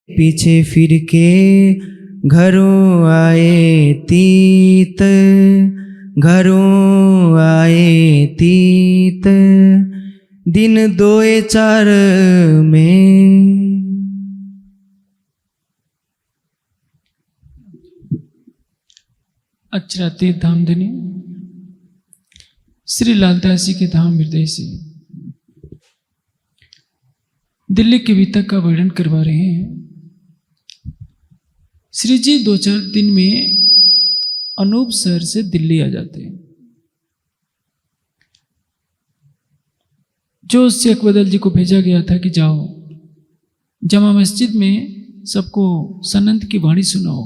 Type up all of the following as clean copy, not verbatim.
पीछे फिर के घरों आए तीत, घरों आए तीत, दिन दोए चार में। अक्षरातीत धामधनी श्री लालदास जी के धाम हृदय से दिल्ली के बीतक का वर्णन करवा रहे हैं। श्री जी 2-4 दिन में अनूप शहर से दिल्ली आ जाते हैं। जो शेख बदल जी को भेजा गया था कि जाओ जमा मस्जिद में सबको सनंत की वाणी सुनाओ।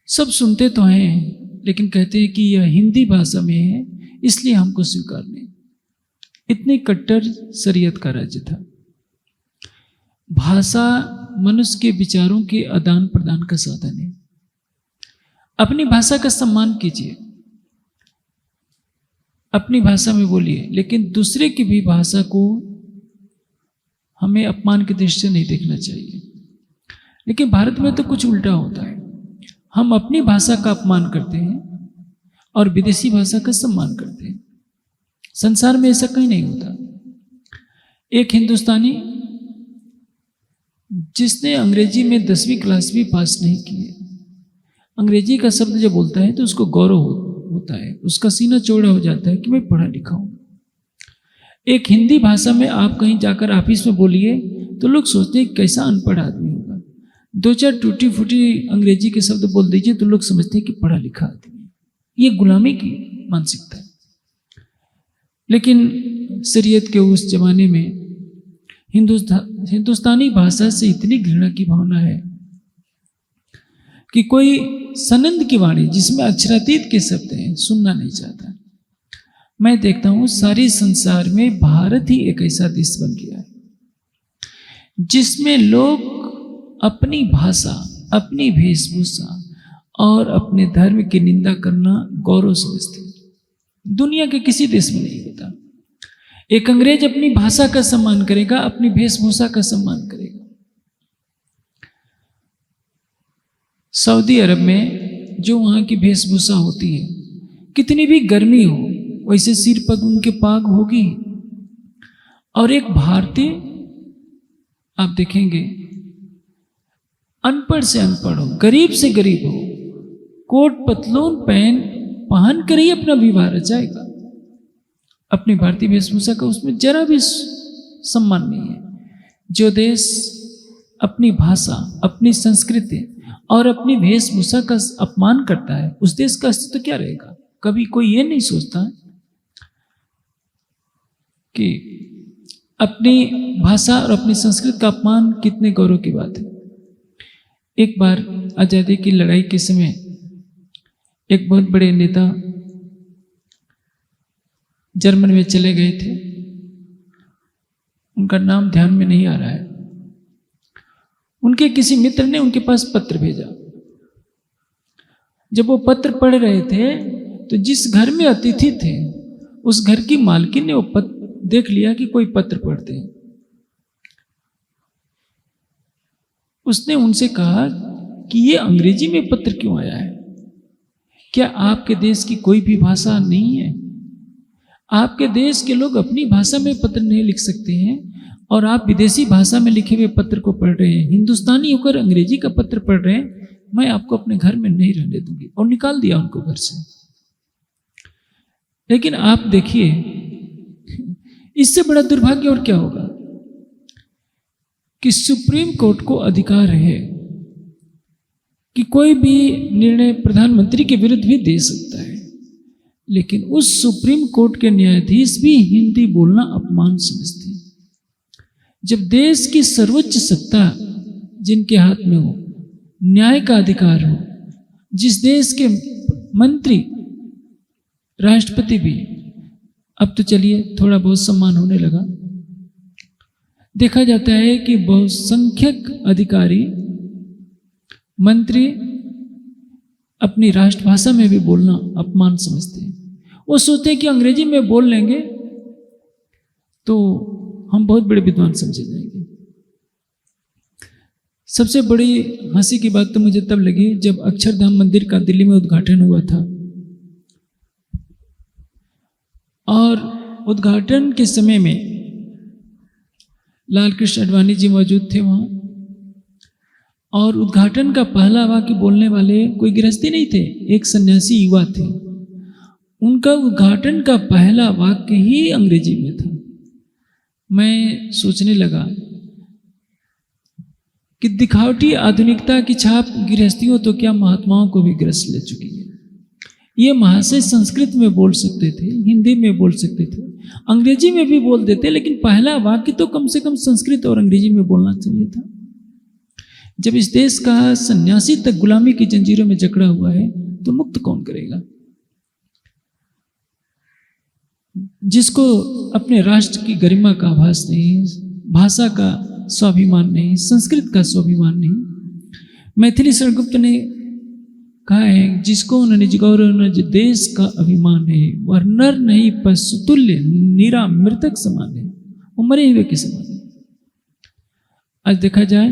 सब सुनते तो हैं लेकिन कहते हैं कि यह हिंदी भाषा में है इसलिए हमको स्वीकार नहीं। इतनी कट्टर शरीयत का राज्य था। भाषा मनुष्य के विचारों के आदान प्रदान का साधन है। अपनी भाषा का सम्मान कीजिए, अपनी भाषा में बोलिए, लेकिन दूसरे की भी भाषा को हमें अपमान की दृष्टि से नहीं देखना चाहिए। लेकिन भारत में तो कुछ उल्टा होता है। हम अपनी भाषा का अपमान करते हैं और विदेशी भाषा का सम्मान करते हैं। संसार में ऐसा कहीं नहीं होता। एक हिंदुस्तानी जिसने अंग्रेजी में 10वीं क्लास भी पास नहीं की है, अंग्रेजी का शब्द जब बोलता है तो उसको गौरव होता है, उसका सीना चौड़ा हो जाता है कि मैं पढ़ा लिखा हूं। एक हिंदी भाषा में आप कहीं जाकर ऑफिस में बोलिए तो लोग सोचते हैं कैसा अनपढ़ आदमी होगा। 2-4 टूटी फूटी अंग्रेजी के शब्द बोल दीजिए तो लोग समझते हैं कि पढ़ा लिखा आदमी। ये गुलामी की मानसिकता है। लेकिन शरीयत के उस जमाने में हिंदुस्तानी भाषा से इतनी घृणा की भावना है कि कोई सनंद की वाणी जिसमें अक्षरातीत के शब्द हैं सुनना नहीं चाहता। मैं देखता हूं सारे संसार में भारत ही एक ऐसा देश बन गया है जिसमें लोग अपनी भाषा, अपनी वेशभूषा और अपने धर्म की निंदा करना गौरव समझते हैं। दुनिया के किसी देश में नहीं होता। एक अंग्रेज अपनी भाषा का सम्मान करेगा, अपनी वेशभूषा का सम्मान करेगा। सऊदी अरब में जो वहाँ की वेशभूषा होती है, कितनी भी गर्मी हो वैसे सिर पग उनके पाग होगी। और एक भारतीय आप देखेंगे अनपढ़ से अनपढ़ हो, गरीब से गरीब हो, कोट पतलून पहन कर ही अपना विवाह रचाएगा। अपनी भारतीय वेशभूषा का उसमें जरा भी सम्मान नहीं है। जो देश अपनी भाषा, अपनी संस्कृति और अपनी वेशभूषा का अपमान करता है उस देश का अस्तित्व क्या रहेगा। कभी कोई ये नहीं सोचता कि अपनी भाषा और अपनी संस्कृति का अपमान कितने गौरव की बात है। एक बार आज़ादी की लड़ाई के समय एक बहुत बड़े नेता जर्मन में चले गए थे। उनका नाम ध्यान में नहीं आ रहा है। उनके किसी मित्र ने उनके पास पत्र भेजा। जब वो पत्र पढ़ रहे थे तो जिस घर में अतिथि थे उस घर की मालकिन ने वो पत्र देख लिया कि कोई पत्र पढ़ते हैं। उसने उनसे कहा कि ये अंग्रेजी में पत्र क्यों आया है? क्या आपके देश की कोई भी भाषा नहीं है? आपके देश के लोग अपनी भाषा में पत्र नहीं लिख सकते हैं और आप विदेशी भाषा में लिखे हुए पत्र को पढ़ रहे हैं। हिंदुस्तानी होकर अंग्रेजी का पत्र पढ़ रहे हैं। मैं आपको अपने घर में नहीं रहने दूंगी। और निकाल दिया उनको घर से। लेकिन आप देखिए इससे बड़ा दुर्भाग्य और क्या होगा कि सुप्रीम कोर्ट को अधिकार है कि कोई भी निर्णय प्रधानमंत्री के विरुद्ध भी दे सकता है। लेकिन उस सुप्रीम कोर्ट के न्यायाधीश भी हिंदी बोलना अपमान समझते हैं। जब देश की सर्वोच्च सत्ता जिनके हाथ में हो, न्याय का अधिकार हो, जिस देश के मंत्री, राष्ट्रपति भी, अब तो चलिए थोड़ा बहुत सम्मान होने लगा। देखा जाता है कि बहुसंख्यक अधिकारी, मंत्री अपनी राष्ट्रभाषा में भी बोलना अपमान समझते हैं। वो सोचते हैं कि अंग्रेजी में बोल लेंगे तो हम बहुत बड़े विद्वान समझे जाएंगे। सबसे बड़ी हंसी की बात तो मुझे तब लगी जब अक्षरधाम मंदिर का दिल्ली में उद्घाटन हुआ था, और उद्घाटन के समय में लाल कृष्ण आडवाणी जी मौजूद थे वहाँ, और उद्घाटन का पहला वाक्य बोलने वाले कोई गृहस्थी नहीं थे, एक सन्यासी युवा थे। उनका उद्घाटन का पहला वाक्य ही अंग्रेजी में था। मैं सोचने लगा कि दिखावटी आधुनिकता की छाप गृहस्थियों तो क्या महात्माओं को भी ग्रस्त ले चुकी है। ये महाशय संस्कृत में बोल सकते थे, हिंदी में बोल सकते थे, अंग्रेजी में भी बोल देते, लेकिन पहला वाक्य तो कम से कम संस्कृत और अंग्रेजी में बोलना चाहिए था। जब इस देश का सन्यासी तक गुलामी की जंजीरों में जकड़ा हुआ है तो मुक्त कौन करेगा? जिसको अपने राष्ट्र की गरिमा का आभास नहीं, भाषा का स्वाभिमान नहीं, संस्कृत का स्वाभिमान नहीं। मैथिली शरणगुप्त ने कहा है, जिसको न निज गौरव न देश का अभिमान है, वह नर नहीं पशुतुल्य निरा मृतक समान है, वो मरे हुए के समान है। आज देखा जाए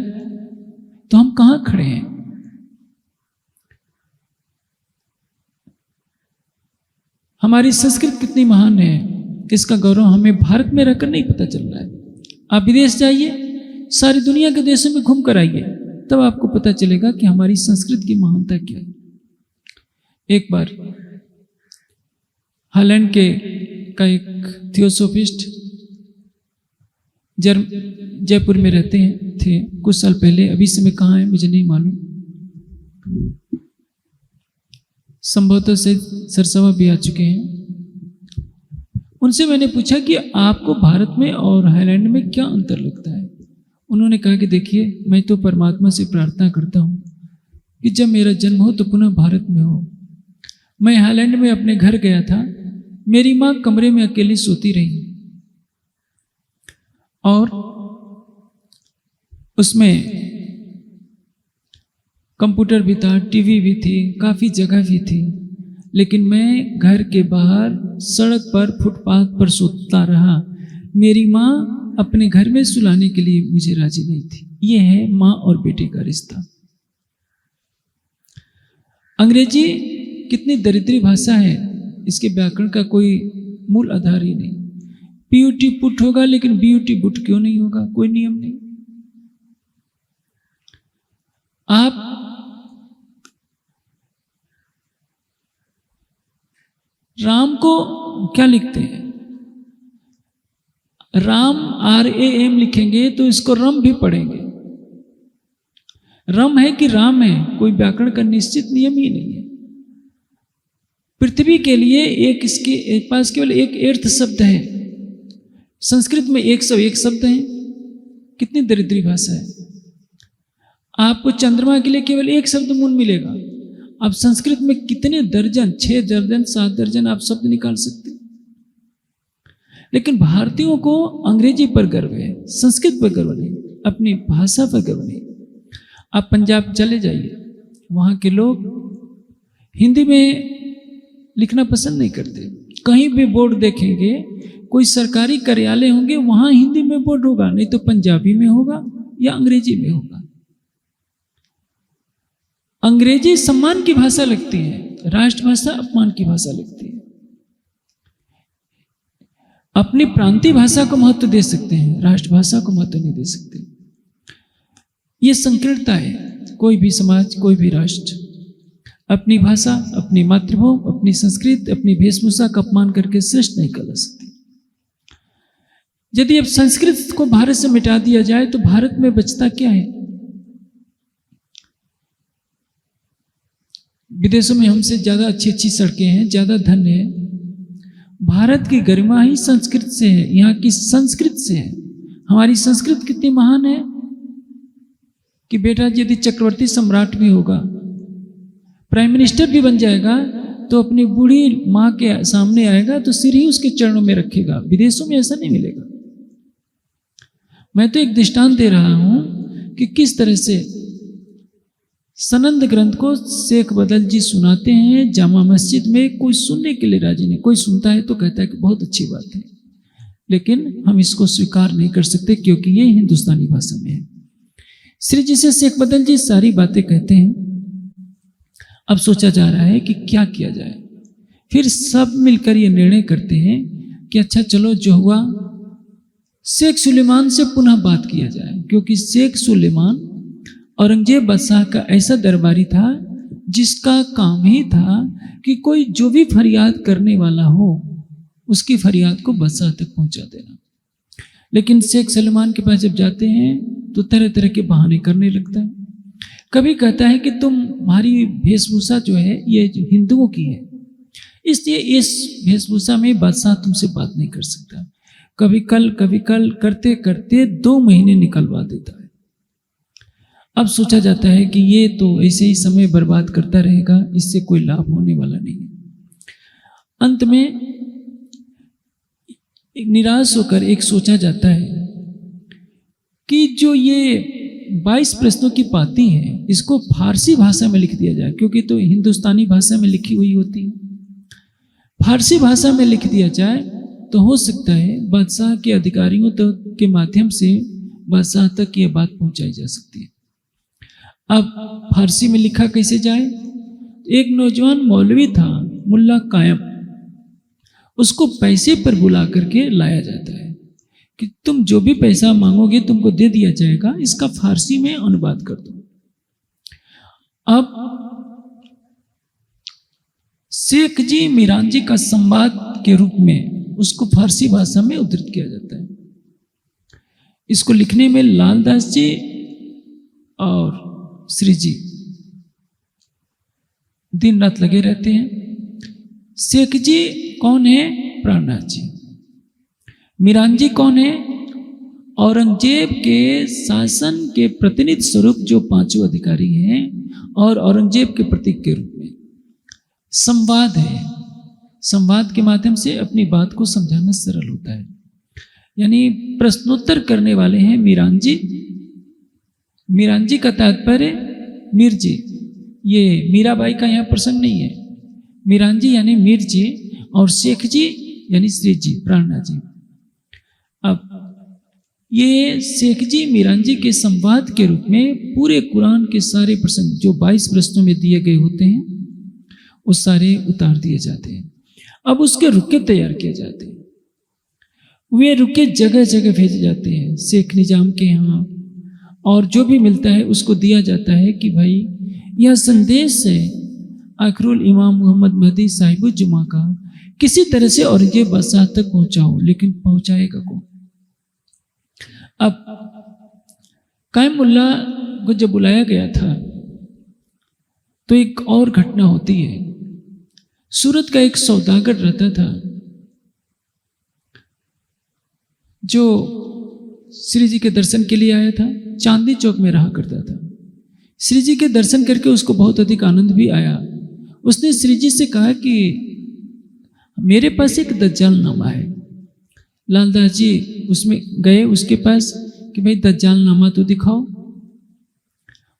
तो हम कहाँ खड़े हैं? हमारी संस्कृति कितनी महान है, इसका गौरव हमें भारत में रहकर नहीं पता चल रहा है। आप विदेश जाइए, सारी दुनिया के देशों में घूम कर आइए, तब आपको पता चलेगा कि हमारी संस्कृति की महानता क्या है। एक बार हॉलैंड का एक थियोसोफिस्ट जयपुर में रहते थे कुछ साल पहले, अभी समय कहाँ है मुझे नहीं मालूम, संभवतः से सरसवा भी आ चुके हैं। उनसे मैंने पूछा कि आपको भारत में और हाईलैंड में क्या अंतर लगता है। उन्होंने कहा कि देखिए, मैं तो परमात्मा से प्रार्थना करता हूँ कि जब मेरा जन्म हो तो पुनः भारत में हो। मैं हाईलैंड में अपने घर गया था, मेरी माँ कमरे में अकेली सोती रही, और उसमें कंप्यूटर भी था, टीवी भी थी, काफ़ी जगह भी थी, लेकिन मैं घर के बाहर सड़क पर फुटपाथ पर सोता रहा। मेरी माँ अपने घर में सुलाने के लिए मुझे राजी नहीं थी। ये है माँ और बेटे का रिश्ता। अंग्रेजी कितनी दरिद्री भाषा है, इसके व्याकरण का कोई मूल आधार ही नहीं। पीयूटी पुट होगा, लेकिन बीयूटी बुट क्यों नहीं होगा? कोई नियम नहीं। आप राम को क्या लिखते हैं? राम RAM लिखेंगे तो इसको रम भी पढ़ेंगे। रम है कि राम है, कोई व्याकरण का निश्चित नियम ही नहीं है। पृथ्वी के लिए इसके पास केवल एक अर्थ शब्द है। संस्कृत में 101 शब्द हैं। कितनी दरिद्री भाषा है। आपको चंद्रमा के लिए केवल एक शब्द मूल मिलेगा। आप संस्कृत में कितने दर्जन, 6 दर्जन, 7 दर्जन आप शब्द निकाल सकते हैं। लेकिन भारतीयों को अंग्रेजी पर गर्व है, संस्कृत पर गर्व नहीं, अपनी भाषा पर गर्व नहीं। आप पंजाब चले जाइए, वहाँ के लोग हिंदी में लिखना पसंद नहीं करते। कहीं भी बोर्ड देखेंगे, कोई सरकारी कार्यालय होंगे, वहाँ हिंदी में बोर्ड होगा, नहीं तो पंजाबी में होगा या अंग्रेजी में होगा। अंग्रेजी सम्मान की भाषा लगती है, राष्ट्रभाषा अपमान की भाषा लगती है। अपनी प्रांतीय भाषा को महत्व दे सकते हैं, राष्ट्रभाषा को महत्व नहीं दे सकते। ये संकीर्णता है। कोई भी समाज, कोई भी राष्ट्र अपनी भाषा, अपनी मातृभूमि, अपनी संस्कृति, अपनी वेशभूषा का अपमान करके श्रेष्ठ नहीं कर सकती। यदि अब संस्कृत को भारत से मिटा दिया जाए तो भारत में बचता क्या है? विदेशों में हमसे ज़्यादा अच्छी अच्छी सड़कें हैं, ज़्यादा धन है। भारत की गरिमा ही संस्कृत से है, यहाँ की संस्कृत से है। हमारी संस्कृत कितनी महान है कि बेटा यदि चक्रवर्ती सम्राट भी होगा, प्राइम मिनिस्टर भी बन जाएगा, तो अपनी बूढ़ी माँ के सामने आएगा तो सिर ही उसके चरणों में रखेगा। विदेशों में ऐसा नहीं मिलेगा। मैं तो एक दृष्टांत दे रहा हूं कि किस तरह से सनंद ग्रंथ को शेख बदल जी सुनाते हैं जामा मस्जिद में। कोई सुनने के लिए राजी नहीं, कोई सुनता है तो कहता है कि बहुत अच्छी बात है, लेकिन हम इसको स्वीकार नहीं कर सकते क्योंकि ये हिंदुस्तानी भाषा में है। श्री जी से शेख बदल जी सारी बातें कहते हैं। अब सोचा जा रहा है कि क्या किया जाए। फिर सब मिलकर ये निर्णय करते हैं कि अच्छा चलो जो हुआ शेख सुलेमान से पुनः बात किया जाए, क्योंकि शेख सुलेमान औरंगजेब बादशाह का ऐसा दरबारी था जिसका काम ही था कि कोई जो भी फरियाद करने वाला हो उसकी फरियाद को बादशाह तक पहुंचा देना। लेकिन शेख सलमान के पास जब जाते हैं तो तरह तरह के बहाने करने लगता है। कभी कहता है कि तुम्हारी वेशभूषा जो है ये हिंदुओं की है, इसलिए इस वेशभूषा में बादशाह तुमसे बात नहीं कर सकता। कभी कल करते करते 2 महीने निकलवा देता है। अब सोचा जाता है कि ये तो ऐसे ही समय बर्बाद करता रहेगा, इससे कोई लाभ होने वाला नहीं है। अंत में निराश होकर एक सोचा जाता है कि जो ये 22 प्रश्नों की पाती है इसको फारसी भाषा में लिख दिया जाए, क्योंकि तो हिंदुस्तानी भाषा में लिखी हुई होती है। फारसी भाषा में लिख दिया जाए तो हो सकता है बादशाह के अधिकारियों तक के माध्यम से बादशाह तक ये बात पहुंचाई जा सकती है। अब फारसी में लिखा कैसे जाए? एक नौजवान मौलवी था मुल्ला कायम, उसको पैसे पर बुला करके लाया जाता है कि तुम जो भी पैसा मांगोगे तुमको दे दिया जाएगा, इसका फारसी में अनुवाद कर दो। अब शेख जी मीरान जी का संवाद के रूप में उसको फारसी भाषा में उद्धृत किया जाता है। इसको लिखने में लालदास जी और श्री जी दिन रात लगे रहते हैं। शेख जी कौन है? प्राणनाथ जी। मीरान जी कौन है? औरंगजेब के शासन के प्रतिनिधि स्वरूप जो 5 अधिकारी हैं और औरंगजेब के प्रतीक के रूप में संवाद है। संवाद के माध्यम से अपनी बात को समझाना सरल होता है। यानी प्रश्नोत्तर करने वाले हैं मीरान जी। मीरान जी का तात्पर्य मीर जी, ये मीराबाई का यहाँ प्रसंग नहीं है। मीरान जी यानी मीर जी और शेख जी यानी श्री जी प्राणनाथ जी। अब ये शेख जी मीरान जी के संवाद के रूप में पूरे कुरान के सारे प्रसंग जो 22 प्रश्नों में दिए गए होते हैं वो सारे उतार दिए जाते हैं। अब उसके रुके तैयार किए जाते हैं। वे रुके जगह जगह भेजे जाते हैं शेख निजाम के यहाँ, और जो भी मिलता है उसको दिया जाता है कि भाई यह संदेश है आखिरुल इमाम मोहम्मद महदी साहिबुज्जमा का, किसी तरह से औरंगजेब बादशाह तक पहुंचाओ, लेकिन पहुंचाएगा कौन? अब कायम मुल्ला को जब बुलाया गया था तो एक और घटना होती है। सूरत का एक सौदागर रहता था जो श्री जी के दर्शन के लिए आया था। चांदी चौक में रहा करता था। श्री जी के दर्शन करके उसको बहुत अधिक आनंद भी आया। उसने श्री जी से कहा कि मेरे पास एक दज्जाल नामा है। लालदास जी उसमें गए उसके पास कि भाई दज्जाल नामा तो दिखाओ।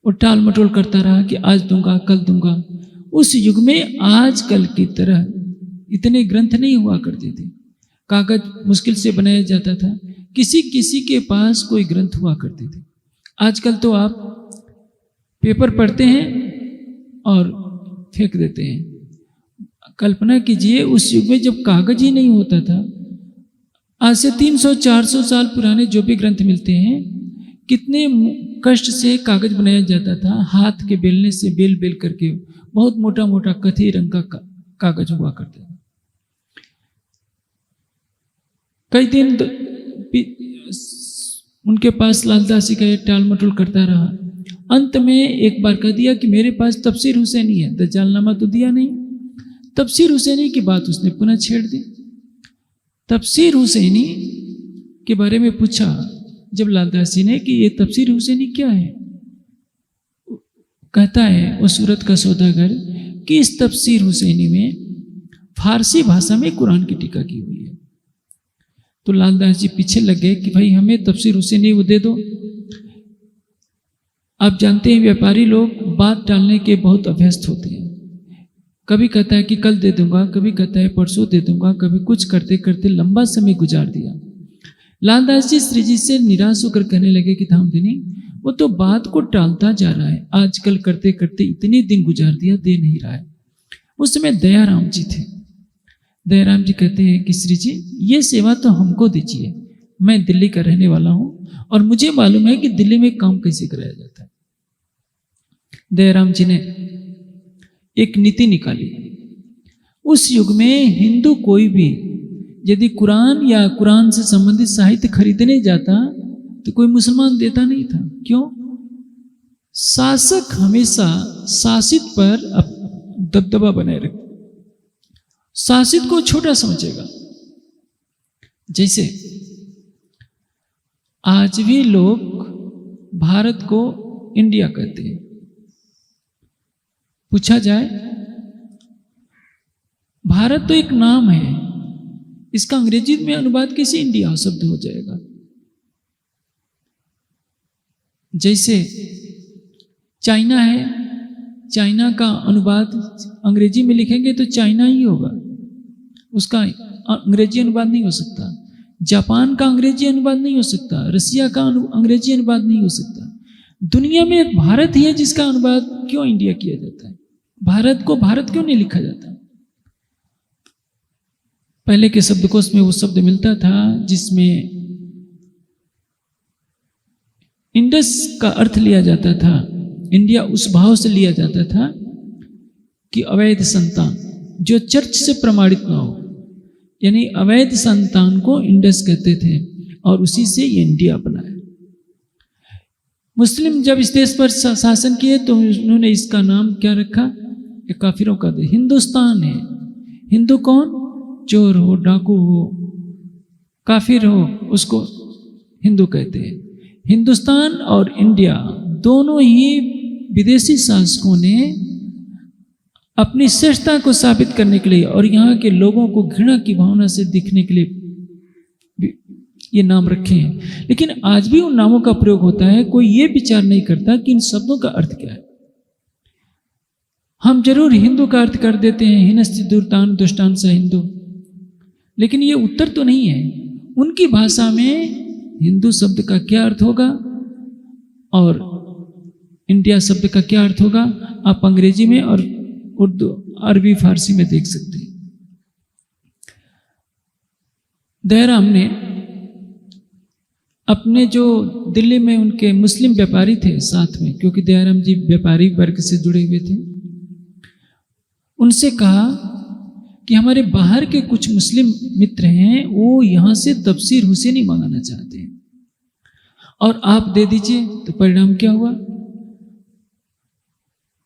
वो टाल मटोल करता रहा कि आज दूंगा कल दूंगा। उस युग में आजकल की तरह इतने ग्रंथ नहीं हुआ करते थे। कागज मुश्किल से बनाया जाता था। किसी किसी के पास कोई ग्रंथ हुआ करते थे। आजकल तो आप पेपर पढ़ते हैं और फेंक देते हैं। कल्पना कीजिए उस युग में जब कागज ही नहीं होता था। आज से 300-400 साल पुराने जो भी ग्रंथ मिलते हैं, कितने कष्ट से कागज बनाया जाता था। हाथ के बेलने से बेल बेल करके बहुत मोटा मोटा कथई रंग का कागज हुआ करता था। कई दिन उनके पास लालदास जी का टाल मटोल करता रहा। अंत में एक बार कह दिया कि मेरे पास तफसीर हुसैनी है। दज्जालनामा तो दिया नहीं। तफसीर हुसैनी की बात उसने पुनः छेड़ दी। तफसीर हुसैनी के बारे में पूछा जब लालदास जी ने कि ये तफसीर हुसैनी क्या है। कहता है वो सूरत का सौदागर कि इस तफसीर हुसैनी में फारसी भाषा में कुरान की टीका की हुई है। तो लालदास जी पीछे लग गए कि भाई हमें तफसीर हुसैनी वो दे दो। आप जानते हैं व्यापारी लोग बात टालने के बहुत अभ्यस्त होते हैं। कभी कहता है कि कल दे दूंगा, कभी कहता है परसों दे दूंगा, कभी कुछ करते करते लंबा समय गुजार दिया। लालदास जी श्री जी से निराश होकर कहने लगे कि धामधनी वो तो बात को टालता जा रहा है। आजकल करते करते इतने दिन गुजार दिया, दे नहीं रहा है। उस समय दयाराम जी थे। दयाराम जी कहते हैं कि श्री जी ये सेवा तो हमको दीजिए, मैं दिल्ली का रहने वाला हूं और मुझे मालूम है कि दिल्ली में काम कैसे कराया जाता है। दयाराम जी ने एक नीति निकाली। उस युग में हिंदू कोई भी यदि कुरान या कुरान से संबंधित साहित्य खरीदने जाता तो कोई मुसलमान देता नहीं था। क्यों? शासक हमेशा शासित पर दबदबा बनाए रखे, शासित को छोटा समझेगा। जैसे आज भी लोग भारत को इंडिया कहते हैं। पूछा जाए, भारत तो एक नाम है, इसका अंग्रेजी में अनुवाद कैसे इंडिया शब्द हो जाएगा? जैसे चाइना है, चाइना का अनुवाद अंग्रेजी में लिखेंगे तो चाइना ही होगा, उसका अंग्रेजी अनुवाद नहीं हो सकता। जापान का अंग्रेजी अनुवाद नहीं हो सकता, रसिया का अंग्रेजी अनुवाद नहीं हो सकता। दुनिया में भारत ही है जिसका अनुवाद क्यों इंडिया किया जाता है? भारत को भारत क्यों नहीं लिखा जाता? पहले के शब्दकोश में वो शब्द मिलता था जिसमें इंडस का अर्थ लिया जाता था, इंडिया उस भाव से लिया जाता था कि अवैध संतान जो चर्च से प्रमाणित ना हो, यानी अवैध संतान को इंडस कहते थे और उसी से ये इंडिया बना है। मुस्लिम जब इस देश पर शासन किए तो उन्होंने इसका नाम क्या रखा? ये काफिरों का देश हिंदुस्तान है। हिंदू कौन? चोर हो, डाकू हो, काफिर हो, उसको हिंदू कहते हैं। हिंदुस्तान और इंडिया दोनों ही विदेशी शासकों ने अपनी श्रेष्ठता को साबित करने के लिए और यहाँ के लोगों को घृणा की भावना से दिखने के लिए ये नाम रखे हैं। लेकिन आज भी उन नामों का प्रयोग होता है। कोई ये विचार नहीं करता कि इन शब्दों का अर्थ क्या है। हम जरूर हिंदू का अर्थ कर देते हैं, हिनस्ति दुर्तान दुष्टान स हिंदू, लेकिन ये उत्तर तो नहीं है। उनकी भाषा में हिंदू शब्द का क्या अर्थ होगा और इंडिया शब्द का क्या अर्थ होगा, आप अंग्रेजी में और उर्दू, अरबी, फारसी में देख सकते हैं। दयाराम ने अपने जो दिल्ली में उनके मुस्लिम व्यापारी थे साथ में, क्योंकि दयाराम जी व्यापारी वर्ग से जुड़े हुए थे, उनसे कहा कि हमारे बाहर के कुछ मुस्लिम मित्र हैं, वो यहाँ से तफसीर हुसैनी मंगाना चाहते हैं और आप दे दीजिए। तो परिणाम क्या हुआ?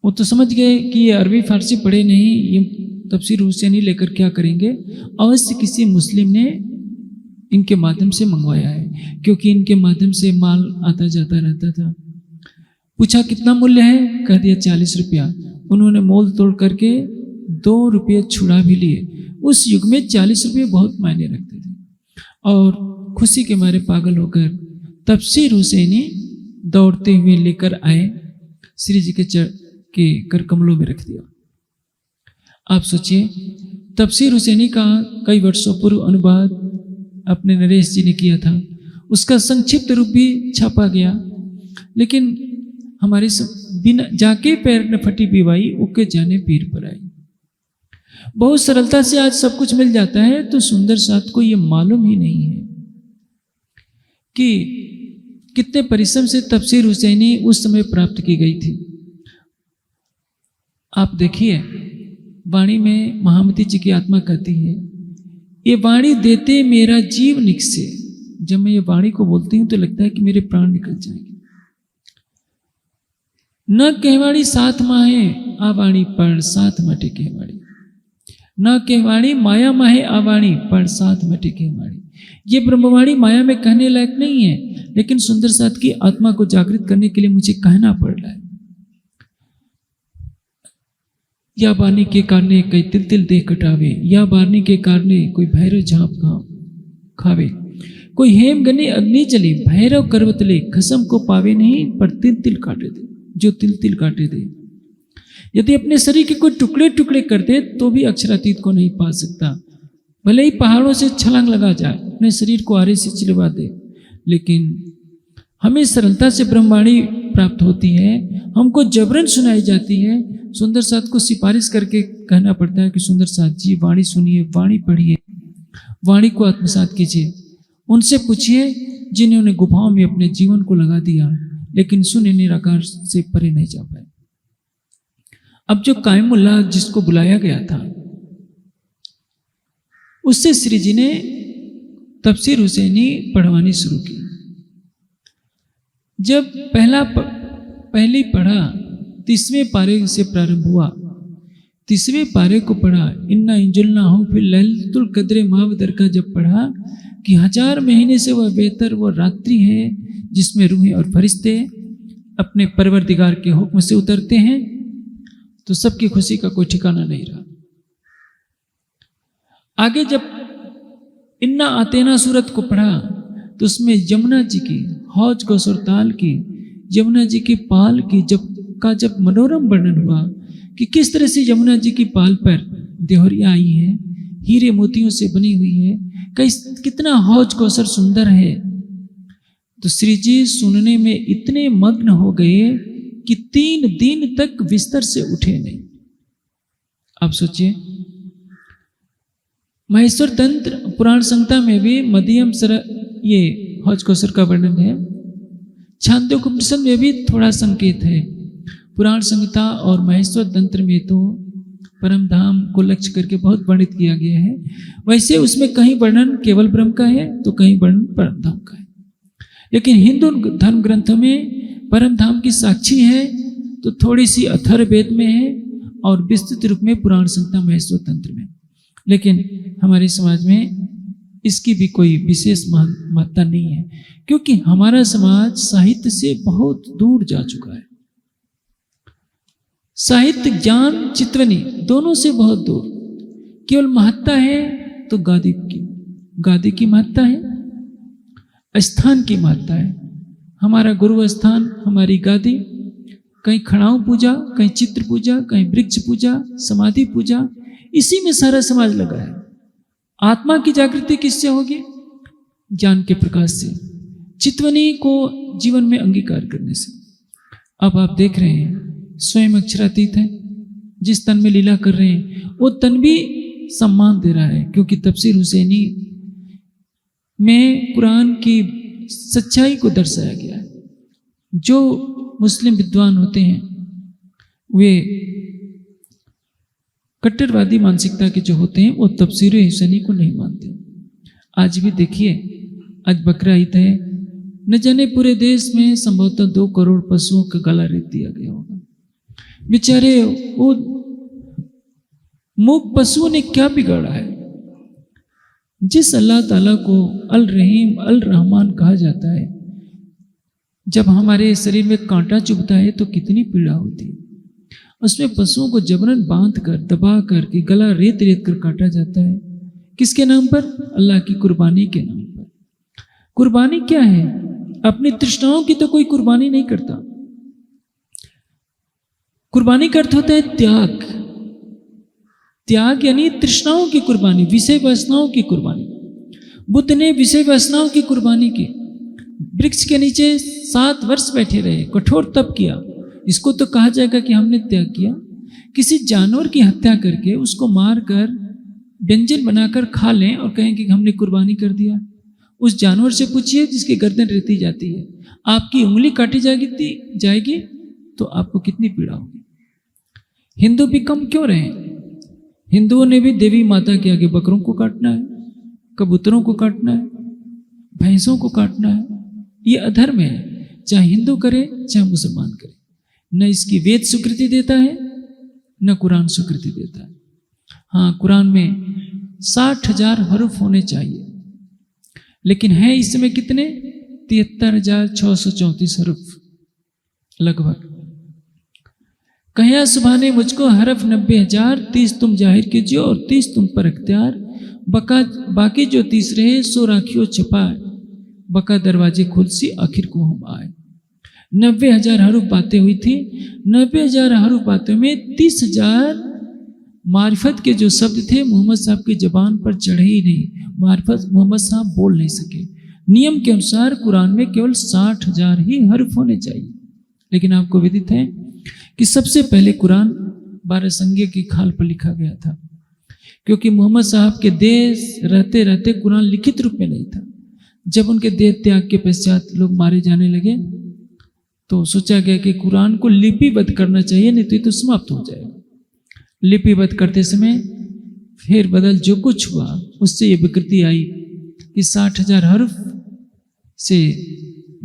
वो तो समझ गए कि ये अरबी फारसी पढ़े नहीं, ये तफसीर हुसैनी लेकर क्या करेंगे। अवश्य किसी मुस्लिम ने इनके माध्यम से मंगवाया है, क्योंकि इनके माध्यम से माल आता जाता रहता था। पूछा कितना मूल्य है? कह दिया 40 रुपया। उन्होंने मोल तोड़ करके 2 रुपये छुड़ा भी लिए। उस युग में 40 रुपये बहुत मायने रखते थे और खुशी के मारे पागल होकर तफसीर हुसैनी दौड़ते हुए लेकर आए, श्री जी के कर कमलों में रख दिया। आप सोचिए, तफसीर हुसैनी का कई वर्षों पूर्व अनुवाद अपने नरेश जी ने किया था, उसका संक्षिप्त रूप भी छापा गया, लेकिन हमारे बिना जाके पैर न फटी बीवाई, उके जाने पीर पर आई। बहुत सरलता से आज सब कुछ मिल जाता है, तो सुंदर साथ को ये मालूम ही नहीं है कि कितने परिश्रम से तफसीर हुसैनी उस समय प्राप्त की गई थी। आप देखिए, वाणी में महामती जी की आत्मा कहती है, ये वाणी देते मेरा जीव निकसे। जब मैं ये वाणी को बोलती हूं तो लगता है कि मेरे प्राण निकल जाएंगे। न कहवाणी साथ माहे आवाणी पढ़ साथ मटे कहवाणी, न कहवाणी माया माहे आवाणी पढ़ साथ मटे कहवाणी। ये ब्रह्मवाणी माया में कहने लायक नहीं है, लेकिन सुंदर साथ की आत्मा को जागृत करने के लिए मुझे कहना पड़ रहा है। या बानी के कारणे कई तिल तिल देह कटावे, या बानी के कारणे कोई भैरव झाप खावे, कोई हेम गने अग्नि जले, भैरव करवतले खसम को पावे नहीं, पर तिल तिल काटे दे, जो तिल तिल काटे दे। यदि अपने शरीर के कोई टुकड़े टुकड़े कर दे तो भी अक्षरातीत को नहीं पा सकता। भले ही पहाड़ों से छलांग लगा जाए, अपने शरीर को आरे से चिलवा दे, लेकिन हमें सरलता से ब्रह्मवाणी प्राप्त होती है, हमको जबरन सुनाई जाती है। सुंदर साथ को सिफारिश करके कहना पड़ता है कि सुंदर साथ जी वाणी सुनिए, वाणी पढ़िए, वाणी को आत्मसात कीजिए। उनसे पूछिए जिन्होंने गुफाओं में अपने जीवन को लगा दिया लेकिन शून्य निराकार से परे नहीं जा पाए। अब जो कायमुल्लाह जिसको बुलाया गया था, उससे श्री जी ने तफसीर हुसैनी पढ़वानी शुरू की। जब पहली पढ़ा 30वें पारे से प्रारंभ हुआ, 30वें पारे को पढ़ा, इन्ना इंजुलना हो, फिर लैलतुल कद्र मावदर का जब पढ़ा कि 1000 महीने से वह बेहतर वो रात्रि है जिसमें रूहें और फरिश्ते अपने परवरदिगार के हुक्म से उतरते हैं, तो सबकी खुशी का कोई ठिकाना नहीं रहा। आगे जब इन्ना आतेना सूरत को पढ़ा तो उसमें यमुना जी की, हौज गौसर ताल की, यमुना जी की पाल की जब मनोरम वर्णन हुआ कि किस तरह से यमुना जी की पाल पर देहरिया आई है, हीरे मोतियों से बनी हुई है, कितना हौज कौसर सुंदर है, तो श्री जी सुनने में इतने मग्न हो गए कि 3 दिन तक बिस्तर से उठे नहीं। आप सोचिए, महेश्वर तंत्र पुराण संहिता में भी मध्यम ये हौज कौसर का वर्णन है। छांदोग्योपनिषद में भी थोड़ा संकेत है। पुराण संहिता और महेश्वर तंत्र में तो परम धाम को लक्ष्य करके बहुत वर्णित किया गया है। वैसे उसमें कहीं वर्णन केवल ब्रह्म का है तो कहीं वर्णन परम धाम का है, लेकिन हिंदू धर्म ग्रंथों में परम धाम की साक्षी है तो थोड़ी सी अथर्ववेद में है और विस्तृत रूप में पुराण संहिता महेश्वर तंत्र में। लेकिन हमारे समाज में इसकी भी कोई विशेष महत्ता नहीं है, क्योंकि हमारा समाज साहित्य से बहुत दूर जा चुका है। साहित्य, ज्ञान, चित्रनी दोनों से बहुत दूर। केवल महत्ता है तो गादी की महत्ता है, स्थान की महत्ता है। हमारा गुरु स्थान, हमारी गादी, कहीं खड़ाऊ पूजा, कहीं चित्र पूजा, कहीं वृक्ष पूजा, समाधि पूजा, इसी में सारा समाज लगा है। आत्मा की जागृति किससे होगी? ज्ञान के प्रकाश से, चितवनी को जीवन में अंगीकार करने से। अब आप देख रहे हैं स्वयं अक्षरातीत है, जिस तन में लीला कर रहे हैं वो तन भी सम्मान दे रहा है, क्योंकि तफसीर हुसैनी में कुरान की सच्चाई को दर्शाया गया है। जो मुस्लिम विद्वान होते हैं वे कट्टरवादी मानसिकता के जो होते हैं वो तफसीर हुसैनी को नहीं मानते। आज भी देखिए, आज बकरा ईद है, न जाने पूरे देश में संभवतः 2 करोड़ पशुओं का गला रेत दिया गया होगा। बेचारे वो मूक पशुओं ने क्या बिगाड़ा है? जिस अल्लाह ताला को अल रहीम अल रहमान कहा जाता है, जब हमारे शरीर में कांटा चुभता है तो कितनी पीड़ा होती है। उसमें पशुओं को जबरन बांध कर, दबा कर के गला रेत रेत कर काटा जाता है। किसके नाम पर? अल्लाह की कुर्बानी के नाम पर। कुर्बानी क्या है? अपनी तृष्णाओं की तो कोई कुर्बानी नहीं करता। कुर्बानी का अर्थ होता है त्याग। त्याग यानी तृष्णाओं की कुर्बानी, विषय वासनाओं की कुर्बानी। बुद्ध ने विषय वासनाओं की कुर्बानी की। वृक्ष के नीचे 7 वर्ष बैठे रहे, कठोर तप किया। इसको तो कहा जाएगा कि हमने त्याग किया। किसी जानवर की हत्या करके उसको मार कर व्यंजन बनाकर खा लें और कहें कि हमने कुर्बानी कर दिया। उस जानवर से पूछिए जिसकी गर्दन रेती जाती है, आपकी उंगली काटी जाएगी तो आपको कितनी पीड़ा होगी। हिंदू भी कम क्यों रहे? हिंदुओं ने भी देवी माता के आगे बकरों को काटना है, कबूतरों को काटना है, भैंसों को काटना है। ये अधर्म है, चाहे हिंदू करे चाहे मुसलमान करे। न इसकी वेद स्वीकृति देता है न कुरान स्वीकृति देता है। हाँ, कुरान में 60,000 हरूफ होने चाहिए, लेकिन है इस समय कितने? 73,634 हरूफ लगभग। कहिया सुबह ने मुझको हरफ 90,000, 30 तुम जाहिर कीजिए और 30 तुम पर अख्तियार। बाकी जो 30 रहे सो राखियो छपाए, बका दरवाजे खुद सी आखिर को हम आए। 90,000 हरूफ बातें हुई थी। 90,000 हरूफ बातों में 30,000 मारिफत के जो शब्द थे मोहम्मद साहब की जबान पर चढ़े ही नहीं। मारिफत मोहम्मद साहब बोल नहीं सके। नियम के अनुसार कुरान में केवल 60,000 ही हर्फ होने चाहिए, लेकिन आपको विदित है कि सबसे पहले कुरान 12 संज्ञा की खाल पर लिखा गया था, क्योंकि मोहम्मद साहब के देश रहते रहते कुरान लिखित रूप में नहीं था। जब उनके देह त्याग के पश्चात लोग मारे जाने लगे तो सोचा गया कि कुरान को लिपिबद्ध करना चाहिए, नहीं तो ये तो समाप्त हो जाएगा। लिपिबद्ध करते समय फिर बदल जो कुछ हुआ उससे ये विकृति आई कि 60,000 हर्फ से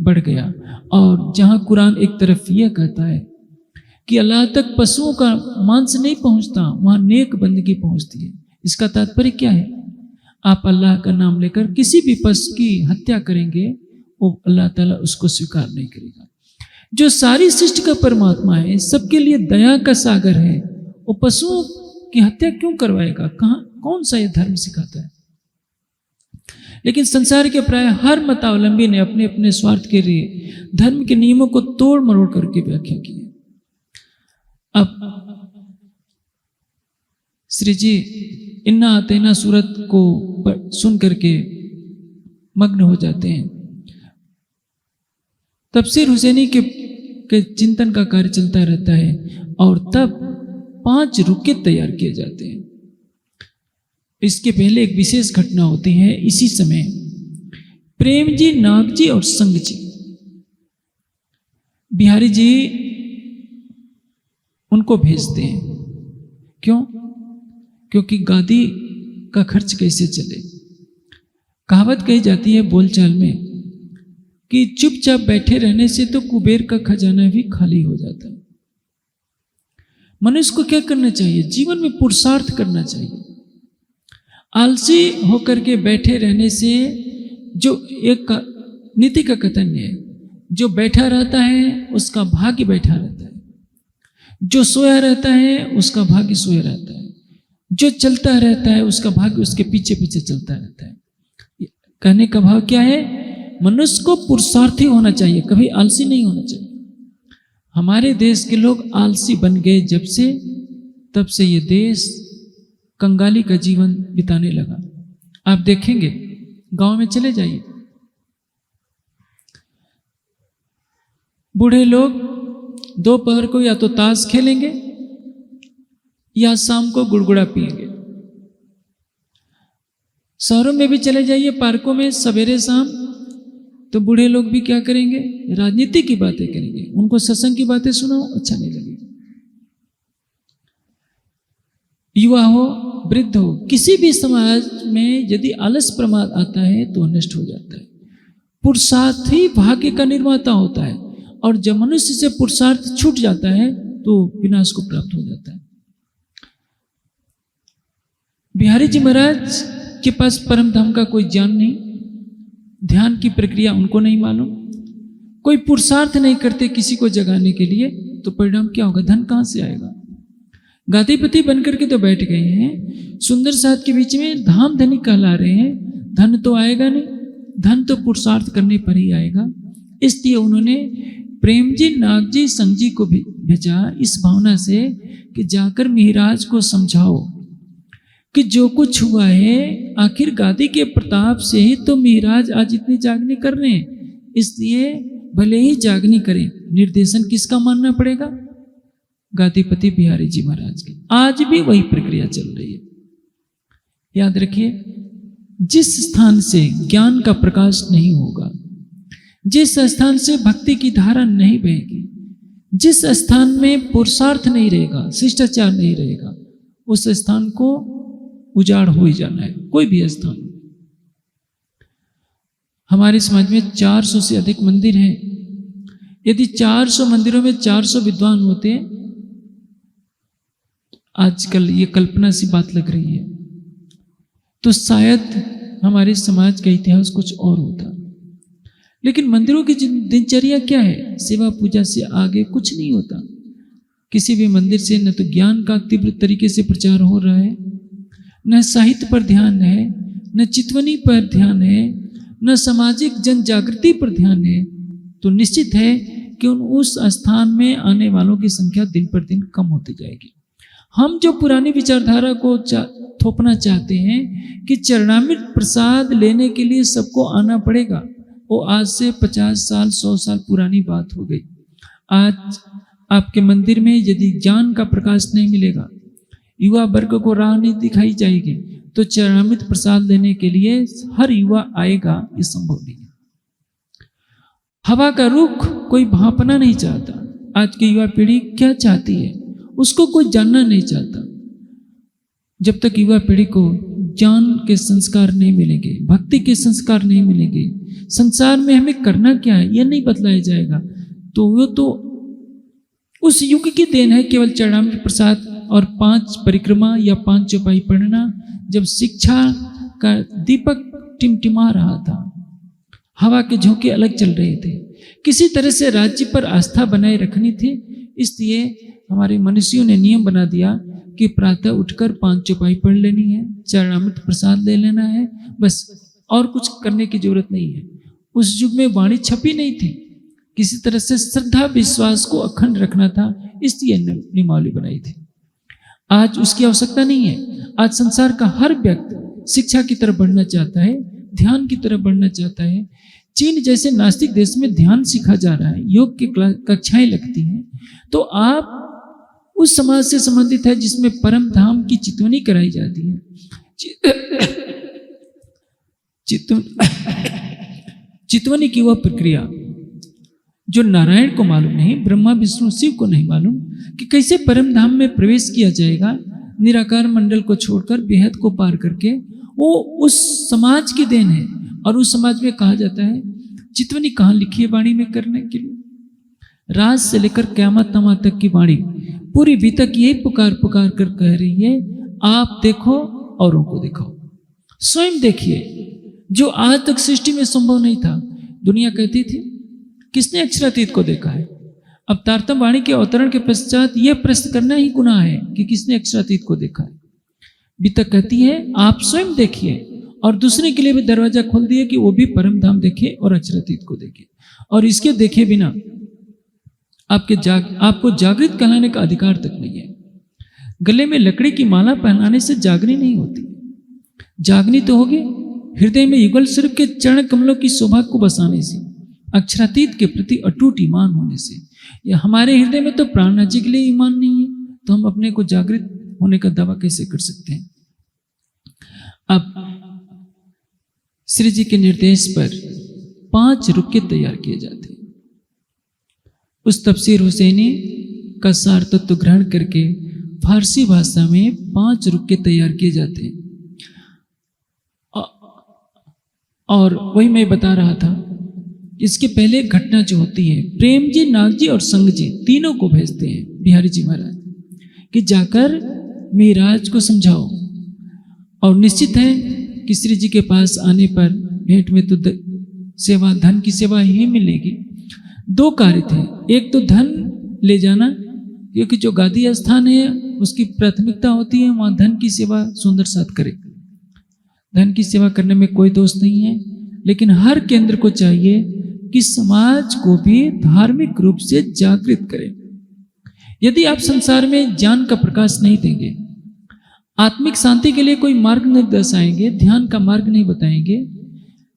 बढ़ गया। और जहाँ कुरान एक तरफ यह कहता है कि अल्लाह तक पशुओं का मांस नहीं पहुँचता, वहाँ नेक बंदगी पहुँचती है। इसका तात्पर्य क्या है? आप अल्लाह का नाम लेकर किसी भी पशु की हत्या करेंगे, वो अल्लाह ताला उसको स्वीकार नहीं करेगा। जो सारी सृष्टि का परमात्मा है, सबके लिए दया का सागर है, वो पशुओं की हत्या क्यों करवाएगा? कहाँ, कौन सा ये धर्म सिखाता है? लेकिन संसार के प्राय हर मतावलंबी ने अपने अपने स्वार्थ के लिए धर्म के नियमों को तोड़ मरोड़ करके व्याख्या की है। अब श्री जी इन्ना आतेना सूरत को सुन करके मग्न हो जाते हैं। तफसीर हुसैनी के चिंतन का कार्य चलता रहता है और तब 5 रुके तैयार किए जाते हैं। इसके पहले एक विशेष घटना होती है। इसी समय प्रेम जी, नाग जी और संग जी, बिहारी जी उनको भेजते हैं। क्यों? क्योंकि गादी का खर्च कैसे चले। कहावत कही जाती है बोलचाल में कि चुपचाप बैठे रहने से तो कुबेर का खजाना भी खाली हो जाता है। मनुष्य को क्या करना चाहिए? जीवन में पुरुषार्थ करना चाहिए। आलसी होकर के बैठे रहने से, जो एक नीति का कथन है, जो बैठा रहता है उसका भाग्य बैठा रहता है, जो सोया रहता है उसका भाग्य सोया रहता है, जो चलता रहता है उसका भाग्य उसके पीछे पीछे चलता रहता है। कहने का भाव क्या है? मनुष्य को पुरुषार्थी होना चाहिए, कभी आलसी नहीं होना चाहिए। हमारे देश के लोग आलसी बन गए जब से, तब से ये देश कंगाली का जीवन बिताने लगा। आप देखेंगे, गांव में चले जाइए, बूढ़े लोग दोपहर को या तो ताश खेलेंगे या शाम को गुड़गुड़ा पिएंगे। शहरों में भी चले जाइए, पार्कों में सवेरे शाम, तो बूढ़े लोग भी क्या करेंगे? राजनीति की बातें करेंगे। उनको सत्संग की बातें सुनाओ, अच्छा नहीं लगेगा। युवा हो, वृद्ध हो, किसी भी समाज में यदि आलस प्रमाद आता है तो नष्ट हो जाता है। पुरुषार्थ ही भाग्य का निर्माता होता है, और जब मनुष्य से पुरुषार्थ छूट जाता है तो विनाश को प्राप्त हो जाता है। बिहारी जी महाराज के पास परम धाम का कोई ज्ञान नहीं, ध्यान की प्रक्रिया उनको नहीं मालूम, कोई पुरुषार्थ नहीं करते किसी को जगाने के लिए, तो परिणाम क्या होगा? धन कहाँ से आएगा? गादीपति बनकर के तो बैठ गए हैं, सुंदर साथ के बीच में धाम धनी कहला रहे हैं, धन तो आएगा नहीं, धन तो पुरुषार्थ करने पर ही आएगा। इसलिए उन्होंने प्रेम जी, नाग जी, संग जी को भी भेजा इस भावना से कि जाकर मिहिराज को समझाओ कि जो कुछ हुआ है आखिर गादी के प्रताप से ही तो मिहिराज आज इतनी जागनी कर रहे हैं, इसलिए भले ही जागनी करें, निर्देशन किसका मानना पड़ेगा? गादीपति बिहारी जी महाराज के। आज भी वही प्रक्रिया चल रही है। याद रखिए, जिस स्थान से ज्ञान का प्रकाश नहीं होगा, जिस स्थान से भक्ति की धारा नहीं बहेगी, जिस स्थान में पुरुषार्थ नहीं रहेगा, शिष्टाचार नहीं रहेगा, उस स्थान को उजाड़ हो ही जाना है। कोई भी स्थान। हमारे समाज में 400 से अधिक मंदिर हैं। यदि 400 मंदिरों में 400 विद्वान होते, आजकल ये कल्पना सी बात लग रही है, तो शायद हमारे समाज का इतिहास कुछ और होता। लेकिन मंदिरों की दिनचर्या क्या है? सेवा पूजा से आगे कुछ नहीं होता। किसी भी मंदिर से न तो ज्ञान का तीव्र तरीके से प्रचार हो रहा है, न साहित्य पर ध्यान है, न चितवनी पर ध्यान है, न सामाजिक जन जागृति पर ध्यान है, तो निश्चित है कि उस स्थान में आने वालों की संख्या दिन पर दिन कम होती जाएगी। हम जो पुरानी विचारधारा को थोपना चाहते हैं कि चरणामृत प्रसाद लेने के लिए सबको आना पड़ेगा, वो आज से 50 साल 100 साल पुरानी बात हो गई। आज आपके मंदिर में यदि ज्ञान का प्रकाश नहीं मिलेगा, युवा वर्ग को राह नहीं दिखाई जाएगी, तो चरणामृत प्रसाद लेने के लिए हर युवा आएगा, ये संभव नहीं है। हवा का रुख कोई भांपना नहीं चाहता। आज की युवा पीढ़ी क्या चाहती है, उसको कोई जानना नहीं चाहता। जब तक युवा पीढ़ी को ज्ञान के संस्कार नहीं मिलेंगे, भक्ति के संस्कार नहीं मिलेंगे, संसार में हमें करना क्या है यह नहीं बतलाया जाएगा, तो वो तो उस युग की देन है केवल चरणामृत प्रसाद और 5 परिक्रमा या 5 चौपाई पढ़ना। जब शिक्षा का दीपक टिमटिमा रहा था, हवा के झोंके अलग चल रहे थे, किसी तरह से राज्य पर आस्था बनाए रखनी थी। इसलिए हमारे मनुष्यों ने नियम बना दिया कि प्रातः उठकर 5 चौपाई पढ़ लेनी है, चरणामृत प्रसाद ले लेना है, बस और कुछ करने की जरूरत नहीं है। उस युग में वाणी छपी नहीं थी, किसी तरह से श्रद्धा विश्वास को अखंड रखना था, इसलिए नियमावली बनाई थी। आज उसकी आवश्यकता नहीं है। आज संसार का हर व्यक्ति शिक्षा की तरफ बढ़ना चाहता है, ध्यान की तरफ बढ़ना चाहता है। चीन जैसे नास्तिक देश में ध्यान सीखा जा रहा है, योग की कक्षाएं लगती हैं। तो आप उस समाज से संबंधित है जिसमें परम धाम की चितवनी कराई जाती है। चितवनी की वह प्रक्रिया जो नारायण को मालूम नहीं, ब्रह्मा विष्णु शिव को नहीं मालूम कि कैसे परम धाम में प्रवेश किया जाएगा, निराकार मंडल को छोड़कर बेहद को पार करके, वो उस समाज की देन है। और उस समाज में कहा जाता है चितवनी कहाँ लिखी है वाणी में करने के लिए। राज से लेकर क़यामत तक की वाणी पूरी भी तक यही पुकार पुकार कर कह रही है, आप देखो औरों को दिखाओ, स्वयं देखिए जो आज तक सृष्टि में संभव नहीं था। दुनिया कहती थी किसने अक्षरातीत को देखा है। अब तारतम वाणी के अवतरण के पश्चात यह प्रश्न करना ही गुनाह है कि किसने अक्षरातीत को देखा है। बीतक कहती है आप स्वयं देखिए और दूसरे के लिए भी दरवाजा खोल दिए कि वो भी परम धाम देखे और अक्षरातीत को देखे। और इसके देखे बिना आपको जागृत कहलाने का अधिकार तक नहीं है। गले में लकड़ी की माला पहनाने से जागनी नहीं होती, जागनी तो होगी हृदय में युगल स्वरूप के चरण कमलों की शोभा को बसाने से, अक्षरातीत के प्रति अटूट ईमान होने से। या हमारे हृदय में तो प्राणनाथ जी के लिए ईमान नहीं है, तो हम अपने को जागृत होने का दावा कैसे कर सकते हैं। अब श्री जी के निर्देश पर 5 रुक्के तैयार किए जाते हैं। उस तफसीर हुसैनी का सार तत्व ग्रहण करके फारसी भाषा में 5 रुक्के तैयार किए जाते हैं। और वही मैं बता रहा था, इसके पहले घटना जो होती है, प्रेम जी, नाग जी और संग जी तीनों को भेजते हैं बिहारी जी महाराज कि जाकर मेराज को समझाओ। और निश्चित है कि श्री जी के पास आने पर भेंट में तो सेवा, धन की सेवा ही मिलेगी। 2 कार्य थे, एक तो धन ले जाना, क्योंकि जो गादी स्थान है उसकी प्राथमिकता होती है वहाँ धन की सेवा सुंदर साथ करे। धन की सेवा करने में कोई दोष नहीं है, लेकिन हर केंद्र को चाहिए कि समाज को भी धार्मिक रूप से जागृत करें। यदि आप संसार में ज्ञान का प्रकाश नहीं देंगे, आत्मिक शांति के लिए कोई मार्ग नहीं दर्शाएंगे, ध्यान का मार्ग नहीं बताएंगे,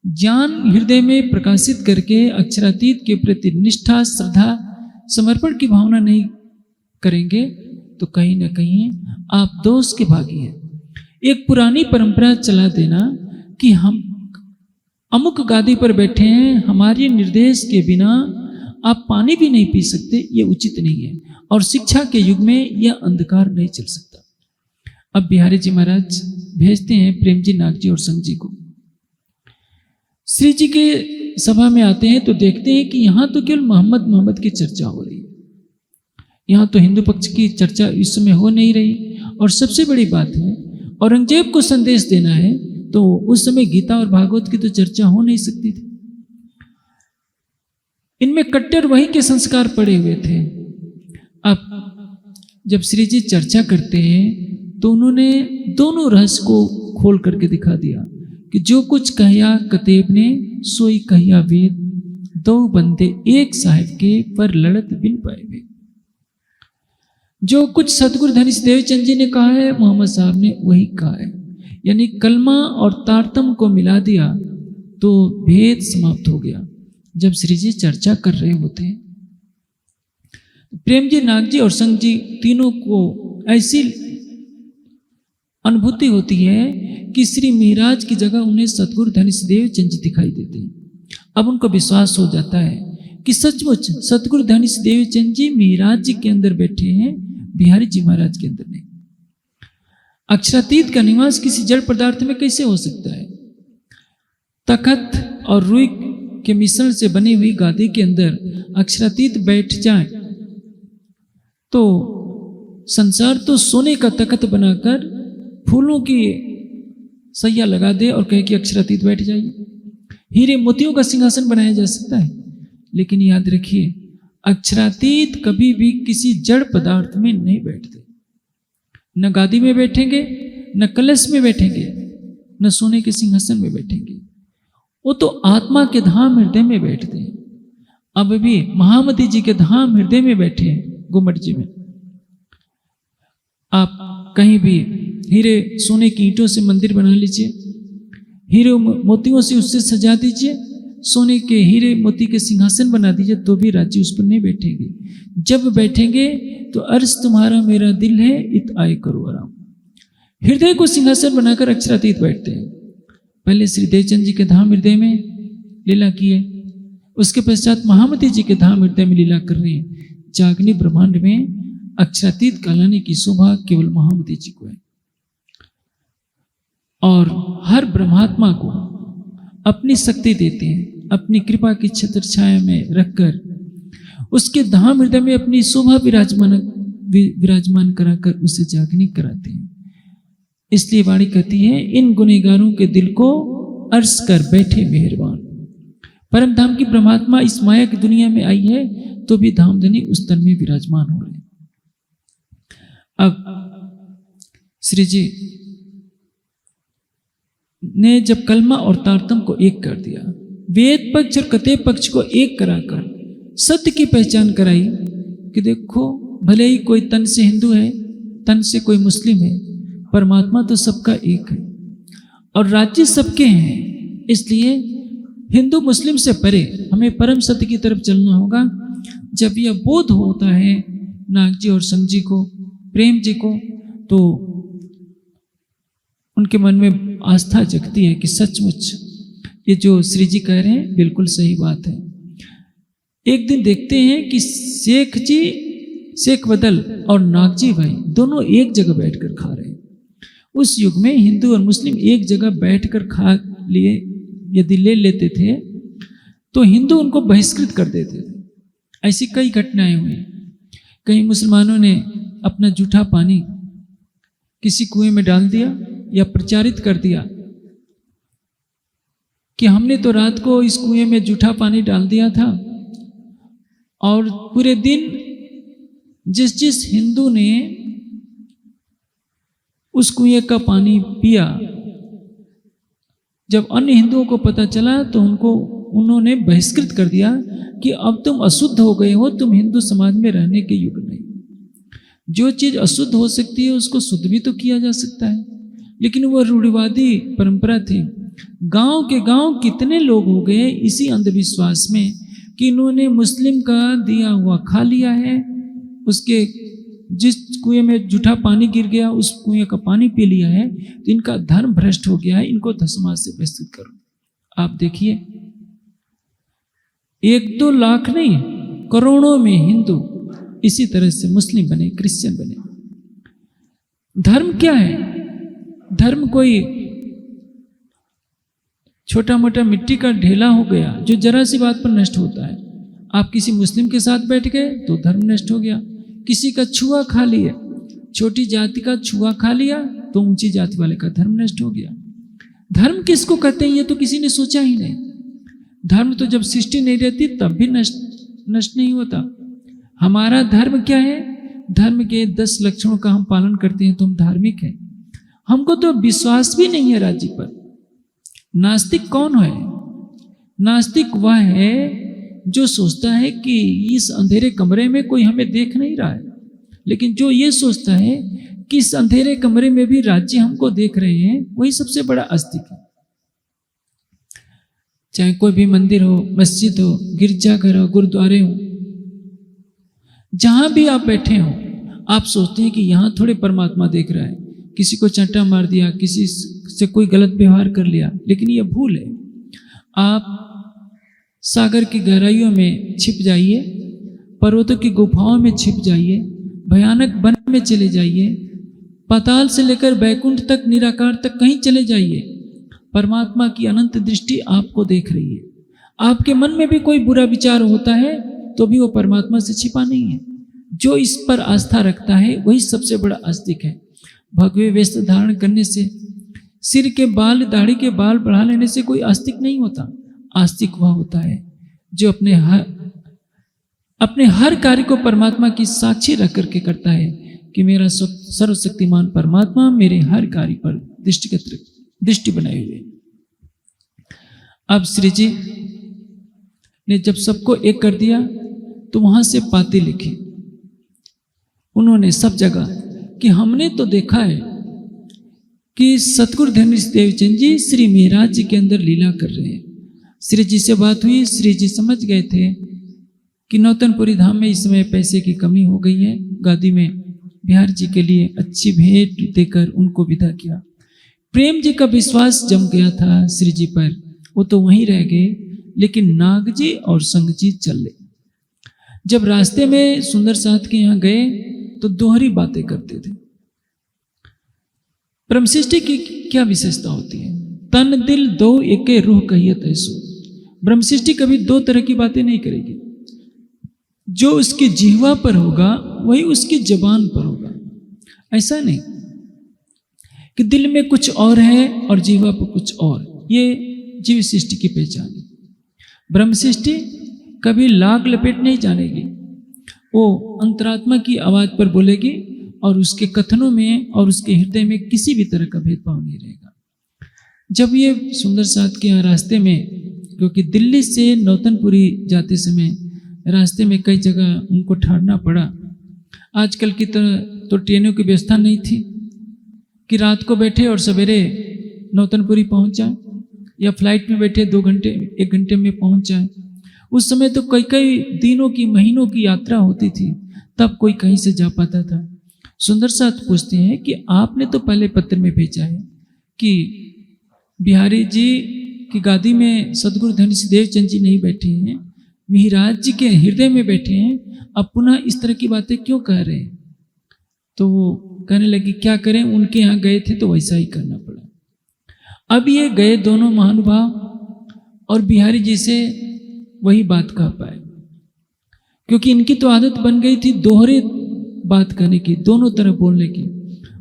ज्ञान हृदय में प्रकाशित करके अक्षरातीत के प्रति निष्ठा, श्रद्धा, समर्पण की भावना नहीं करेंगे, तो कहीं ना कहीं आप दोष के भागी हैं। एक पुरानी परंपरा चला देना कि हम अमुक गादी पर बैठे हैं, हमारे निर्देश के बिना आप पानी भी नहीं पी सकते, ये उचित नहीं है। और शिक्षा के युग में यह अंधकार नहीं चल सकता। अब बिहारी जी महाराज भेजते हैं प्रेम जी, नाग जी और संग जी को। श्री जी के सभा में आते हैं तो देखते हैं कि यहाँ तो केवल मोहम्मद की चर्चा हो रही है, यहाँ तो हिंदू पक्ष की चर्चा इस समय हो नहीं रही। और सबसे बड़ी बात है, औरंगजेब को संदेश देना है तो उस समय गीता और भागवत की तो चर्चा हो नहीं सकती थी। इनमें कट्टर वही के संस्कार पड़े हुए थे। अब जब श्री जी चर्चा करते हैं तो उन्होंने दोनों रहस्य को खोल करके दिखा दिया कि जो कुछ कहिया कतेब ने सोई कहिया वेद, 2 बंदे एक साहिब के पर लड़त बिन पाए वे। जो कुछ सतगुरु धनीश देवचंद जी ने कहा है, मोहम्मद साहब ने वही कहा है। यानी कलमा और तारतम को मिला दिया तो भेद समाप्त हो गया। जब श्री जी चर्चा कर रहे होते हैं, प्रेम जी, नाग जी और संग जी तीनों को ऐसी अनुभूति होती है कि श्री महाराज की जगह उन्हें सतगुरु धनेश्वर चंद जी दिखाई देते हैं। अब उनको विश्वास हो जाता है कि सचमुच सतगुरु धनेश्वर चंद जी महाराज जी के अंदर बैठे हैं, बिहारी जी महाराज के अंदर नहीं। अक्षरातीत का निवास किसी जड़ पदार्थ में कैसे हो सकता है? तखत और रुई के मिश्रण से बनी हुई गादी के अंदर अक्षरातीत बैठ जाए तो संसार तो सोने का तखत बनाकर फूलों की सैया लगा दे और कहे कि अक्षरातीत बैठ जाइए। हीरे मोतियों का सिंहासन बनाया जा सकता है, लेकिन याद रखिए अक्षरातीत कभी भी किसी जड़ पदार्थ में नहीं बैठते। न गादी में बैठेंगे, न कलश में बैठेंगे, न सोने के सिंहासन में बैठेंगे। वो तो आत्मा के धाम हृदय में बैठते हैं। अब भी महामती जी के धाम हृदय में बैठे हैं, गुम्मट जी में। आप कहीं भी हीरे सोने की ईंटों से मंदिर बना लीजिए, हीरे मोतियों से उससे सजा दीजिए, सोने के हीरे मोती के सिंहासन बना दीजिए, तो भी राज्य उस पर नहीं बैठेंगे। जब बैठेंगे तो अर्ज तुम्हारा मेरा दिल है, इत आए करो आराम। हृदय को सिंहासन बनाकर अक्षरातीत बैठते हैं। पहले श्री देवचंद जी के धाम हृदय में लीला किए, उसके पश्चात महामती जी के धाम हृदय में लीला कर रहे हैं। जागनी ब्रह्मांड में अक्षरातीत कहलाने की शोभा केवल महामती जी को है। और हर ब्रह्मात्मा को अपनी शक्ति देते हैं, अपनी कृपा की छत्र छाया में रखकर उसके धाम हृदय में अपनी शोभा विराजमान कराकर उसे जागनी कराते हैं। इसलिए वाणी कहती है, इन गुनहगारों के दिल को अर्ज कर बैठे मेहरबान। परम धाम की परमात्मा इस माया की दुनिया में आई है तो भी धामधनी उस तन में विराजमान हो रहे। अब श्री जी ने जब कलमा और तारतम को एक कर दिया, वेद पक्ष और कते पक्ष को एक कराकर सत्य की पहचान कराई कि देखो भले ही कोई तन से हिंदू है, तन से कोई मुस्लिम है, परमात्मा तो सबका एक है और राज्य सबके हैं। इसलिए हिंदू मुस्लिम से परे हमें परम सत्य की तरफ चलना होगा। जब यह बोध होता है नाग जी और संग जी को, प्रेम जी को, तो उनके मन में आस्था जगती है कि सचमुच ये जो श्री जी कह रहे हैं बिल्कुल सही बात है। एक दिन देखते हैं कि शेख जी, शेख बदल और नाग जी भाई दोनों एक जगह बैठकर खा रहे हैं। उस युग में हिंदू और मुस्लिम एक जगह बैठकर खा लिए यदि ले लेते थे तो हिंदू उनको बहिष्कृत कर देते थे। ऐसी कई घटनाएं हुई। कई मुसलमानों ने अपना जूठा पानी किसी कुएं में डाल दिया या प्रचारित कर दिया कि हमने तो रात को इस कुएं में जूठा पानी डाल दिया था, और पूरे दिन जिस जिस हिंदू ने उस कुएं का पानी पिया, जब अन्य हिंदुओं को पता चला तो उन्होंने बहिष्कृत कर दिया कि अब तुम अशुद्ध हो गए हो, तुम हिंदू समाज में रहने के युग नहीं। जो चीज अशुद्ध हो सकती है उसको शुद्ध भी तो किया जा सकता है, लेकिन वह रूढ़िवादी परंपरा थी। गांव के गांव कितने लोग हो गए इसी अंधविश्वास में कि इन्होंने मुस्लिम का दिया हुआ खा लिया है, उसके जिस कुएं में जूठा पानी गिर गया उस कुएं का पानी पी लिया है, तो इनका धर्म भ्रष्ट हो गया है, इनको समाज से बहिष्कृत करो। आप देखिए 1-2 लाख नहीं, करोड़ों में हिंदू इसी तरह से मुस्लिम बने, क्रिश्चियन बने। धर्म क्या है? धर्म कोई छोटा मोटा मिट्टी का ढेला हो गया जो जरा सी बात पर नष्ट होता है। आप किसी मुस्लिम के साथ बैठ गए तो धर्म नष्ट हो गया। किसी का छुआ खा लिया, छोटी जाति का छुआ खा लिया तो ऊंची जाति वाले का धर्म नष्ट हो गया। धर्म किसको कहते हैं ये तो किसी ने सोचा ही नहीं। धर्म तो जब सृष्टि नहीं रहती तब भी नष्ट नहीं होता। हमारा धर्म क्या है? धर्म के 10 लक्षणों का हम पालन करते हैं तो हम धार्मिक हैं। हमको तो विश्वास भी नहीं है राज्य पर। नास्तिक कौन है? नास्तिक वह है जो सोचता है कि इस अंधेरे कमरे में कोई हमें देख नहीं रहा है, लेकिन जो ये सोचता है कि इस अंधेरे कमरे में भी राज्य हमको देख रहे हैं, वही सबसे बड़ा आस्तिक है। चाहे कोई भी मंदिर हो, मस्जिद हो, गिरजाघर हो, गुरुद्वारे हो, जहां भी आप बैठे हो, आप सोचते हैं कि यहाँ थोड़े परमात्मा देख रहा है, किसी को चंटा मार दिया, किसी से कोई गलत व्यवहार कर लिया, लेकिन यह भूल है। आप सागर की गहराइयों में छिप जाइए, पर्वतों की गुफाओं में छिप जाइए, भयानक वन में चले जाइए, पाताल से लेकर बैकुंठ तक, निराकार तक कहीं चले जाइए, परमात्मा की अनंत दृष्टि आपको देख रही है। आपके मन में भी कोई बुरा विचार होता है तो भी वो परमात्मा से छिपा नहीं है। जो इस पर आस्था रखता है वही सबसे बड़ा आस्तिक है। भगवे वेश धारण करने से, सिर के बाल, दाढ़ी के बाल बढ़ा लेने से कोई आस्तिक नहीं होता। आस्तिक वह होता है जो अपने हर कार्य को परमात्मा की साक्षी रख करके करता है कि मेरा सर्वशक्तिमान परमात्मा मेरे हर कार्य पर दृष्टि बनाए हुए। अब श्री जी ने जब सबको एक कर दिया तो वहां से पाती लिखी उन्होंने सब जगह कि हमने तो देखा है कि सतगुरु धनीराज देवचंद जी श्री महाराज जी के अंदर लीला कर रहे हैं। श्री जी से बात हुई, श्री जी समझ गए थे कि नौतनपुरी धाम में इस समय पैसे की कमी हो गई है। गादी में बिहार जी के लिए अच्छी भेंट देकर उनको विदा किया। प्रेम जी का विश्वास जम गया था श्री जी पर, वो तो वहीं रह गए, लेकिन नाग जी और संग जी चले। जब रास्ते में सुंदर साथ के यहाँ गए तो दोहरी बातें करते थे। ब्रह्मसृष्टि की क्या विशेषता होती है? तन दिल दो एके रूह कहियत ऐसो। ब्रह्मसृष्टि कभी दो तरह की बातें नहीं करेगी। जो उसकी जिह्वा पर होगा वही उसकी जबान पर होगा। ऐसा नहीं कि दिल में कुछ और है और जिह्वा पर कुछ और। ये जीव सृष्टि की पहचान है। ब्रह्म सृष्टि कभी लाग लपेट नहीं जानेगी। वो अंतरात्मा की आवाज पर बोलेगी और उसके कथनों में और उसके हृदय में किसी भी तरह का भेदभाव नहीं रहेगा। जब ये सुंदर साथ के यहाँ रास्ते में, क्योंकि दिल्ली से नौतनपुरी जाते समय रास्ते में कई जगह उनको ठहरना पड़ा। आजकल की तरह तो ट्रेनों की व्यवस्था नहीं थी कि रात को बैठे और सवेरे नौतनपुरी पहुंच जाए, या फ्लाइट में बैठे 2 घंटे 1 घंटे में पहुंच जाए। उस समय तो कई कई दिनों की, महीनों की यात्रा होती थी, तब कोई कहीं से जा पाता था। सुंदर साथ पूछते हैं कि आपने तो पहले पत्र में भेजा है कि बिहारी जी की गादी में सदगुरु धनीराज देवचंद जी नहीं बैठे हैं, महाराज जी के हृदय में बैठे हैं, अब पुनः इस तरह की बातें क्यों कह रहे हैं? तो वो कहने लगी क्या करें, उनके यहाँ गए थे तो वैसा ही करना पड़ा। अब ये गए दोनों महानुभाव और बिहारी जी से वही बात कह पाए, क्योंकि इनकी तो आदत बन गई थी दोहरे बात करने की, दोनों तरफ बोलने की।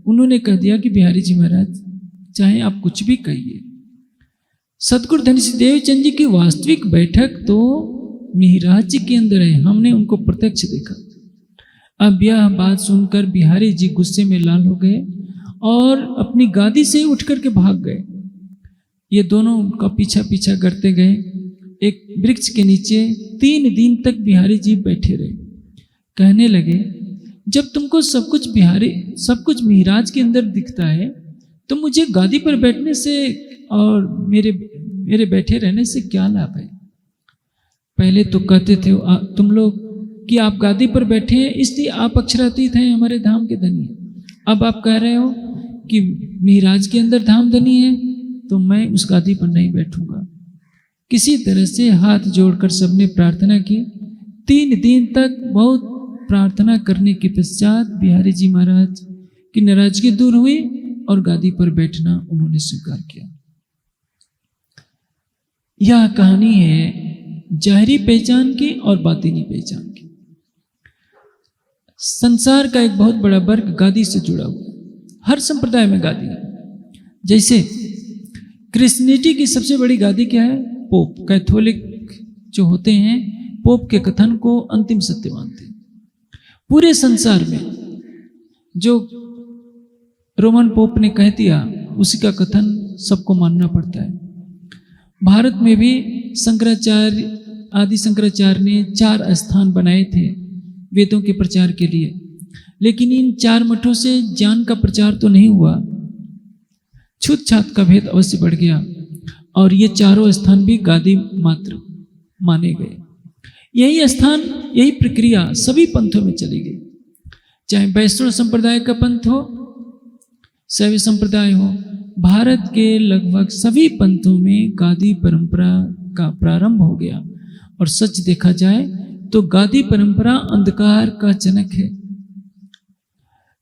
उन्होंने कह दिया कि बिहारी जी महाराज चाहे आप कुछ भी कहिए, सतगुरु धनीराज देवचंद जी की वास्तविक बैठक तो महाराज जी के अंदर है, हमने उनको प्रत्यक्ष देखा। अब यह बात सुनकर बिहारी जी गुस्से में लाल हो गए और अपनी गादी से उठ करके भाग गए। ये दोनों उनका पीछा पीछा करते गए। एक वृक्ष के नीचे 3 दिन तक बिहारी जी बैठे रहे। कहने लगे जब तुमको सब कुछ महाराज के अंदर दिखता है तो मुझे गादी पर बैठने से और मेरे बैठे रहने से क्या लाभ है? पहले तो कहते थे तुम लोग कि आप गादी पर बैठे हैं इसलिए आप अक्षरातीत हैं, हमारे धाम के धनी हैं। अब आप कह रहे हो कि महाराज के अंदर धाम धनी है, तो मैं उस गादी पर नहीं बैठूंगा। किसी तरह से हाथ जोड़कर सबने प्रार्थना की। 3 दिन तक बहुत प्रार्थना करने के पश्चात बिहारी जी महाराज की नाराजगी दूर हुई और गादी पर बैठना उन्होंने स्वीकार किया। यह कहानी है जाहिरी पहचान की और बातिनी पहचान की। संसार का एक बहुत बड़ा वर्ग गादी से जुड़ा हुआ है। हर संप्रदाय में गादी है। जैसे क्रिश्चियनिटी की सबसे बड़ी गादी क्या है? पोप। कैथोलिक जो होते हैं पोप के कथन को अंतिम सत्य मानते हैं। पूरे संसार में जो रोमन पोप ने कह दिया उसी का कथन सबको मानना पड़ता है। भारत में भी आदि शंकराचार्य ने 4 स्थान बनाए थे वेदों के प्रचार के लिए, लेकिन इन 4 मठों से ज्ञान का प्रचार तो नहीं हुआ, छूत छात का भेद अवश्य बढ़ गया। और ये चारों स्थान भी गादी मात्र माने गए। यही स्थान, यही प्रक्रिया सभी पंथों में चली गई, चाहे वैष्णव संप्रदाय का पंथ हो, शैव संप्रदाय हो। भारत के लगभग सभी पंथों में गादी परंपरा का प्रारंभ हो गया। और सच देखा जाए तो गादी परंपरा अंधकार का जनक है।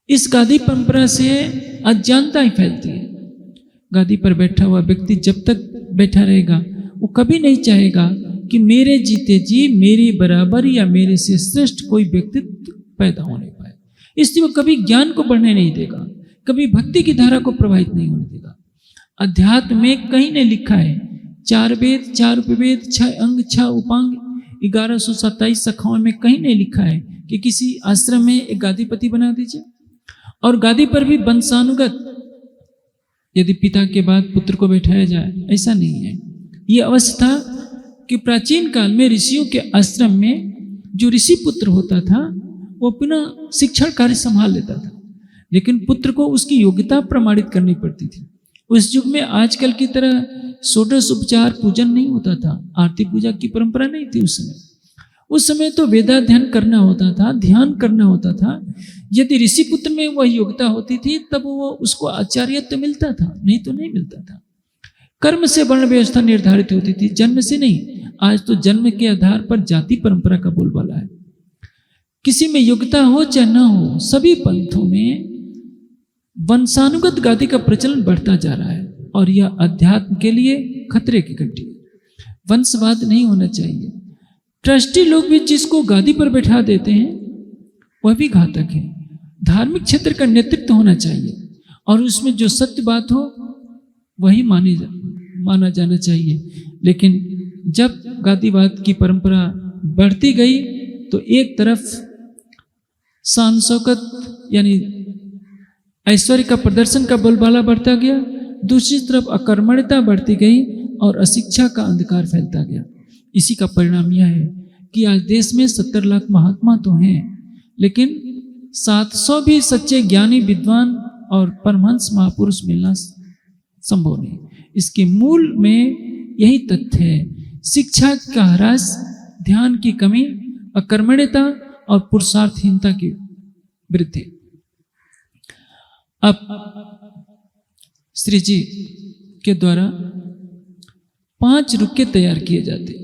इस गादी परंपरा से अज्ञानता ही फैलती है। गादी पर बैठा हुआ व्यक्ति जब तक बैठा रहेगा, वो कभी नहीं चाहेगा कि मेरे जीते जी मेरी बराबर या मेरे से श्रेष्ठ कोई व्यक्तित्व पैदा होने पाए। इसलिए वो कभी ज्ञान को बढ़ने नहीं देगा, कभी भक्ति की धारा को प्रभावित नहीं होने देगा। अध्यात्म में कहीं नहीं लिखा है 4 वेद 4 उपवेद 6 अंग 6 उपांग 1127 शाखाओं में कहीं नहीं लिखा है कि किसी आश्रम में एक गादीपति बना दीजिए। और गादी पर भी वंशानुगत यदि पिता के बाद पुत्र को बैठाया जाए, ऐसा नहीं है। ये अवश्य था कि प्राचीन काल में ऋषियों के आश्रम में जो ऋषि पुत्र होता था वो अपना शिक्षण कार्य संभाल लेता था, लेकिन पुत्र को उसकी योग्यता प्रमाणित करनी पड़ती थी। उस युग में आजकल की तरह षोडश उपचार पूजन नहीं होता था, आरती पूजा की परंपरा नहीं थी उस समय। उस समय तो वेदाध्ययन करना होता था, ध्यान करना होता था। यदि ऋषि पुत्र में वह योग्यता होती थी तब वो उसको आचार्यत्व मिलता था, नहीं तो नहीं मिलता था। कर्म से वर्ण व्यवस्था निर्धारित होती थी, जन्म से नहीं। आज तो जन्म के आधार पर जाति परंपरा का बोलबाला है। किसी में योग्यता हो चाहे न हो, सभी पंथों में वंशानुगत गादी का प्रचलन बढ़ता जा रहा है और यह अध्यात्म के लिए खतरे की घंटी है। वंशवाद नहीं होना चाहिए। ट्रस्टी लोग भी जिसको गादी पर बैठा देते हैं वह भी घातक है। धार्मिक क्षेत्र का नेतृत्व होना चाहिए और उसमें जो सत्य बात हो वही माना जाना चाहिए। लेकिन जब गादीवाद की परंपरा बढ़ती गई तो एक तरफ शान शौकत यानी ऐश्वर्य का प्रदर्शन का बोलबाला बढ़ता गया, दूसरी तरफ अकर्मण्यता बढ़ती गई और अशिक्षा का अंधकार फैलता गया। इसी का परिणाम यह है कि आज देश में 70 लाख महात्मा तो हैं, लेकिन 700 भी सच्चे ज्ञानी विद्वान और परमहंस महापुरुष मिलना संभव नहीं। इसके मूल में यही तथ्य है, शिक्षा का ह्रास, ध्यान की कमी, अकर्मण्यता और पुरुषार्थहीनता की वृद्धि। अब श्री जी के द्वारा 5 रुक्के तैयार किए जाते,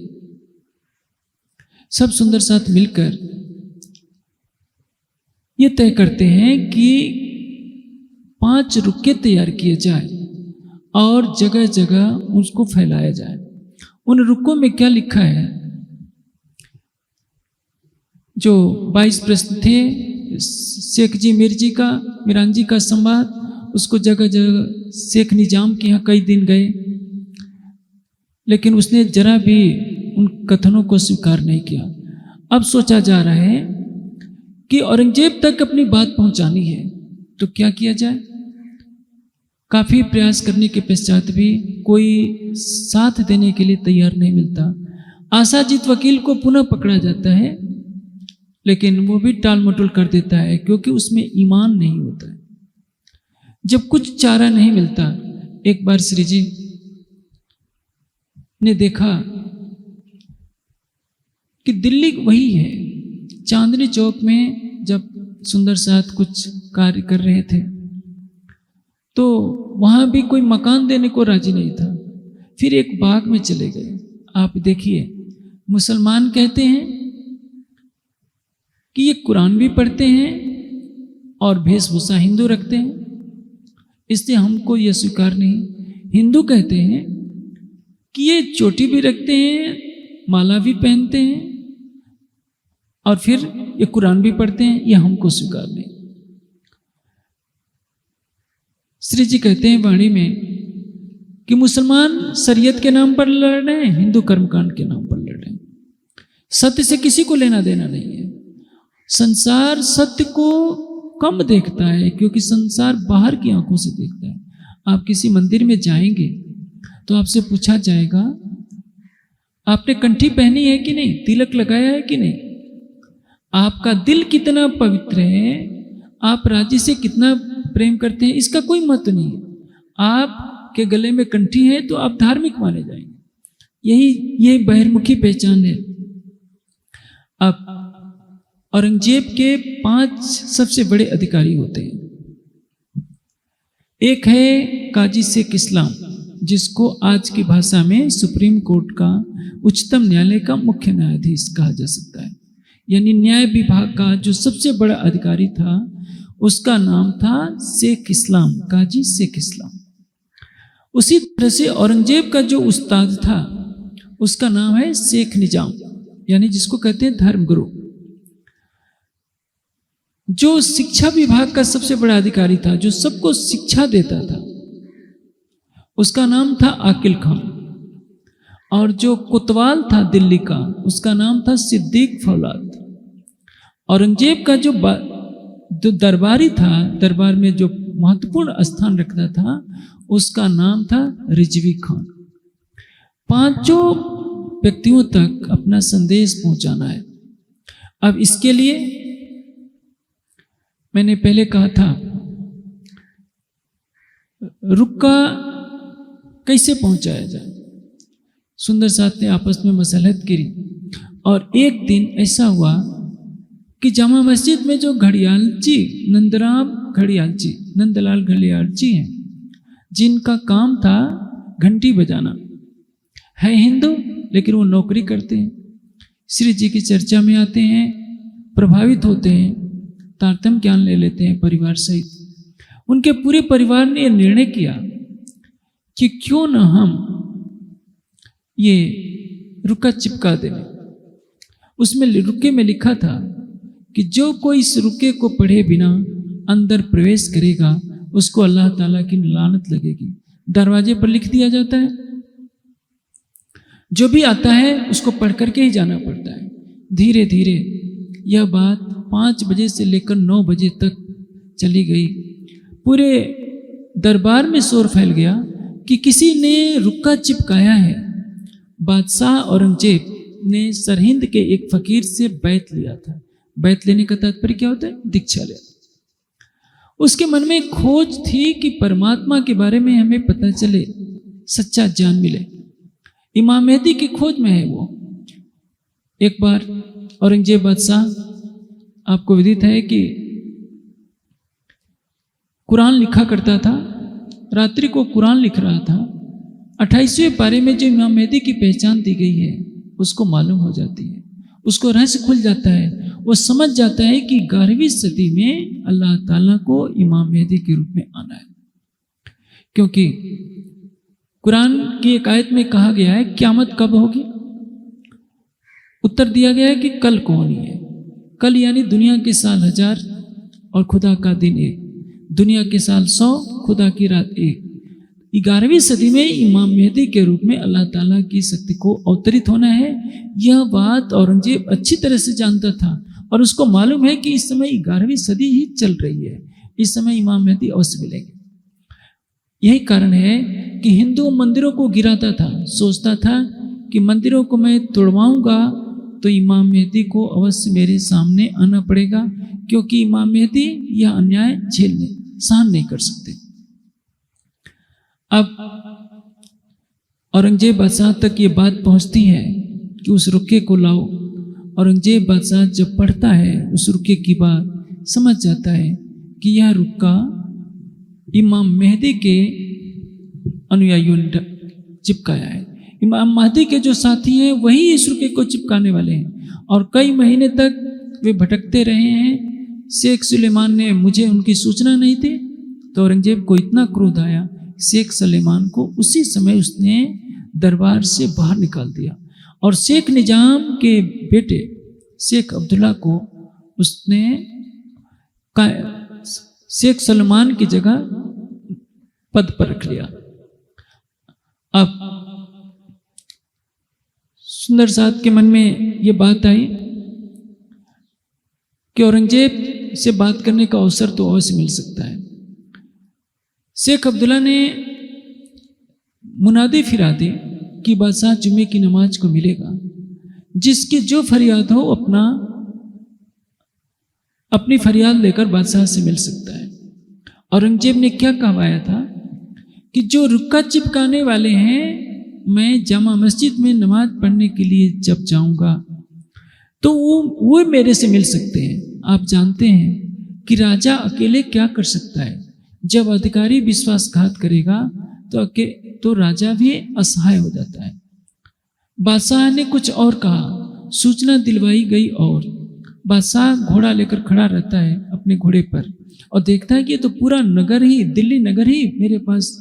सब सुंदर साथ मिलकर ये तय करते हैं कि 5 रुक्के तैयार किए जाए और जगह जगह उसको फैलाया जाए। उन रुक्कों में क्या लिखा है? जो 22 प्रश्न थे, शेख जी मीरान जी का संवाद, उसको जगह जगह शेख निजाम के यहाँ कई दिन गए, लेकिन उसने जरा भी उन कथनों को स्वीकार नहीं किया। अब सोचा जा रहा है कि औरंगजेब तक अपनी बात पहुंचानी है, तो क्या किया जाए। काफी प्रयास करने के पश्चात भी कोई साथ देने के लिए तैयार नहीं मिलता। आशाजीत वकील को पुनः पकड़ा जाता है, लेकिन वो भी टाल मटोल कर देता है क्योंकि उसमें ईमान नहीं होता है। जब कुछ चारा नहीं मिलता, एक बार श्री जी ने देखा कि दिल्ली वही है। चांदनी चौक में जब सुंदर साथ कुछ कार्य कर रहे थे तो वहां भी कोई मकान देने को राजी नहीं था। फिर एक बाग में चले गए। आप देखिए, मुसलमान कहते हैं कि ये कुरान भी पढ़ते हैं और वेशभूषा हिंदू रखते हैं, इसलिए हमको ये स्वीकार नहीं। हिंदू कहते हैं कि ये चोटी भी रखते हैं, माला भी पहनते हैं और फिर ये कुरान भी पढ़ते हैं, ये हमको स्वीकार नहीं। श्री जी कहते हैं वाणी में कि मुसलमान शरीयत के नाम पर लड़ रहे हैं, हिंदू कर्मकांड के नाम पर लड़ रहे हैं। सत्य से किसी को लेना देना नहीं है। संसार सत्य को कम देखता है क्योंकि संसार बाहर की आंखों से देखता है। आप किसी मंदिर में जाएंगे तो आपसे पूछा जाएगा आपने कंठी पहनी है कि नहीं, तिलक लगाया है कि नहीं, आपका दिल कितना पवित्र है, आप राज्य से कितना प्रेम करते हैं, इसका कोई महत्व नहीं है। आप आपके गले में कंठी है तो आप धार्मिक माने जाएंगे। यही बहिर्मुखी पहचान है। अब औरंगजेब के 5 सबसे बड़े अधिकारी होते हैं। एक है काजी शेख इस्लाम, जिसको आज की भाषा में सुप्रीम कोर्ट का, उच्चतम न्यायालय का मुख्य न्यायाधीश कहा जा सकता है। यानी न्याय विभाग का जो सबसे बड़ा अधिकारी था उसका नाम था शेख इस्लाम, काजी शेख इस्लाम। उसी तरह से औरंगजेब का जो उस्ताद था उसका नाम है शेख निजाम, यानी जिसको कहते हैं धर्मगुरु। जो शिक्षा विभाग का सबसे बड़ा अधिकारी था, जो सबको शिक्षा देता था, उसका नाम था आकिल खान। और जो कोतवाल था दिल्ली का, उसका नाम था सिद्दीक फौलाद। औरंगजेब का जो दरबारी था, दरबार में जो महत्वपूर्ण स्थान रखता था, उसका नाम था रिजवी खान। 5 व्यक्तियों तक अपना संदेश पहुंचाना है। अब इसके लिए मैंने पहले कहा था, रुक्का कैसे पहुंचाया जाए। सुंदर साथ ने आपस में मसलहत करी और एक दिन ऐसा हुआ कि जामा मस्जिद में जो घड़ियालची नंदलाल घड़ियालची हैं, जिनका काम था घंटी बजाना, है हिंदू लेकिन वो नौकरी करते हैं, श्री जी की चर्चा में आते हैं, प्रभावित होते हैं, तारतम्य ज्ञान ले लेते हैं परिवार सहित। उनके पूरे परिवार ने यह निर्णय किया कि क्यों न हम ये रुक्का चिपका दें। उसमें रुक्के में लिखा था कि जो कोई इस रुक्के को पढ़े बिना अंदर प्रवेश करेगा उसको अल्लाह ताला की लानत लगेगी। दरवाजे पर लिख दिया जाता है, जो भी आता है उसको पढ़ करके ही जाना पड़ता है। धीरे धीरे यह बात 5 बजे से लेकर 9 बजे तक चली गई। पूरे दरबार में शोर फैल गया कि किसी ने रुक्का चिपकाया है। बादशाह औरंगजेब ने सरहिंद के एक फकीर से बैत लिया था। बैत लेने का तात्पर्य क्या होता है? दीक्षा लेना। उसके मन में खोज थी कि परमात्मा के बारे में हमें पता चले, सच्चा ज्ञान मिले। इमाम मेहदी की खोज में है वो। एक बार औरंगजेब बादशाह, आपको विदित है कि कुरान लिखा करता था, रात्रि को कुरान लिख रहा था। 28वें पारे में जो इमाम मेहदी की पहचान दी गई है उसको मालूम हो जाती है, उसको रहस्य खुल जाता है। वो समझ जाता है कि 11वीं सदी में अल्लाह ताला को इमाम मेहदी के रूप में आना है। क्योंकि कुरान की एक आयत में कहा गया है क़यामत कब होगी। उत्तर दिया गया है कि कल को होनी है। कल यानी दुनिया के साल 1000 और खुदा का दिन 1। दुनिया के साल 100, खुदा की रात 1। 11वीं सदी में इमाम मेहदी के रूप में अल्लाह ताला की शक्ति को अवतरित होना है। यह बात औरंगजेब अच्छी तरह से जानता था और उसको मालूम है कि इस समय 11वीं सदी ही चल रही है, इस समय इमाम मेहदी अवश्य मिलेंगे। यही कारण है कि हिंदू मंदिरों को गिराता था, सोचता था कि मंदिरों को मैं तोड़वाऊंगा तो इमाम मेहदी को अवश्य मेरे सामने आना पड़ेगा, क्योंकि इमाम मेहदी यह अन्याय सहन नहीं कर सकते। अब औरंगजेब बादशाह तक ये बात पहुंचती है कि उस रुक्के को लाओ। औरंगजेब बादशाह जब पढ़ता है उस रुक्के की बात, समझ जाता है कि यह रुक्का इमाम मेहदी के अनुयायियों ने चिपकाया है। इमाम मेहदी के जो साथी हैं वही इस रुक्के को चिपकाने वाले हैं और कई महीने तक वे भटकते रहे हैं। शेख सुलेमान ने मुझे उनकी सूचना नहीं थी, तो औरंगजेब को इतना क्रोध आया, शेख सुलेमान को उसी समय उसने दरबार से बाहर निकाल दिया और शेख निजाम के बेटे शेख अब्दुल्ला को उसने शेख सलमान की जगह पद पर रख लिया। अब सुंदर साथ के मन में ये बात आई कि औरंगजेब से बात करने का अवसर तो अवश्य मिल सकता है। शेख अब्दुल्ला ने मुनादी फिरा दी कि बादशाह जुम्मे की नमाज को मिलेगा, जिसकी जो फरियाद हो अपनी फरियाद लेकर बादशाह से मिल सकता है। औरंगजेब ने क्या कहवाया था कि जो रुक्का चिपकाने वाले हैं, मैं जामा मस्जिद में नमाज पढ़ने के लिए जब जाऊंगा तो वो मेरे से मिल सकते हैं। आप जानते हैं कि राजा अकेले क्या कर सकता है। जब अधिकारी विश्वासघात करेगा तो राजा भी असहाय हो जाता है। बादशाह ने कुछ और कहा, सूचना दिलवाई गई और बादशाह घोड़ा लेकर खड़ा रहता है अपने घोड़े पर और देखता है कि ये तो पूरा नगर ही, दिल्ली नगर ही मेरे पास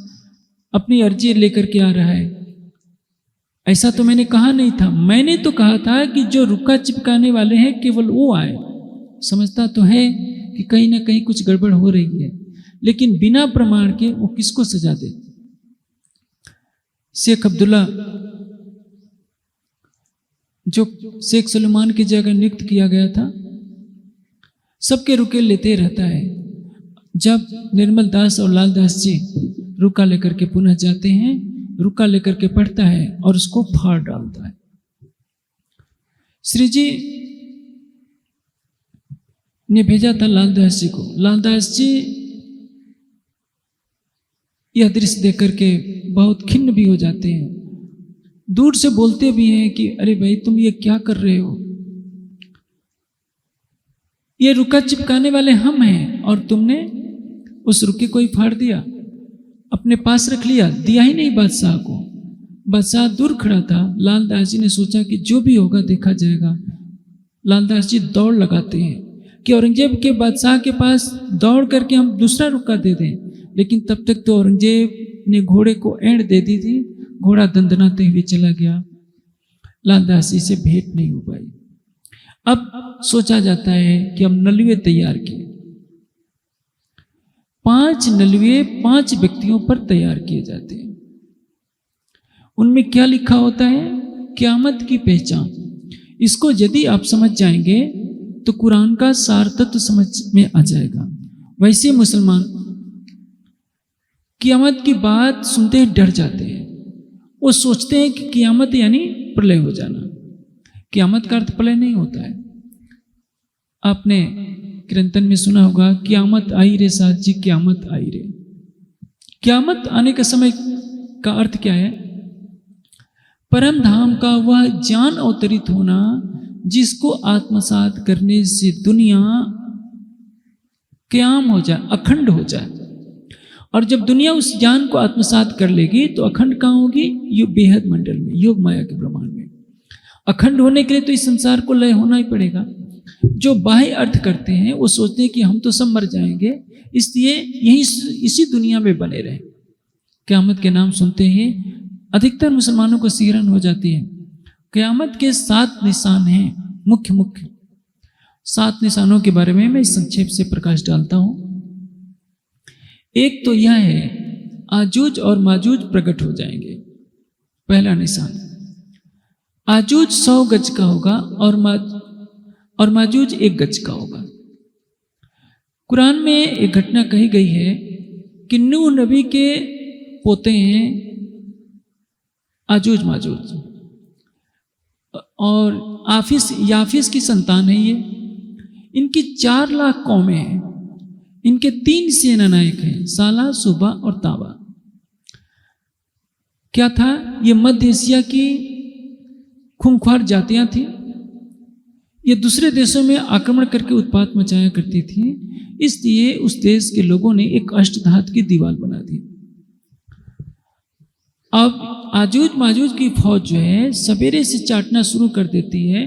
अपनी अर्जी लेकर के आ रहा है। ऐसा तो मैंने कहा नहीं था। मैंने तो कहा था कि जो रुक्का चिपकाने वाले हैं केवल वो आए। समझता तो है कि कहीं ना कहीं कुछ गड़बड़ हो रही है, लेकिन बिना प्रमाण के वो किसको सजा दे। शेख अब्दुल्ला जो शेख सलमान की जगह नियुक्त किया गया था, सबके रुके लेते रहता है। जब निर्मल दास और लाल दास जी रुका लेकर के पुनः जाते हैं, रुका लेकर के पढ़ता है और उसको फाड़ डालता है। श्री जी ने भेजा था लालदास जी को। लालदास जी यह दृश्य देख करके बहुत खिन्न भी हो जाते हैं, दूर से बोलते भी हैं कि अरे भाई तुम ये क्या कर रहे हो, ये रुका चिपकाने वाले हम हैं और तुमने उस रुके को ही फाड़ दिया, अपने पास रख लिया, दिया ही नहीं बादशाह को। बादशाह दूर खड़ा था। लालदास जी ने सोचा कि जो भी होगा देखा जाएगा। लालदास जी दौड़ लगाते हैं कि औरंगजेब के बादशाह के पास दौड़ करके हम दूसरा रुका दे दें, लेकिन तब तक तो औरंगजेब ने घोड़े को एंड दे दी थी। घोड़ा दंदनाते हुए चला गया। लालदास जी से भेंट नहीं हो पाई। अब सोचा जाता है कि हम नलवे तैयार किए। 5 नलवे 5 व्यक्तियों पर तैयार किए जाते हैं। उनमें क्या लिखा होता है? क़यामत की पहचान। इसको यदि आप समझ जाएंगे तो कुरान का सार तत्व समझ में आ जाएगा। वैसे मुसलमान क़यामत की बात सुनते ही डर जाते हैं। वो सोचते हैं कि क़यामत यानी प्रलय हो जाना। क़यामत का अर्थ प्रलय नहीं होता है। आपने कीर्तन में सुना होगा, क़यामत आई रे साथ जी, क़यामत आई रे। क़यामत आने का समय का अर्थ क्या है? परम धाम का वह ज्ञान अवतरित होना जिसको आत्मसात करने से दुनिया क़याम हो जाए, अखंड हो जाए। और जब दुनिया उस ज्ञान को आत्मसात कर लेगी तो अखंड कहाँ होगी? यो बेहद मंडल में, योग माया के ब्रह्मांड में। अखंड होने के लिए तो इस संसार को लय होना ही पड़ेगा। जो बाह्य अर्थ करते हैं वो सोचते हैं कि हम तो सब मर जाएंगे, इसलिए यही इसी दुनिया में बने रहें। क़यामत के नाम सुनते ही अधिकतर मुसलमानों को सिहरन हो जाती है। क़यामत के 7 निशान हैं, मुख्य 7 निशानों के बारे में मैं संक्षेप से प्रकाश डालता हूँ। एक तो यह है, आजूज और माजूज प्रकट हो जाएंगे। पहला निशान, आजूज 100 गज का होगा और माजूज 1 गज का होगा। कुरान में एक घटना कही गई है कि नूह नबी के पोते हैं आजूज माजूज, और याफिस की संतान है ये। इनकी 4 लाख कौमें हैं। इनके 3 सेना नायक हैं, साला, सुबा और ताबा। क्या था? ये मध्य एशिया की खूंखार जातियां थी। ये दूसरे देशों में आक्रमण करके उत्पात मचाया करती थी। इसलिए उस देश के लोगों ने एक अष्टधातु की दीवार बना दी। अब आजूज माजूज की फौज जो है सवेरे से चाटना शुरू कर देती है,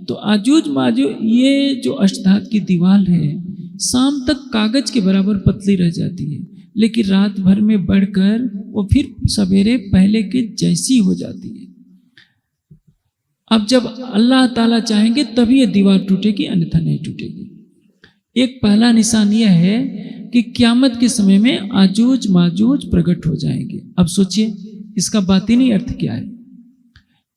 तो आजूज माजूज ये जो अष्टधातु की दीवार है शाम तक कागज के बराबर पतली रह जाती है, लेकिन रात भर में बढ़कर वो फिर सवेरे पहले के जैसी हो जाती है। अब जब अल्लाह ताला चाहेंगे तभी ये दीवार टूटेगी, अन्यथा नहीं टूटेगी। एक पहला निशान यह है कि क़यामत के समय में आजूज माजूज प्रकट हो जाएंगे। अब सोचिए इसका बातिनी अर्थ क्या है?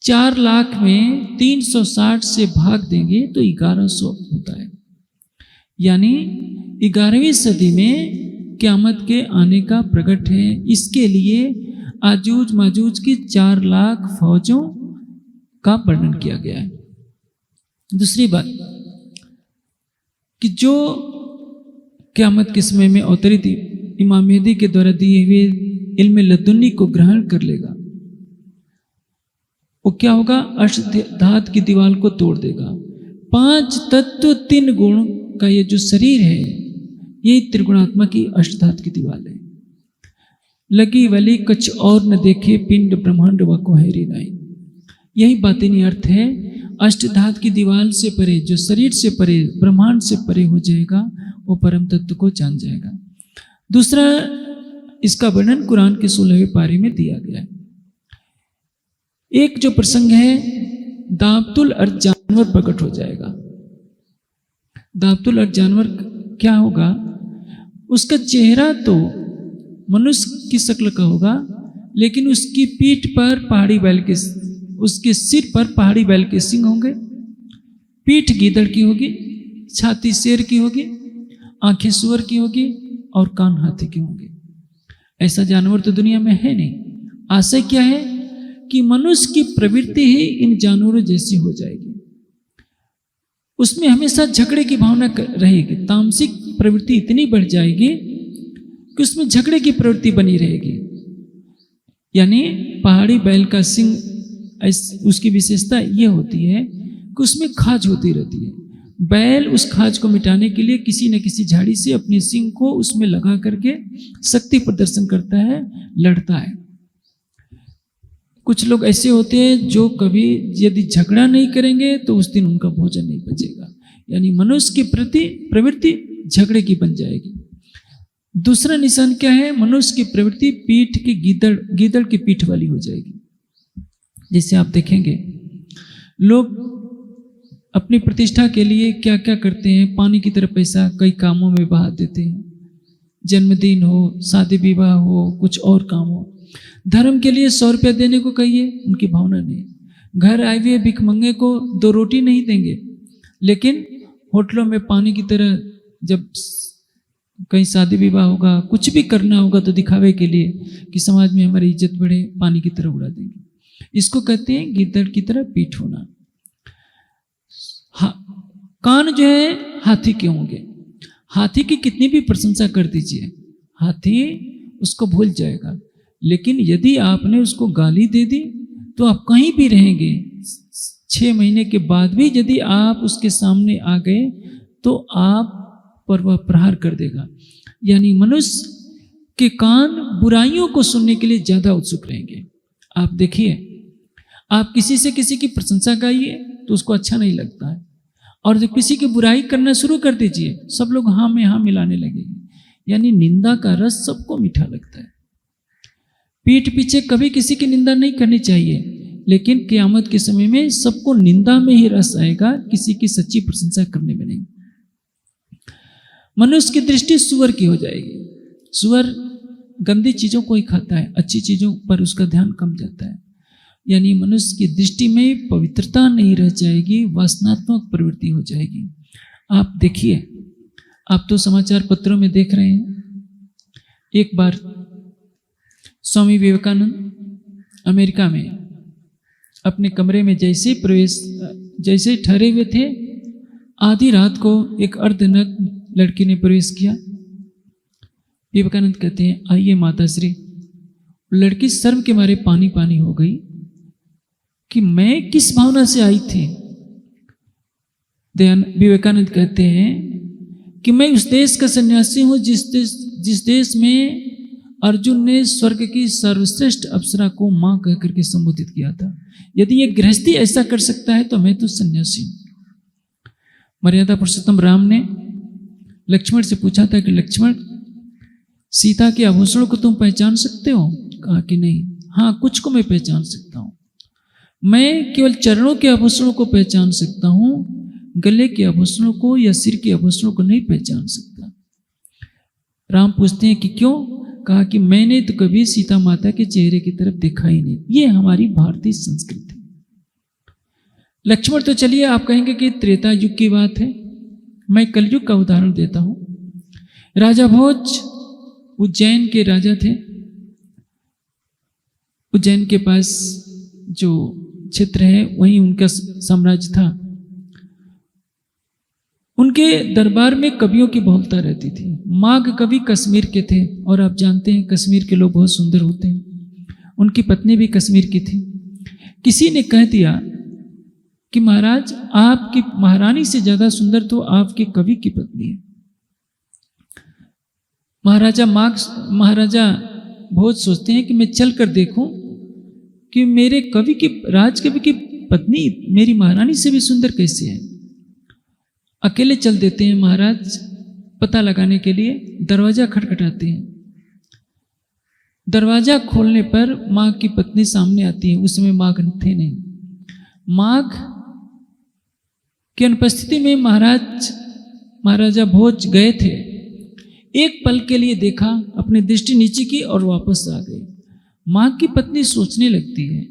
4 लाख में 360 से भाग देंगे तो 1100 होता है। यानी 11वीं सदी में क़यामत के आने का प्रकट है। इसके लिए आजूज माजूज की 4 लाख फौजों का वर्णन किया गया है। दूसरी बात कि जो क़यामत के समय में अवतरित इमाम मेहदी के द्वारा दिए हुए इल्म लदुन्नी को ग्रहण कर लेगा, वो क्या होगा, अष्टधात की दीवार को तोड़ देगा। 5 तत्व 3 गुण का ये जो शरीर है, ये त्रिगुणात्मा की अष्टधात की दीवार है। लगी वली कछ और न देखे, पिंड ब्रह्मांड व कुहरी नाई। यही बातिनी अर्थ है। अष्टधात की दीवार से परे, जो शरीर से परे, ब्रह्मांड से परे हो जाएगा, वो परम तत्व को जान जाएगा। दूसरा, इसका वर्णन कुरान के 16वें पारे में दिया गया है। एक जो प्रसंग है, दाबतुल अर्थ जानवर प्रकट हो जाएगा। दाबतुल अर्थ जानवर क्या होगा, उसका चेहरा तो मनुष्य की शक्ल का होगा, लेकिन उसकी पीठ पर पहाड़ी बैल के, उसके सिर पर पहाड़ी बैल के सिंग होंगे, पीठ गीदड़ की होगी, छाती शेर की होगी, आंखें सुअर की होगी और कान हाथी के होंगे। ऐसा जानवर तो दुनिया में है नहीं। आशय क्या है कि मनुष्य की प्रवृत्ति ही इन जानवरों जैसी हो जाएगी। उसमें हमेशा झगड़े की भावना रहेगी। तामसिक प्रवृत्ति इतनी बढ़ जाएगी कि उसमें झगड़े की प्रवृत्ति बनी रहेगी। यानी पहाड़ी बैल का सिंग, उसकी विशेषता ये होती है कि उसमें खाज होती रहती है। बैल उस खाज को मिटाने के लिए किसी न किसी झाड़ी से अपने सिंग को उसमें लगा करके शक्ति प्रदर्शन करता है, लड़ता है। कुछ लोग ऐसे होते हैं जो कभी यदि झगड़ा नहीं करेंगे तो उस दिन उनका भोजन नहीं बचेगा। यानी मनुष्य की प्रति प्रवृत्ति झगड़े की बन जाएगी। दूसरा निशान क्या है, मनुष्य की प्रवृत्ति पीठ की गीदड़ की पीठ वाली हो जाएगी। जैसे आप देखेंगे लोग अपनी प्रतिष्ठा के लिए क्या क्या करते हैं, पानी की तरह पैसा कई कामों में बहा देते हैं। जन्मदिन हो, शादी विवाह हो, कुछ और काम हो। धर्म के लिए 100 रुपया देने को कहिए, उनकी भावना नहीं। घर आए हुए भिखमंगे को 2 रोटी नहीं देंगे, लेकिन होटलों में पानी की तरह जब कहीं शादी विवाह होगा, कुछ भी करना होगा तो दिखावे के लिए कि समाज में हमारी इज्जत बढ़े, पानी की तरह उड़ा देंगे। इसको कहते हैं गिद्दड़ की तरह पीठ होना। कान जो है हाथी के होंगे। हाथी की कितनी भी प्रशंसा कर दीजिए, हाथी उसको भूल जाएगा। लेकिन यदि आपने उसको गाली दे दी तो आप कहीं भी रहेंगे, 6 महीने के बाद भी यदि आप उसके सामने आ गए तो आप पर वह प्रहार कर देगा। यानी मनुष्य के कान बुराइयों को सुनने के लिए ज्यादा उत्सुक रहेंगे। आप देखिए, आप किसी से किसी की प्रशंसा गाइए तो उसको अच्छा नहीं लगता है, और जब किसी की बुराई करना शुरू कर दीजिए, सब लोग हाँ में हाँ मिलाने लगेंगे। यानी निंदा का रस सबको मीठा लगता है। पीठ पीछे कभी किसी की निंदा नहीं करनी चाहिए, लेकिन क़यामत के समय में सबको निंदा में ही रस आएगा, किसी की सच्ची प्रशंसा करने में नहीं। मनुष्य की दृष्टि सुअर की हो जाएगी। सुअर गंदी चीजों को ही खाता है, अच्छी चीजों पर उसका ध्यान कम जाता है। यानी मनुष्य की दृष्टि में पवित्रता नहीं रह जाएगी, वासनात्मक प्रवृत्ति हो जाएगी। आप देखिए, आप तो समाचार पत्रों में देख रहे हैं, एक बार स्वामी विवेकानंद अमेरिका में अपने कमरे में जैसे ठहरे हुए थे, आधी रात को एक अर्धनग्न लड़की ने प्रवेश किया। विवेकानंद कहते हैं, आइए माताश्री। लड़की शर्म के मारे पानी पानी हो गई कि मैं किस भावना से आई थी। विवेकानंद कहते हैं कि मैं उस देश का सन्यासी हूं जिस देश में अर्जुन ने स्वर्ग की सर्वश्रेष्ठ अप्सरा को मां कहकर के संबोधित किया था। यदि ये गृहस्थी ऐसा कर सकता है तो मैं तो सन्यासी हूं। मर्यादा पुरुषोत्तम राम ने लक्ष्मण से पूछा था कि लक्ष्मण, सीता के आभूषणों को तुम पहचान सकते हो? कहा कि नहीं। हाँ, कुछ को मैं पहचान सकता हूं। मैं केवल चरणों के आभूषणों को पहचान सकता हूं, गले के आभूषणों को या सिर के आभूषणों को नहीं पहचान सकता। राम पूछते हैं कि क्यों? कहा कि मैंने तो कभी सीता माता के चेहरे की तरफ देखा ही नहीं। ये हमारी भारतीय संस्कृति। लक्ष्मण तो चलिए आप कहेंगे कि त्रेता युग की बात है, मैं कलयुग का उदाहरण देता हूं। राजा भोज उज्जैन के राजा थे। उज्जैन के पास जो क्षेत्र है वहीं उनका साम्राज्य था। उनके दरबार में कवियों की बहुलता रहती थी। माघ कवि कश्मीर के थे और आप जानते हैं कश्मीर के लोग बहुत सुंदर होते हैं। उनकी पत्नी भी कश्मीर की थी। किसी ने कह दिया कि महाराज आपकी महारानी से ज्यादा सुंदर तो आपके कवि की पत्नी है। महाराजा भोज सोचते हैं कि मैं चल कर देखूं कि मेरे कवि की राजकवि की पत्नी मेरी महारानी से भी सुंदर कैसे है। अकेले चल देते हैं महाराज पता लगाने के लिए। दरवाजा खटखटाते हैं। दरवाजा खोलने पर माघ की पत्नी सामने आती है। उस समय माघ थे नहीं। माघ की अनुपस्थिति में महाराजा भोज गए थे। एक पल के लिए देखा, अपनी दृष्टि नीचे की और वापस आ गए। माघ की पत्नी सोचने लगती है,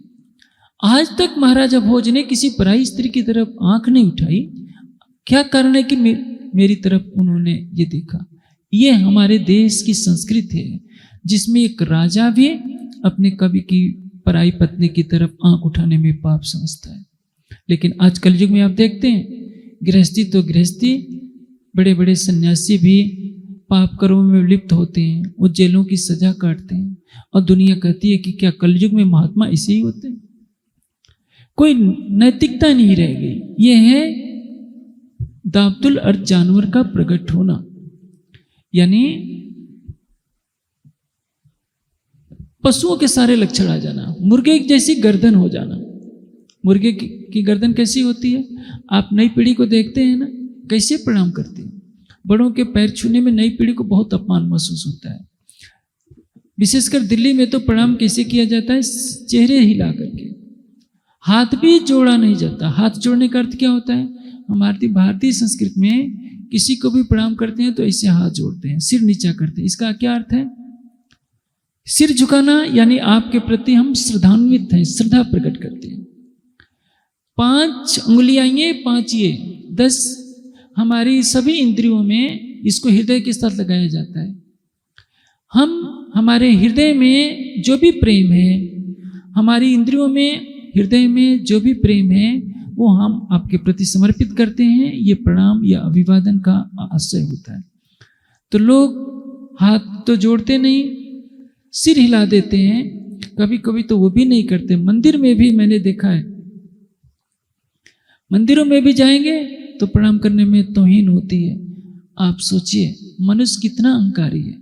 आज तक महाराजा भोज ने किसी पराई स्त्री की तरफ आंख नहीं उठाई, क्या कारण है कि मेरी तरफ उन्होंने ये देखा। ये हमारे देश की संस्कृति है जिसमें एक राजा भी अपने कवि की पराई पत्नी की तरफ आंख उठाने में पाप समझता है। लेकिन आज कलयुग में आप देखते हैं गृहस्थी तो गृहस्थी, बड़े बड़े सन्यासी भी पाप कर्मों में लिप्त होते हैं, वो जेलों की सजा काटते हैं और दुनिया कहती है कि क्या कलयुग में महात्मा ऐसे ही होते हैं। कोई नैतिकता नहीं रह गई। ये है दाबतुल अर्थ जानवर का प्रकट होना, यानी पशुओं के सारे लक्षण आ जाना। मुर्गे जैसी गर्दन हो जाना। मुर्गे की गर्दन कैसी होती है? आप नई पीढ़ी को देखते हैं ना, कैसे प्रणाम करते हैं। बड़ों के पैर छूने में नई पीढ़ी को बहुत अपमान महसूस होता है। विशेषकर दिल्ली में तो प्रणाम कैसे किया जाता है? चेहरे हिला करके। हाथ भी जोड़ा नहीं जाता। हाथ जोड़ने का अर्थ क्या होता है? हमारी भारतीय संस्कृति में किसी को भी प्रणाम करते हैं तो ऐसे हाथ जोड़ते हैं, सिर नीचा करते हैं। इसका क्या अर्थ है? सिर झुकाना, यानी आपके प्रति हम श्रद्धान्वित हैं, श्रद्धा प्रकट करते हैं। 5 उंगलियां ये, 5 ये, 10 हमारी सभी इंद्रियों में इसको हृदय के साथ लगाया जाता है। हमारे हृदय में जो भी प्रेम है, हमारी इंद्रियों में हृदय में जो भी प्रेम है वो हम आपके प्रति समर्पित करते हैं। ये प्रणाम या अभिवादन का आशय होता है। तो लोग हाथ तो जोड़ते नहीं, सिर हिला देते हैं। कभी कभी तो वो भी नहीं करते। मंदिर में भी मैंने देखा है, मंदिरों में भी जाएंगे तो प्रणाम करने में तौहीन होती है। आप सोचिए मनुष्य कितना अहंकारी है।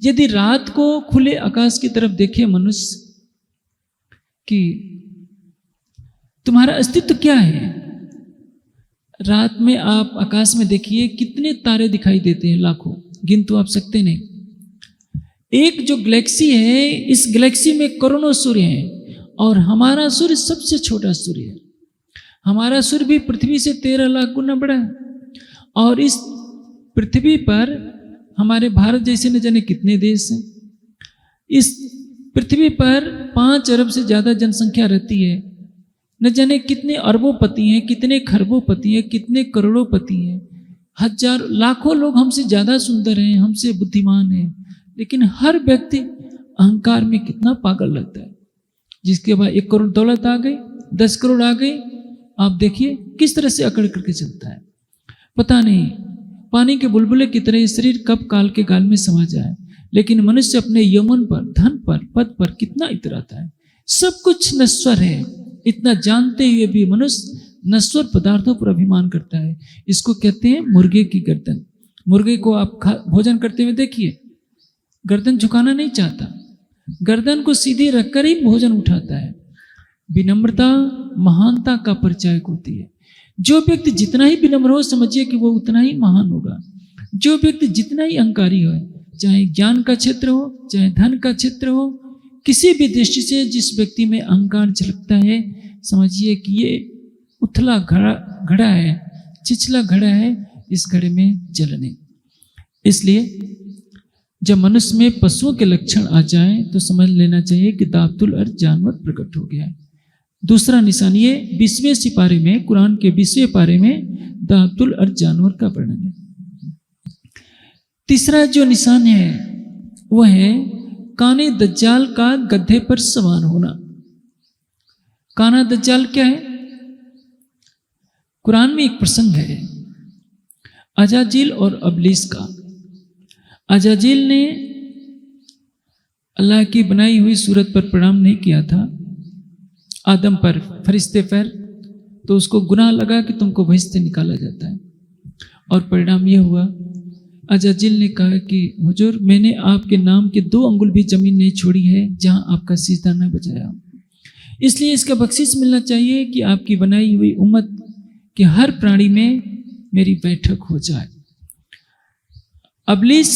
यदि रात को खुले आकाश की तरफ देखे मनुष्य कि तुम्हारा अस्तित्व क्या है, रात में आप आकाश में देखिए कितने तारे दिखाई देते हैं, लाखों, गिन तो आप सकते नहीं। एक जो गैलेक्सी है, इस गैलेक्सी में करोड़ों सूर्य हैं और हमारा सूर्य सबसे छोटा सूर्य है। हमारा सूर्य भी पृथ्वी से 13 लाख गुना बड़ा है और इस पृथ्वी पर हमारे भारत जैसे न जाने कितने देश हैं। इस पृथ्वी पर 5 अरब से ज्यादा जनसंख्या रहती है। न जाने कितने अरबोपति हैं, कितने खरबोपति हैं, कितने करोड़ोपति हैं। हजार लाखों लोग हमसे ज्यादा सुंदर हैं, हमसे बुद्धिमान हैं, लेकिन हर व्यक्ति अहंकार में कितना पागल लगता है। जिसके बाद 1 करोड़ दौलत आ गई, 10 करोड़ आ गई, आप देखिए किस तरह से अकड़ करके चलता है। पता नहीं पानी के बुलबुले की तरह शरीर कब काल के गाल में समा जाए। लेकिन मनुष्य अपने यौवन पर, धन पर, पद पर कितना इतराता है। सब कुछ नश्वर है, इतना जानते हुए भी मनुष्य नश्वर पदार्थों पर अभिमान करता है। इसको कहते हैं मुर्गे की गर्दन। मुर्गे को आप भोजन करते हुए देखिए, गर्दन झुकाना नहीं चाहता, गर्दन को सीधे रखकर ही भोजन उठाता है। विनम्रता महानता का परिचायक होती है। जो व्यक्ति जितना ही विनम्र हो, समझिए कि वो उतना ही महान होगा। जो व्यक्ति जितना ही अहंकारी हो, चाहे ज्ञान का क्षेत्र हो, चाहे धन का क्षेत्र हो, किसी भी दृष्टि से जिस व्यक्ति में अहंकार झलकता है, समझिए कि ये उथला घड़ा है, छिछला घड़ा है, इस घड़े में जल नहीं। इसलिए जब मनुष्य में पशुओं के लक्षण आ जाएं तो समझ लेना चाहिए कि दाबतुल अर्थ जानवर प्रकट हो गया है। दूसरा निशान ये 20वें सिपारे में, कुरान के 20वें पारे में दाबतुल अर्थ जानवर का वर्णन है। तीसरा जो निशान है वह है काने दज्जाल का गधे पर सवार होना। काना दज्जाल क्या है? कुरान में एक प्रसंग है। अजाजिल और अबलीस का। अजाजिल ने अल्लाह की बनाई हुई सूरत पर प्रणाम नहीं किया था, आदम पर, फरिश्ते पर, तो उसको गुनाह लगा कि तुमको बहिश्त से निकाला जाता है। और परिणाम यह हुआ, अजाजिल ने कहा कि हुजूर, मैंने आपके नाम के 2 अंगुल भी जमीन नहीं छोड़ी है जहां आपका सीजदा न बजाया, इसलिए इसका बख्शिश मिलना चाहिए कि आपकी बनाई हुई उम्मत के हर प्राणी में मेरी बैठक हो जाए। अबलीस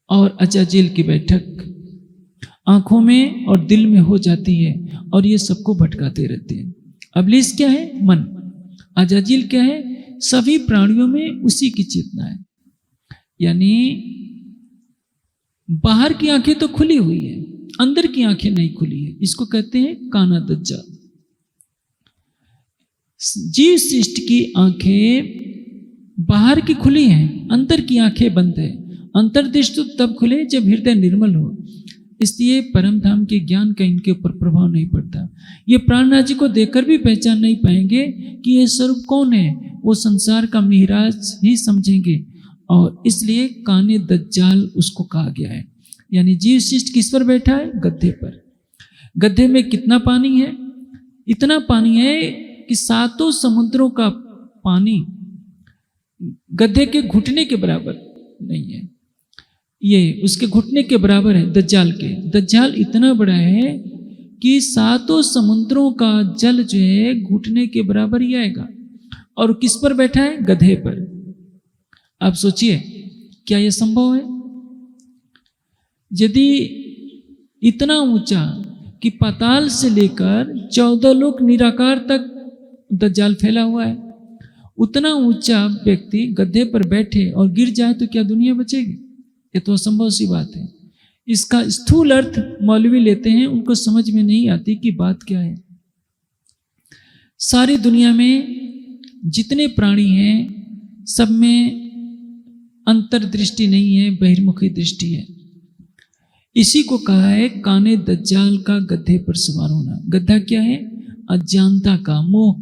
और अजाजिल की बैठक आंखों में और दिल में हो जाती है और ये सबको भटकाते रहते हैं। अबलीस क्या है? मन। अजाजिल क्या है? सभी प्राणियों में उसी की चेतना है। यानी बाहर की आंखें तो खुली हुई है, अंदर की आंखें नहीं खुली है। इसको कहते हैं काना दज्जाल। जीव सृष्टि की आंखें बाहर की खुली हैं, अंदर की आंखें बंद है। अंतर्दृष्टि तो तब खुले जब हृदय निर्मल हो, इसलिए परम धाम के ज्ञान का इनके ऊपर प्रभाव नहीं पड़ता। ये प्राणनाथ जी को देखकर भी पहचान नहीं पाएंगे कि ये स्वरूप कौन है, वो संसार का मिहराज ही समझेंगे, और इसलिए काने दज्जाल उसको कहा गया है। यानी जीव शिष्ट किस पर बैठा है? गड्ढे पर। गड्ढे में कितना पानी है? इतना पानी है कि 7 समुद्रों का पानी गड्ढे के घुटने के बराबर नहीं है। ये उसके घुटने के बराबर है दज्जाल के। दज्जाल इतना बड़ा है कि 7 समुद्रों का जल जो है घुटने के बराबर ही आएगा। और किस पर बैठा है? गधे पर। आप सोचिए, क्या यह संभव है? यदि इतना ऊंचा कि पाताल से लेकर 14 लोक निराकार तक दज्जाल फैला हुआ है, उतना ऊंचा व्यक्ति गधे पर बैठे और गिर जाए तो क्या दुनिया बचेगी? ये तो असंभव सी बात है। इसका स्थूल अर्थ मौलवी लेते हैं, उनको समझ में नहीं आती कि बात क्या है। सारी दुनिया में जितने प्राणी हैं सब में अंतर्दृष्टि नहीं है, बहिर्मुखी दृष्टि है। इसी को कहा है काने दज्जाल का गधे पर सवार होना। गधा क्या है? अज्ञानता का, मोह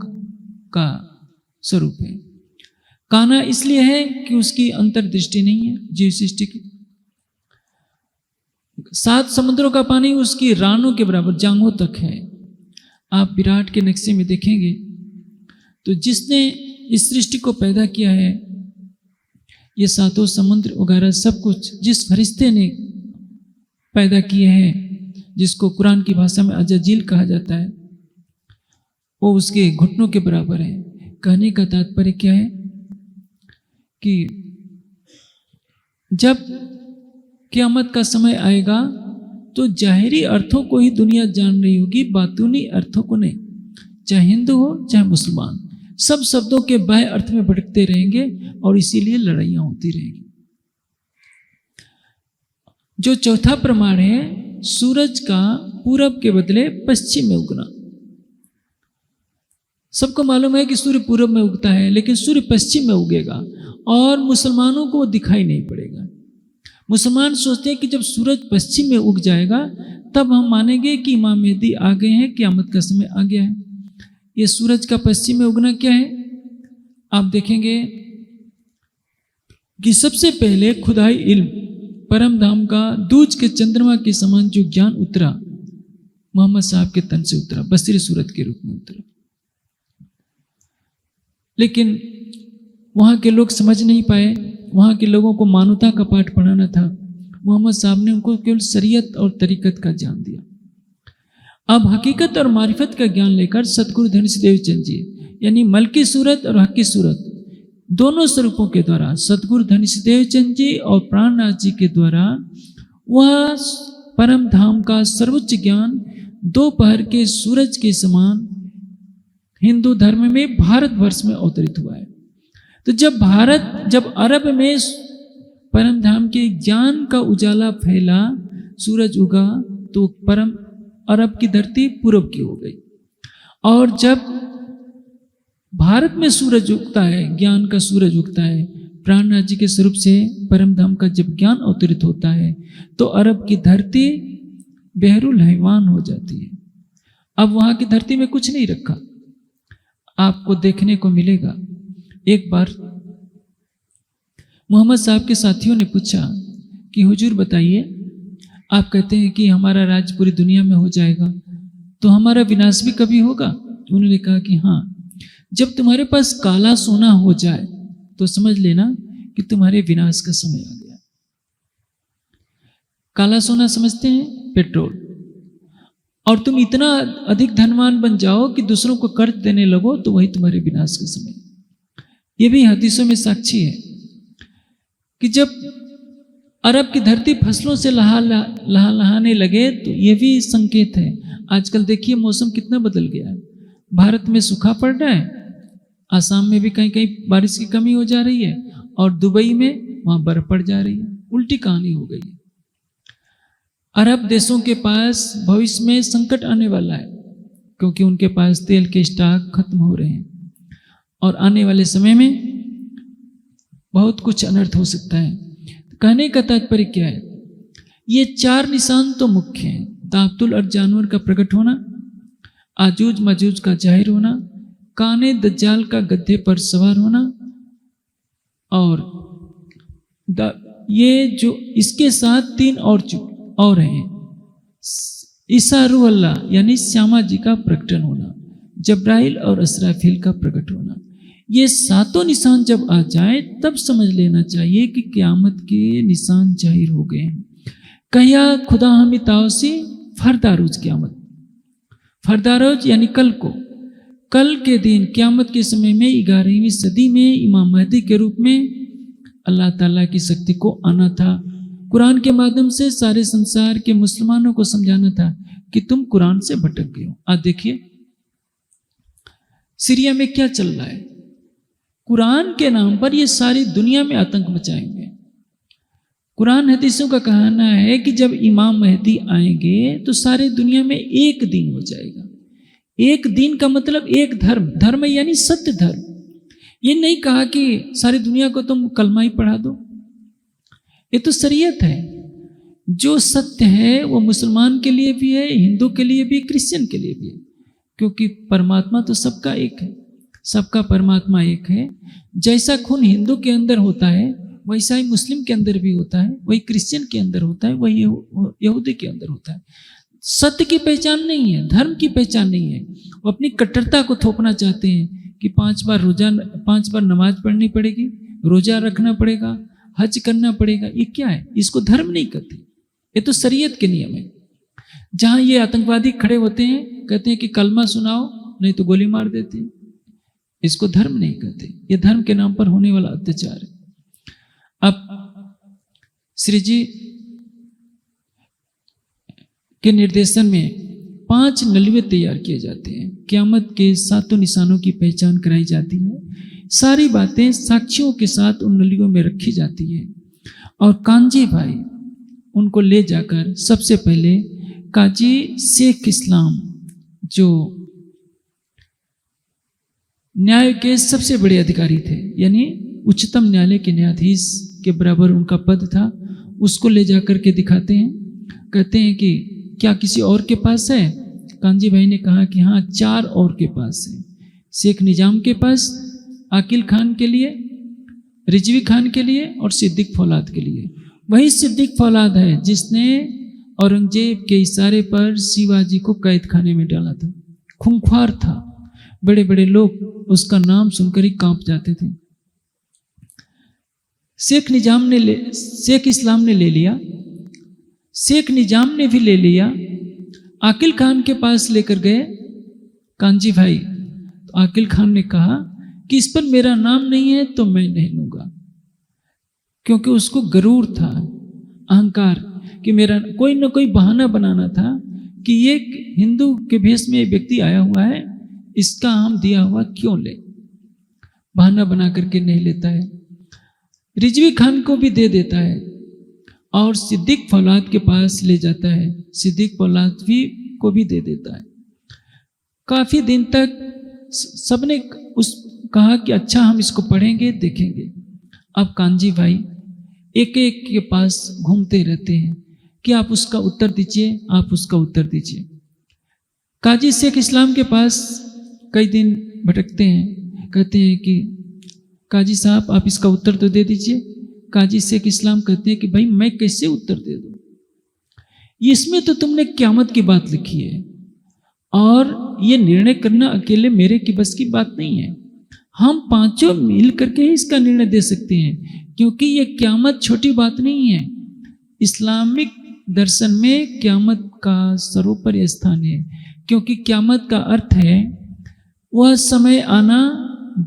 का स्वरूप है। काना इसलिए है कि उसकी अंतर्दृष्टि नहीं है जीव सृष्टि की। 7 समुद्रों का पानी उसकी रानों के बराबर, जांघों तक है। आप विराट के नक्शे में देखेंगे तो जिसने इस सृष्टि को पैदा किया है, ये 7 समुद्र वगैरह सब कुछ जिस फरिश्ते ने पैदा किए हैं, जिसको कुरान की भाषा में अजाजिल कहा जाता है, वो उसके घुटनों के बराबर है। कहने का तात्पर्य क्या है कि जब क़यामत का समय आएगा तो जाहिरी अर्थों को ही दुनिया जान रही होगी, बातूनी अर्थों को नहीं। चाहे हिंदू हो चाहे मुसलमान, सब शब्दों के बाह्य अर्थ में भटकते रहेंगे और इसीलिए लड़ाइयाँ होती रहेंगी। जो चौथा प्रमाण है, सूरज का पूरब के बदले पश्चिम में उगना। सबको मालूम है कि सूर्य पूरब में उगता है, लेकिन सूर्य पश्चिम में उगेगा और मुसलमानों को वो दिखाई नहीं पड़ेगा। मुसलमान सोचते हैं कि जब सूरज पश्चिम में उग जाएगा तब हम मानेंगे कि इमाम मेहदी आ गए हैं, क़यामत का समय आ गया है। ये सूरज का पश्चिम में उगना क्या है? आप देखेंगे कि सबसे पहले खुदाई इल्म, परम धाम का दूज के चंद्रमा के समान जो ज्ञान उतरा, मोहम्मद साहब के तन से उतरा, बसरी सूरत के रूप में उतरा। लेकिन वहाँ के लोग समझ नहीं पाए। वहाँ के लोगों को मानवता का पाठ पढ़ाना था। मोहम्मद साहब ने उनको केवल शरीयत और तरीकत का ज्ञान दिया। अब हकीकत और मारिफत का ज्ञान लेकर सतगुरु धनीश्वर देव चंद जी, यानी मलकी सूरत और हकी सूरत, दोनों स्वरूपों के द्वारा सतगुरु धनीश्वर देव चंद जी और प्राणनाथ जी के द्वारा वह परम धाम का सर्वोच्च ज्ञान दोपहर के सूरज के समान हिंदू धर्म में भारतवर्ष में अवतरित हुआ है। तो जब अरब में परम धाम के ज्ञान का उजाला फैला, सूरज उगा, तो परम अरब की धरती पूरब की हो गई। और जब भारत में सूरज उगता है, ज्ञान का सूरज उगता है, प्राणनाथ जी के स्वरूप से परम धाम का जब ज्ञान अवतरित होता है, तो अरब की धरती बहरुल हैवान हो जाती है। अब वहाँ की धरती में कुछ नहीं रखा। आपको देखने को मिलेगा, एक बार मोहम्मद साहब के साथियों ने पूछा कि हुजूर बताइए, आप कहते हैं कि हमारा राज पूरी दुनिया में हो जाएगा, तो हमारा विनाश भी कभी होगा? उन्होंने कहा कि हाँ, जब तुम्हारे पास काला सोना हो जाए तो समझ लेना कि तुम्हारे विनाश का समय आ गया। काला सोना समझते हैं? पेट्रोल। और तुम इतना अधिक धनवान बन जाओ कि दूसरों को कर्ज देने लगो तो वही तुम्हारे विनाश का समय। ये भी हदीसों में साक्षी है कि जब अरब की धरती फसलों से लहाने लगे तो ये भी संकेत है। आजकल देखिए मौसम कितना बदल गया है। भारत में सूखा पड़ रहा है, आसाम में भी कहीं कहीं बारिश की कमी हो जा रही है, और दुबई में वहां बर्फ पड़ जा रही है। उल्टी कहानी हो गई है। अरब देशों के पास भविष्य में संकट आने वाला है, क्योंकि उनके पास तेल के स्टॉक खत्म हो रहे हैं, और आने वाले समय में बहुत कुछ अनर्थ हो सकता है। कहने का तात्पर्य क्या है? ये 4 निशान तो मुख्य हैं: दाबतुल और जानवर का प्रकट होना, आजूज मजूज का जाहिर होना, काने दज्जाल का गद्दे पर सवार होना, और ये जो इसके साथ 3 और हैं: ईसा रूह अल्लाह यानी श्यामा जी का प्रकटन होना, जब्राइल और असराफील का प्रकट होना। ये 7 निशान जब आ जाए तब समझ लेना चाहिए कि क़यामत के निशान जाहिर हो गए हैं। कहिया खुदा हमी ताउसी फरदारोज क़यामत, फरदारोज यानी कल को, कल के दिन क़यामत के समय में 11वीं सदी में इमाम महदी के रूप में अल्लाह ताला की शक्ति को आना था। कुरान के माध्यम से सारे संसार के मुसलमानों को समझाना था कि तुम कुरान से भटक गए हो। आज देखिए सीरिया में क्या चल रहा है। कुरान के नाम पर ये सारी दुनिया में आतंक मचाएंगे। कुरान हदीसों का कहना है कि जब इमाम महदी आएंगे तो सारे दुनिया में एक दिन हो जाएगा। एक दिन का मतलब एक धर्म, धर्म यानी सत्य धर्म। ये नहीं कहा कि सारी दुनिया को तुम कलमा ही पढ़ा दो। ये तो शरीयत है। जो सत्य है वो मुसलमान के लिए भी है, हिंदू के लिए भी, क्रिश्चियन के लिए भी है, क्योंकि परमात्मा तो सबका एक है, सबका परमात्मा एक है। जैसा खून हिंदू के अंदर होता है वैसा ही मुस्लिम के अंदर भी होता है, वही क्रिश्चियन के अंदर होता है, वही यहूदी के अंदर होता है। सत्य की पहचान नहीं है, धर्म की पहचान नहीं है। वो अपनी कट्टरता को थोपना चाहते हैं कि 5 बार नमाज पढ़नी पड़ेगी, रोजा रखना पड़ेगा, हज करना पड़ेगा। ये क्या है? इसको धर्म नहीं कहते, ये तो शरीयत के नियम है। जहां ये आतंकवादी खड़े होते हैं, कहते हैं कि कलमा सुनाओ नहीं तो गोली मार देते हैं, इसको धर्म नहीं कहते। ये धर्म के नाम पर होने वाला अत्याचार है। अब श्री जी के निर्देशन में 5 नलिये तैयार किए जाते हैं। क़यामत के 7 निशानों की पहचान कराई जाती है। सारी बातें साक्षियों के साथ उन नलियों में रखी जाती है, और कांजी भाई उनको ले जाकर सबसे पहले काजी शेख इस्लाम, जो न्याय के सबसे बड़े अधिकारी थे, यानी उच्चतम न्यायालय के न्यायाधीश के बराबर उनका पद था, उसको ले जाकर के दिखाते हैं। कहते हैं कि क्या किसी और के पास है? कांजी भाई ने कहा कि हाँ, 4 और के पास है। शेख निजाम के पास, आकिल खान के लिए, रिजवी खान के लिए और सिद्दीक फौलाद के लिए। वही सिद्दीक फौलाद है जिसने औरंगजेब के इशारे पर शिवाजी को कैद खाने में डाला था। खूंखार था, बड़े बड़े लोग उसका नाम सुनकर ही कांप जाते थे। शेख इस्लाम ने ले लिया, शेख निजाम ने भी ले लिया। आकिल खान के पास लेकर गए कांजी भाई, तो आकिल खान ने कहा कि इस पर मेरा नाम नहीं है तो मैं नहीं लूंगा, क्योंकि उसको गरूर था, अहंकार, कि मेरा कोई ना कोई बहाना बनाना था कि ये हिंदू के भेष में व्यक्ति आया हुआ है, इसका हम दिया हुआ क्यों ले। बहाना बना करके नहीं लेता है। रिजवी खान को भी दे देता है और सिद्दीक फौलाद के पास ले जाता है, सिद्दीक फौलाद को भी दे देता है। काफी दिन तक सबने कहा कि अच्छा हम इसको पढ़ेंगे, देखेंगे। अब कांजी भाई एक एक के पास घूमते रहते हैं कि आप उसका उत्तर दीजिए, आप उसका उत्तर दीजिए। काजी शेख इस्लाम के पास कई दिन भटकते हैं, कहते हैं कि काजी साहब आप इसका उत्तर तो दे दीजिए। काजी शेख इस्लाम कहते हैं कि भाई मैं कैसे उत्तर दे दूं, इसमें तो तुमने क़यामत की बात लिखी है और ये निर्णय करना अकेले मेरे की बस की बात नहीं है, हम पांचों मिल करके ही इसका निर्णय दे सकते हैं, क्योंकि ये क़यामत छोटी बात नहीं है। इस्लामिक दर्शन में क़यामत का सर्वोपरि स्थान है, क्योंकि क़यामत का अर्थ है वह समय आना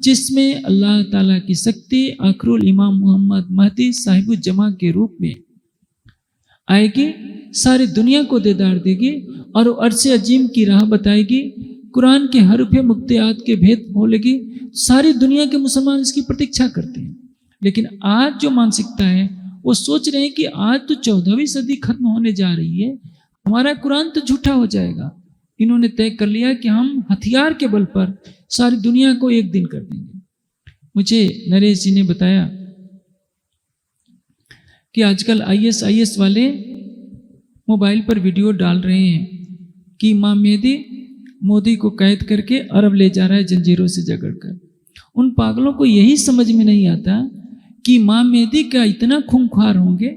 जिसमें अल्लाह ताला की शक्ति आखिरुल इमाम मोहम्मद महदी साहिबुल जमा के रूप में आएगी, सारी दुनिया को दीदार देगी और वो अर्श अजीम की राह बताएगी, कुरान के हरफ मुक्तियात के भेद खोलेगी। सारी दुनिया के मुसलमान इसकी प्रतीक्षा करते हैं, लेकिन आज जो मानसिकता है वो सोच रहे हैं कि आज तो 14वीं सदी खत्म होने जा रही है, हमारा कुरान तो झूठा हो जाएगा। इन्होंने तय कर लिया कि हम हथियार के बल पर सारी दुनिया को एक दिन कर देंगे। मुझे नरेश जी ने बताया कि आजकल ISIS वाले मोबाइल पर वीडियो डाल रहे हैं कि इमाम मेहदी मोदी को कैद करके अरब ले जा रहा है जंजीरों से जकड़कर। उन पागलों को यही समझ में नहीं आता कि इमाम मेहदी का इतना खूंखार होंगे,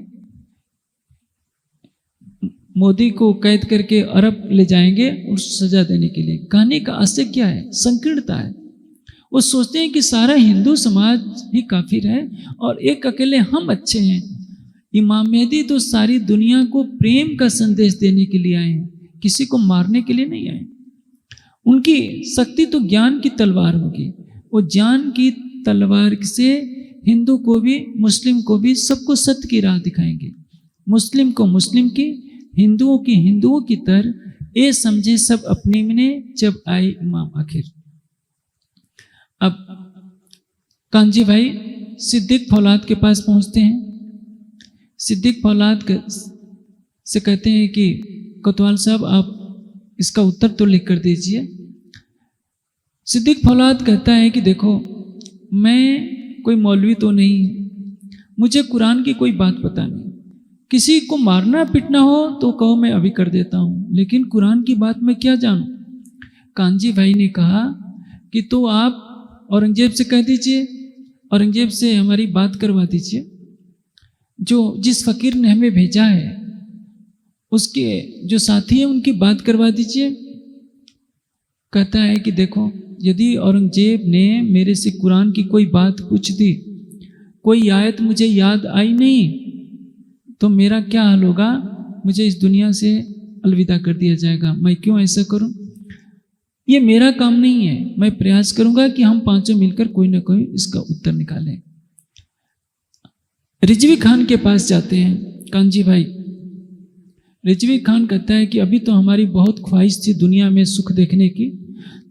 मोदी को कैद करके अरब ले जाएंगे और सजा देने के लिए। कहने का आशय क्या है? संकीर्णता है। वो सोचते हैं कि सारा हिंदू समाज ही काफिर है और एक अकेले हम अच्छे हैं। इमाम मेहदी तो सारी दुनिया को प्रेम का संदेश देने के लिए आए हैं, किसी को मारने के लिए नहीं आए। उनकी शक्ति तो ज्ञान की तलवार होगी, वो ज्ञान की तलवार से हिंदू को भी मुस्लिम को भी सबको सत्य की राह दिखाएंगे। मुस्लिम को मुस्लिम की, हिंदुओं की हिंदुओं की तरह ये समझे सब अपने में जब आए इमाम आखिर। अब कांजी भाई सिद्दीक फौलाद के पास पहुंचते हैं। सिद्दीक फौलाद से कहते हैं कि कोतवाल साहब आप इसका उत्तर तो लिख कर दीजिए। सिद्दीक फौलाद कहता है कि देखो मैं कोई मौलवी तो नहीं, मुझे कुरान की कोई बात पता नहीं, किसी को मारना पीटना हो तो कहो मैं अभी कर देता हूँ, लेकिन कुरान की बात मैं क्या जानूँ। कांजी भाई ने कहा कि तो आप औरंगजेब से कह दीजिए, औरंगजेब से हमारी बात करवा दीजिए, जो जिस फकीर ने हमें भेजा है उसके जो साथी हैं उनकी बात करवा दीजिए। कहता है कि देखो यदि औरंगजेब ने मेरे से कुरान की कोई बात पूछ दी, कोई आयत मुझे याद आई नहीं, तो मेरा क्या हाल होगा, मुझे इस दुनिया से अलविदा कर दिया जाएगा। मैं क्यों ऐसा करूं? ये मेरा काम नहीं है। मैं प्रयास करूंगा कि हम पांचों मिलकर कोई ना कोई इसका उत्तर निकालें। रिजवी खान के पास जाते हैं कांजी भाई। रिजवी खान कहता है कि अभी तो हमारी बहुत ख्वाहिश थी दुनिया में सुख देखने की,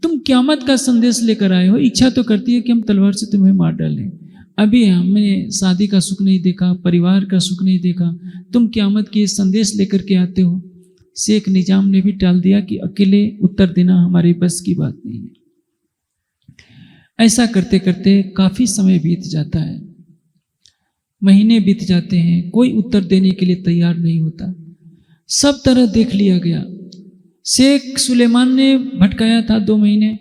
तुम क़यामत का संदेश लेकर आए हो, इच्छा तो करती है कि हम तलवार से तुम्हें मार डालें। अभी हमने शादी का सुख नहीं देखा, परिवार का सुख नहीं देखा, तुम क़यामत के संदेश लेकर के आते हो। शेख निजाम ने भी टाल दिया कि अकेले उत्तर देना हमारे बस की बात नहीं है। ऐसा करते करते काफ़ी समय बीत जाता है, महीने बीत जाते हैं, कोई उत्तर देने के लिए तैयार नहीं होता। सब तरह देख लिया गया। शेख सुलेमान ने भटकाया था 2 महीने,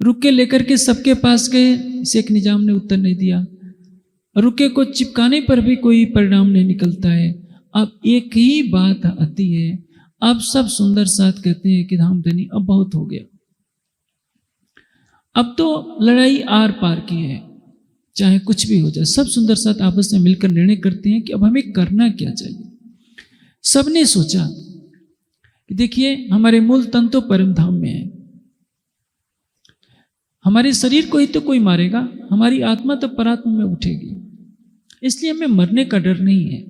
रुके लेकर के सबके पास गए, शेख निजाम ने उत्तर नहीं दिया। रुके को चिपकाने पर भी कोई परिणाम नहीं निकलता है। अब एक ही बात आती है, अब सब सुंदर साथ कहते हैं कि धामधनी अब बहुत हो गया, अब तो लड़ाई आर पार की है, चाहे कुछ भी हो जाए। सब सुंदर साथ आपस में मिलकर निर्णय करते हैं कि अब हमें करना क्या चाहिए। सबने सोचा कि देखिए हमारे मूल तन तो परम धाम में है, हमारे शरीर को ही तो कोई मारेगा, हमारी आत्मा तो परात्मा में उठेगी, इसलिए हमें मरने का डर नहीं है।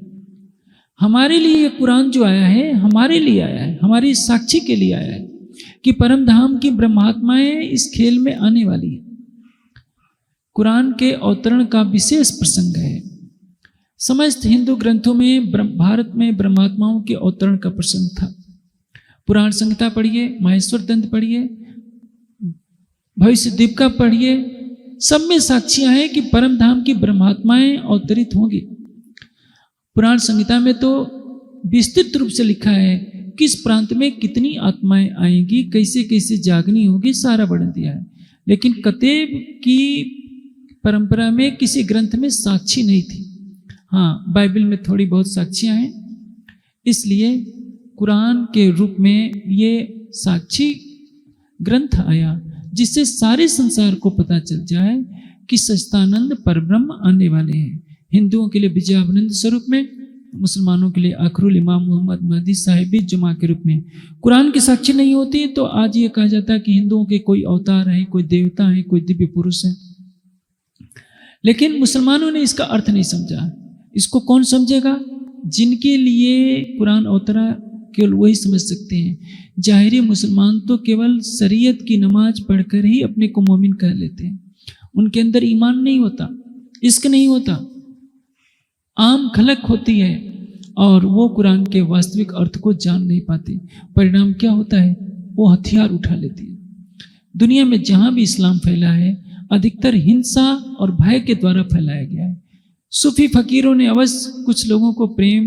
हमारे लिए ये कुरान जो आया है हमारे लिए आया है, हमारी साक्षी के लिए आया है कि परम धाम की ब्रह्मात्माएं इस खेल में आने वाली है। कुरान के अवतरण का विशेष प्रसंग है। समस्त हिंदू ग्रंथों में भारत में ब्रह्मात्माओं के अवतरण का प्रसंग था। पुराण संहिता पढ़िए, माहेश्वर दंत पढ़िए, भविष्य दीपिका पढ़िए, सब में साक्षियां हैं कि परम धाम की ब्रह्मात्माएं अवतरित होंगी। पुराण संहिता में तो विस्तृत रूप से लिखा है किस प्रांत में कितनी आत्माएं आएंगी, कैसे कैसे जागनी होगी, सारा वर्णन दिया है। लेकिन कतेब की परंपरा में किसी ग्रंथ में साक्षी नहीं थी। हाँ, बाइबल में थोड़ी बहुत साक्षियाँ हैं, इसलिए कुरान के रूप में ये साक्षी ग्रंथ आया, जिससे सारे संसार को पता चल जाए कि सच्चिदानंद परब्रह्म आने वाले हैं। हिंदुओं के लिए विजयानंद स्वरूप में, मुसलमानों के लिए आखिरुल इमाम मोहम्मद महदी साहिब जुमा के रूप में। कुरान की साक्षी नहीं होती तो आज ये कहा जाता है कि हिंदुओं के कोई अवतार है, कोई देवता है, कोई दिव्य पुरुष है। लेकिन मुसलमानों ने इसका अर्थ नहीं समझा। इसको कौन समझेगा? जिनके लिए कुरान अवतरा केवल वही समझ सकते हैं। जाहिरी मुसलमान तो केवल शरीयत की नमाज पढ़कर ही अपने को मोमिन कह लेते हैं। उनके अंदर ईमान नहीं होता, इश्क नहीं होता, आम खलक होती है और वो कुरान के वास्तविक अर्थ को जान नहीं पाते। परिणाम क्या होता है? वो हथियार उठा लेती है। दुनिया में जहाँ भी इस्लाम फैला है अधिकतर हिंसा और भय के द्वारा फैलाया गया है। सूफी फकीरों ने अवश्य कुछ लोगों को प्रेम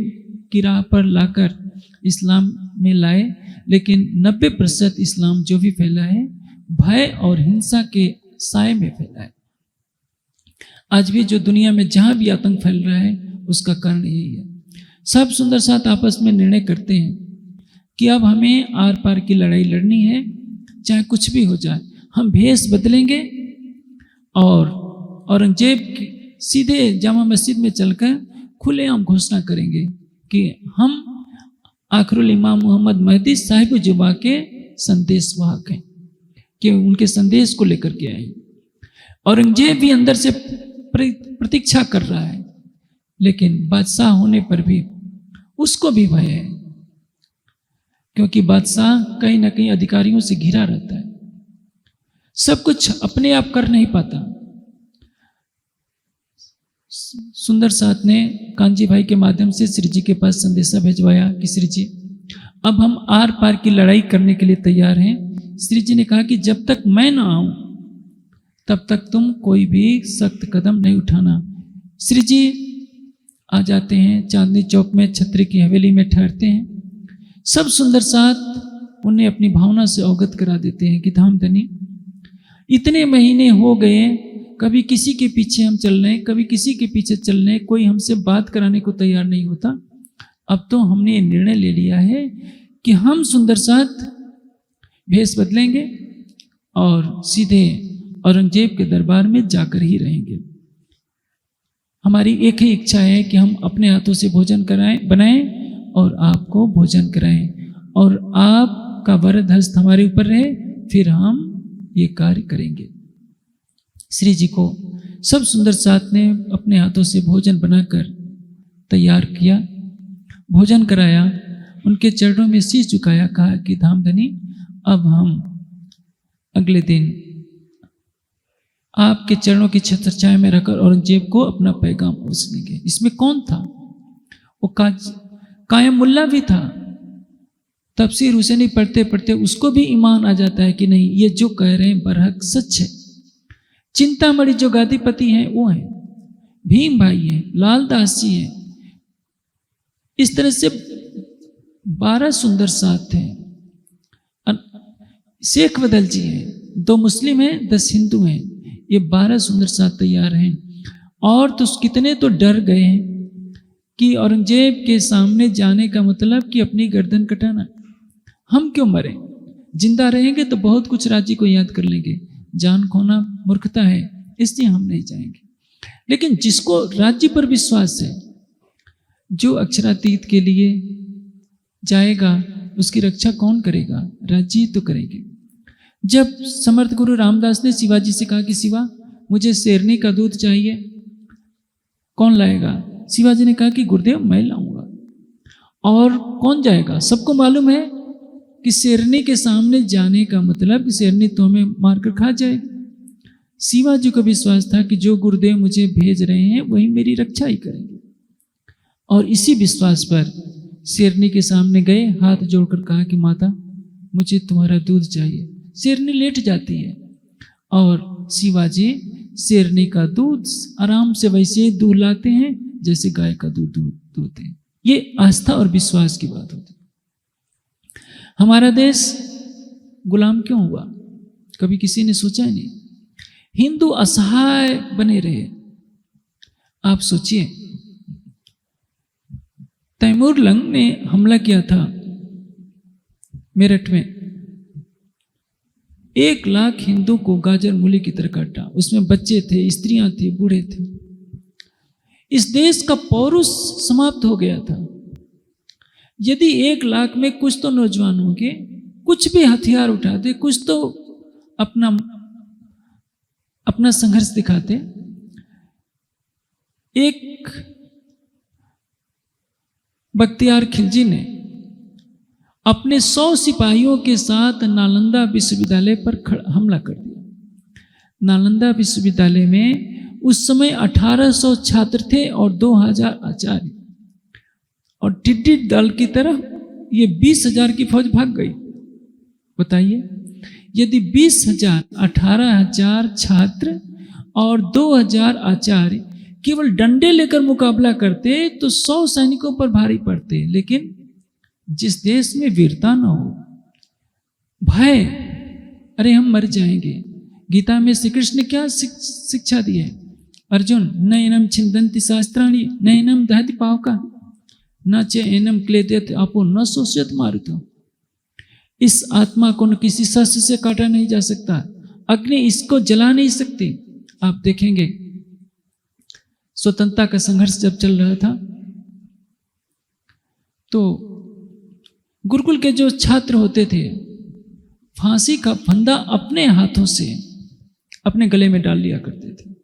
की राह पर लाकर इस्लाम में लाए, लेकिन 90% इस्लाम जो भी फैला है भय और हिंसा के साए में फैला है। आज भी जो दुनिया में जहाँ भी आतंक फैल रहा है उसका कारण यही है। सब सुंदर साथ आपस में निर्णय करते हैं कि अब हमें आर पार की लड़ाई लड़नी है, चाहे कुछ भी हो जाए। हम भेष बदलेंगे और औरंगजेब सीधे जामा मस्जिद में चलकर खुलेआम घोषणा करेंगे कि हम आखिरुल इमाम मोहम्मद महदी साहिब जुबा के संदेशवाहक हैं, कि उनके संदेश को लेकर के आए। औरंगजेब भी अंदर से प्रतीक्षा कर रहा है, लेकिन बादशाह होने पर भी उसको भी भय है, क्योंकि बादशाह कहीं ना कहीं अधिकारियों से घिरा रहता है, सब कुछ अपने आप कर नहीं पाता। सुंदर साथ ने कांजी भाई के माध्यम से श्री जी के पास संदेशा भेजवाया कि श्री जी अब हम आर पार की लड़ाई करने के लिए तैयार हैं। श्री जी ने कहा कि जब तक मैं ना आऊं तब तक तुम कोई भी सख्त कदम नहीं उठाना। श्री जी आ जाते हैं, चांदनी चौक में छत्री की हवेली में ठहरते हैं। सब सुंदर साथ उन्हें अपनी भावना से अवगत करा देते हैं कि धामधनी इतने महीने हो गए, कभी किसी के पीछे हम चल रहे हैं, कभी किसी के पीछे चल रहे हैं, कोई हमसे बात कराने को तैयार नहीं होता। अब तो हमने ये निर्णय ले लिया है कि हम सुंदर साथ भेष बदलेंगे और सीधे औरंगजेब के दरबार में जाकर ही रहेंगे। हमारी एक ही इच्छा है कि हम अपने हाथों से भोजन बनाएं और आपको भोजन कराएं, और आपका वरद हस्त हमारे ऊपर रहे, फिर हम ये कार्य करेंगे। श्री जी को सब सुंदर साथ ने अपने हाथों से भोजन बनाकर तैयार किया, भोजन कराया, उनके चरणों में शीश झुकाया, कहा कि धामधनी अब हम अगले दिन आपके चरणों की छत्र छाया में रखकर औरंगजेब को अपना पैगाम पहुंचाएंगे। इसमें कौन था? वो कायम मुल्ला भी था। तफसीर हुसैनी पढ़ते पढ़ते उसको भी ईमान आ जाता है कि नहीं, ये जो कह रहे हैं बरहक सच है। चिंतामणि जो गादीपति हैं वो हैं, भीम भाई हैं, लाल दास जी हैं। इस तरह से 12 सुंदर साथ हैं। शेख बदल जी हैं, 2 मुस्लिम हैं, 10 हिंदू हैं। ये 12 सुंदर साथ तैयार हैं। और तो कितने तो डर गए हैं कि औरंगजेब के सामने जाने का मतलब कि अपनी गर्दन कटाना। हम क्यों मरें? जिंदा रहेंगे तो बहुत कुछ राज्य को याद कर लेंगे, जान खोना मूर्खता है, इसलिए हम नहीं जाएंगे। लेकिन जिसको राज्य पर विश्वास है, जो अक्षरातीत के लिए जाएगा, उसकी रक्षा कौन करेगा? राज्य ही तो करेंगे। जब समर्थ गुरु रामदास ने शिवाजी से कहा कि शिवा मुझे शेरनी का दूध चाहिए, कौन लाएगा? शिवाजी ने कहा कि गुरुदेव मैं लाऊंगा। और कौन जाएगा? सबको मालूम है कि शेरनी के सामने जाने का मतलब कि शेरनी तो हमें मारकर खा जाएगी। शिवाजी को विश्वास था कि जो गुरुदेव मुझे भेज रहे हैं वही मेरी रक्षा ही करेंगे। और इसी विश्वास पर शेरनी के सामने गए, हाथ जोड़कर कहा कि माता मुझे तुम्हारा दूध चाहिए। शेरनी लेट जाती है और शिवाजी शेरनी का दूध आराम से वैसे ही दूध लाते हैं जैसे गाय का दूध दूहते हैं। ये आस्था और विश्वास की बात होती है। हमारा देश गुलाम क्यों हुआ? कभी किसी ने सोचा ही नहीं। हिंदू असहाय बने रहे। आप सोचिए, तैमूर लंग ने हमला किया था मेरठ में, 1 लाख हिंदू को गाजर मूली की तरह काटा। उसमें बच्चे थे, स्त्रियां थी, बूढ़े थे। इस देश का पौरुष समाप्त हो गया था। यदि 1 लाख में कुछ तो नौजवान होंगे, कुछ भी हथियार उठाते, कुछ तो अपना संघर्ष दिखाते। एक बख्तियार खिलजी ने अपने 100 सिपाहियों के साथ नालंदा विश्वविद्यालय पर हमला कर दिया। नालंदा विश्वविद्यालय में उस समय 1800 छात्र थे और 2000 आचार्य, और टिड्डी दल की तरह ये 20,000 की फौज भाग गई। बताइए, यदि 20,000, 18,000 छात्र और 2000 आचार्य केवल डंडे लेकर मुकाबला करते तो 100 सैनिकों पर भारी पड़ते। लेकिन जिस देश में वीरता न हो, भय, अरे हम मर जाएंगे। गीता में श्री कृष्ण ने क्या शिक्षा दी है? अर्जुन नयनम छिंदन्ति शास्त्राणि नयनम दहति पावका न च एनम क्लेदयत आपो न शोष्यत मारुतो। इस आत्मा को न किसी शस्त्र से काटा नहीं जा सकता, अग्नि इसको जला नहीं सकती। आप देखेंगे स्वतंत्रता का संघर्ष जब चल रहा था तो गुरुकुल के जो छात्र होते थे, फांसी का फंदा अपने हाथों से अपने गले में डाल लिया करते थे।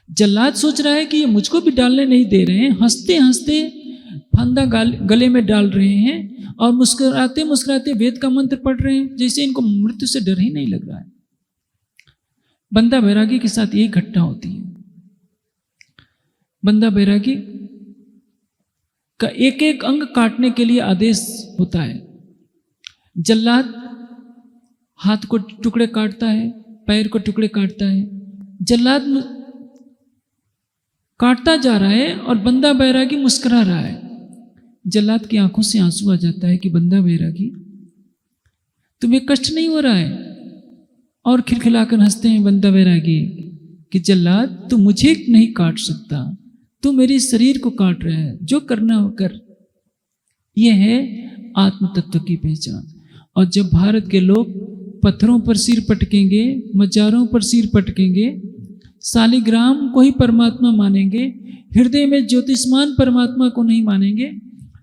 जल्लाद सोच रहा है कि ये मुझको भी डालने नहीं दे रहे हैं, हंसते हंसते फंदा गले में डाल रहे हैं और मुस्कुराते मुस्कुराते वेद का मंत्र पढ़ रहे हैं, जैसे इनको मृत्यु से डर ही नहीं लग रहा है। बंदा बैरागी के साथ यही घटना होती है। बंदा बैरागी का एक एक अंग काटने के लिए आदेश होता है। जल्लाद हाथ को टुकड़े काटता है, पैर को टुकड़े काटता है। जल्लाद काटता जा रहा है और बंदा बैरागी मुस्कुरा रहा है। जल्लाद की आंखों से आंसू आ जाता है कि बंदा बैरागी, तुम्हें कष्ट नहीं हो रहा है? और खिलखिलाकर हंसते हैं बंदा बैरागी कि जल्लाद तू मुझे नहीं काट सकता, तू मेरे शरीर को काट रहा है, जो करना हो कर। यह है आत्म तत्व की पहचान। और जब भारत के लोग पत्थरों पर सिर पटकेंगे, मजारों पर सिर पटकेंगे, शालिग्राम को ही परमात्मा मानेंगे, हृदय में ज्योतिष्मान परमात्मा को नहीं मानेंगे,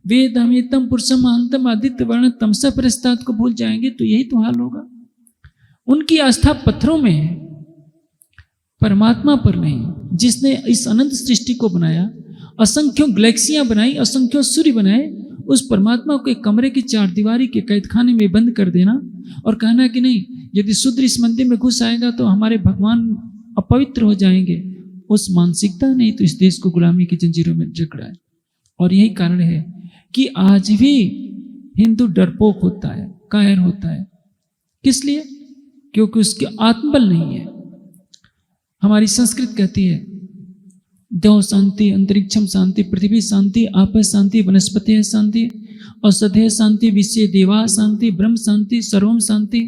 वेद अमितम पुरुषम महंतम आदित्य वर्ण तमसा परिस्ताद को भूल जाएंगे, तो यही तो हाल होगा। उनकी आस्था पत्थरों में है, परमात्मा पर नहीं। जिसने इस अनंत सृष्टि को बनाया, असंख्यों गैलेक्सियां बनाई, असंख्यों सूर्य बनाए, उस परमात्मा को एक कमरे की 4 दीवारी के कैदखाने में बंद कर देना और कहना कि नहीं, यदि शूद्र इस मंदिर में घुस आएगा तो हमारे भगवान अपवित्र हो जाएंगे, उस मानसिकता ने तो इस देश को गुलामी की जंजीरों में जकड़ा है। और यही कारण है कि आज भी हिंदू डरपोक होता है, कायर होता है। किस लिए? क्योंकि उसके आत्मबल नहीं है। हमारी संस्कृत कहती है देव शांति, अंतरिक्षम शांति, पृथ्वी शांति, आप शांति, वनस्पति शांति, औषधे शांति, विश्व देवा शांति, ब्रह्म शांति, सर्वम शांति,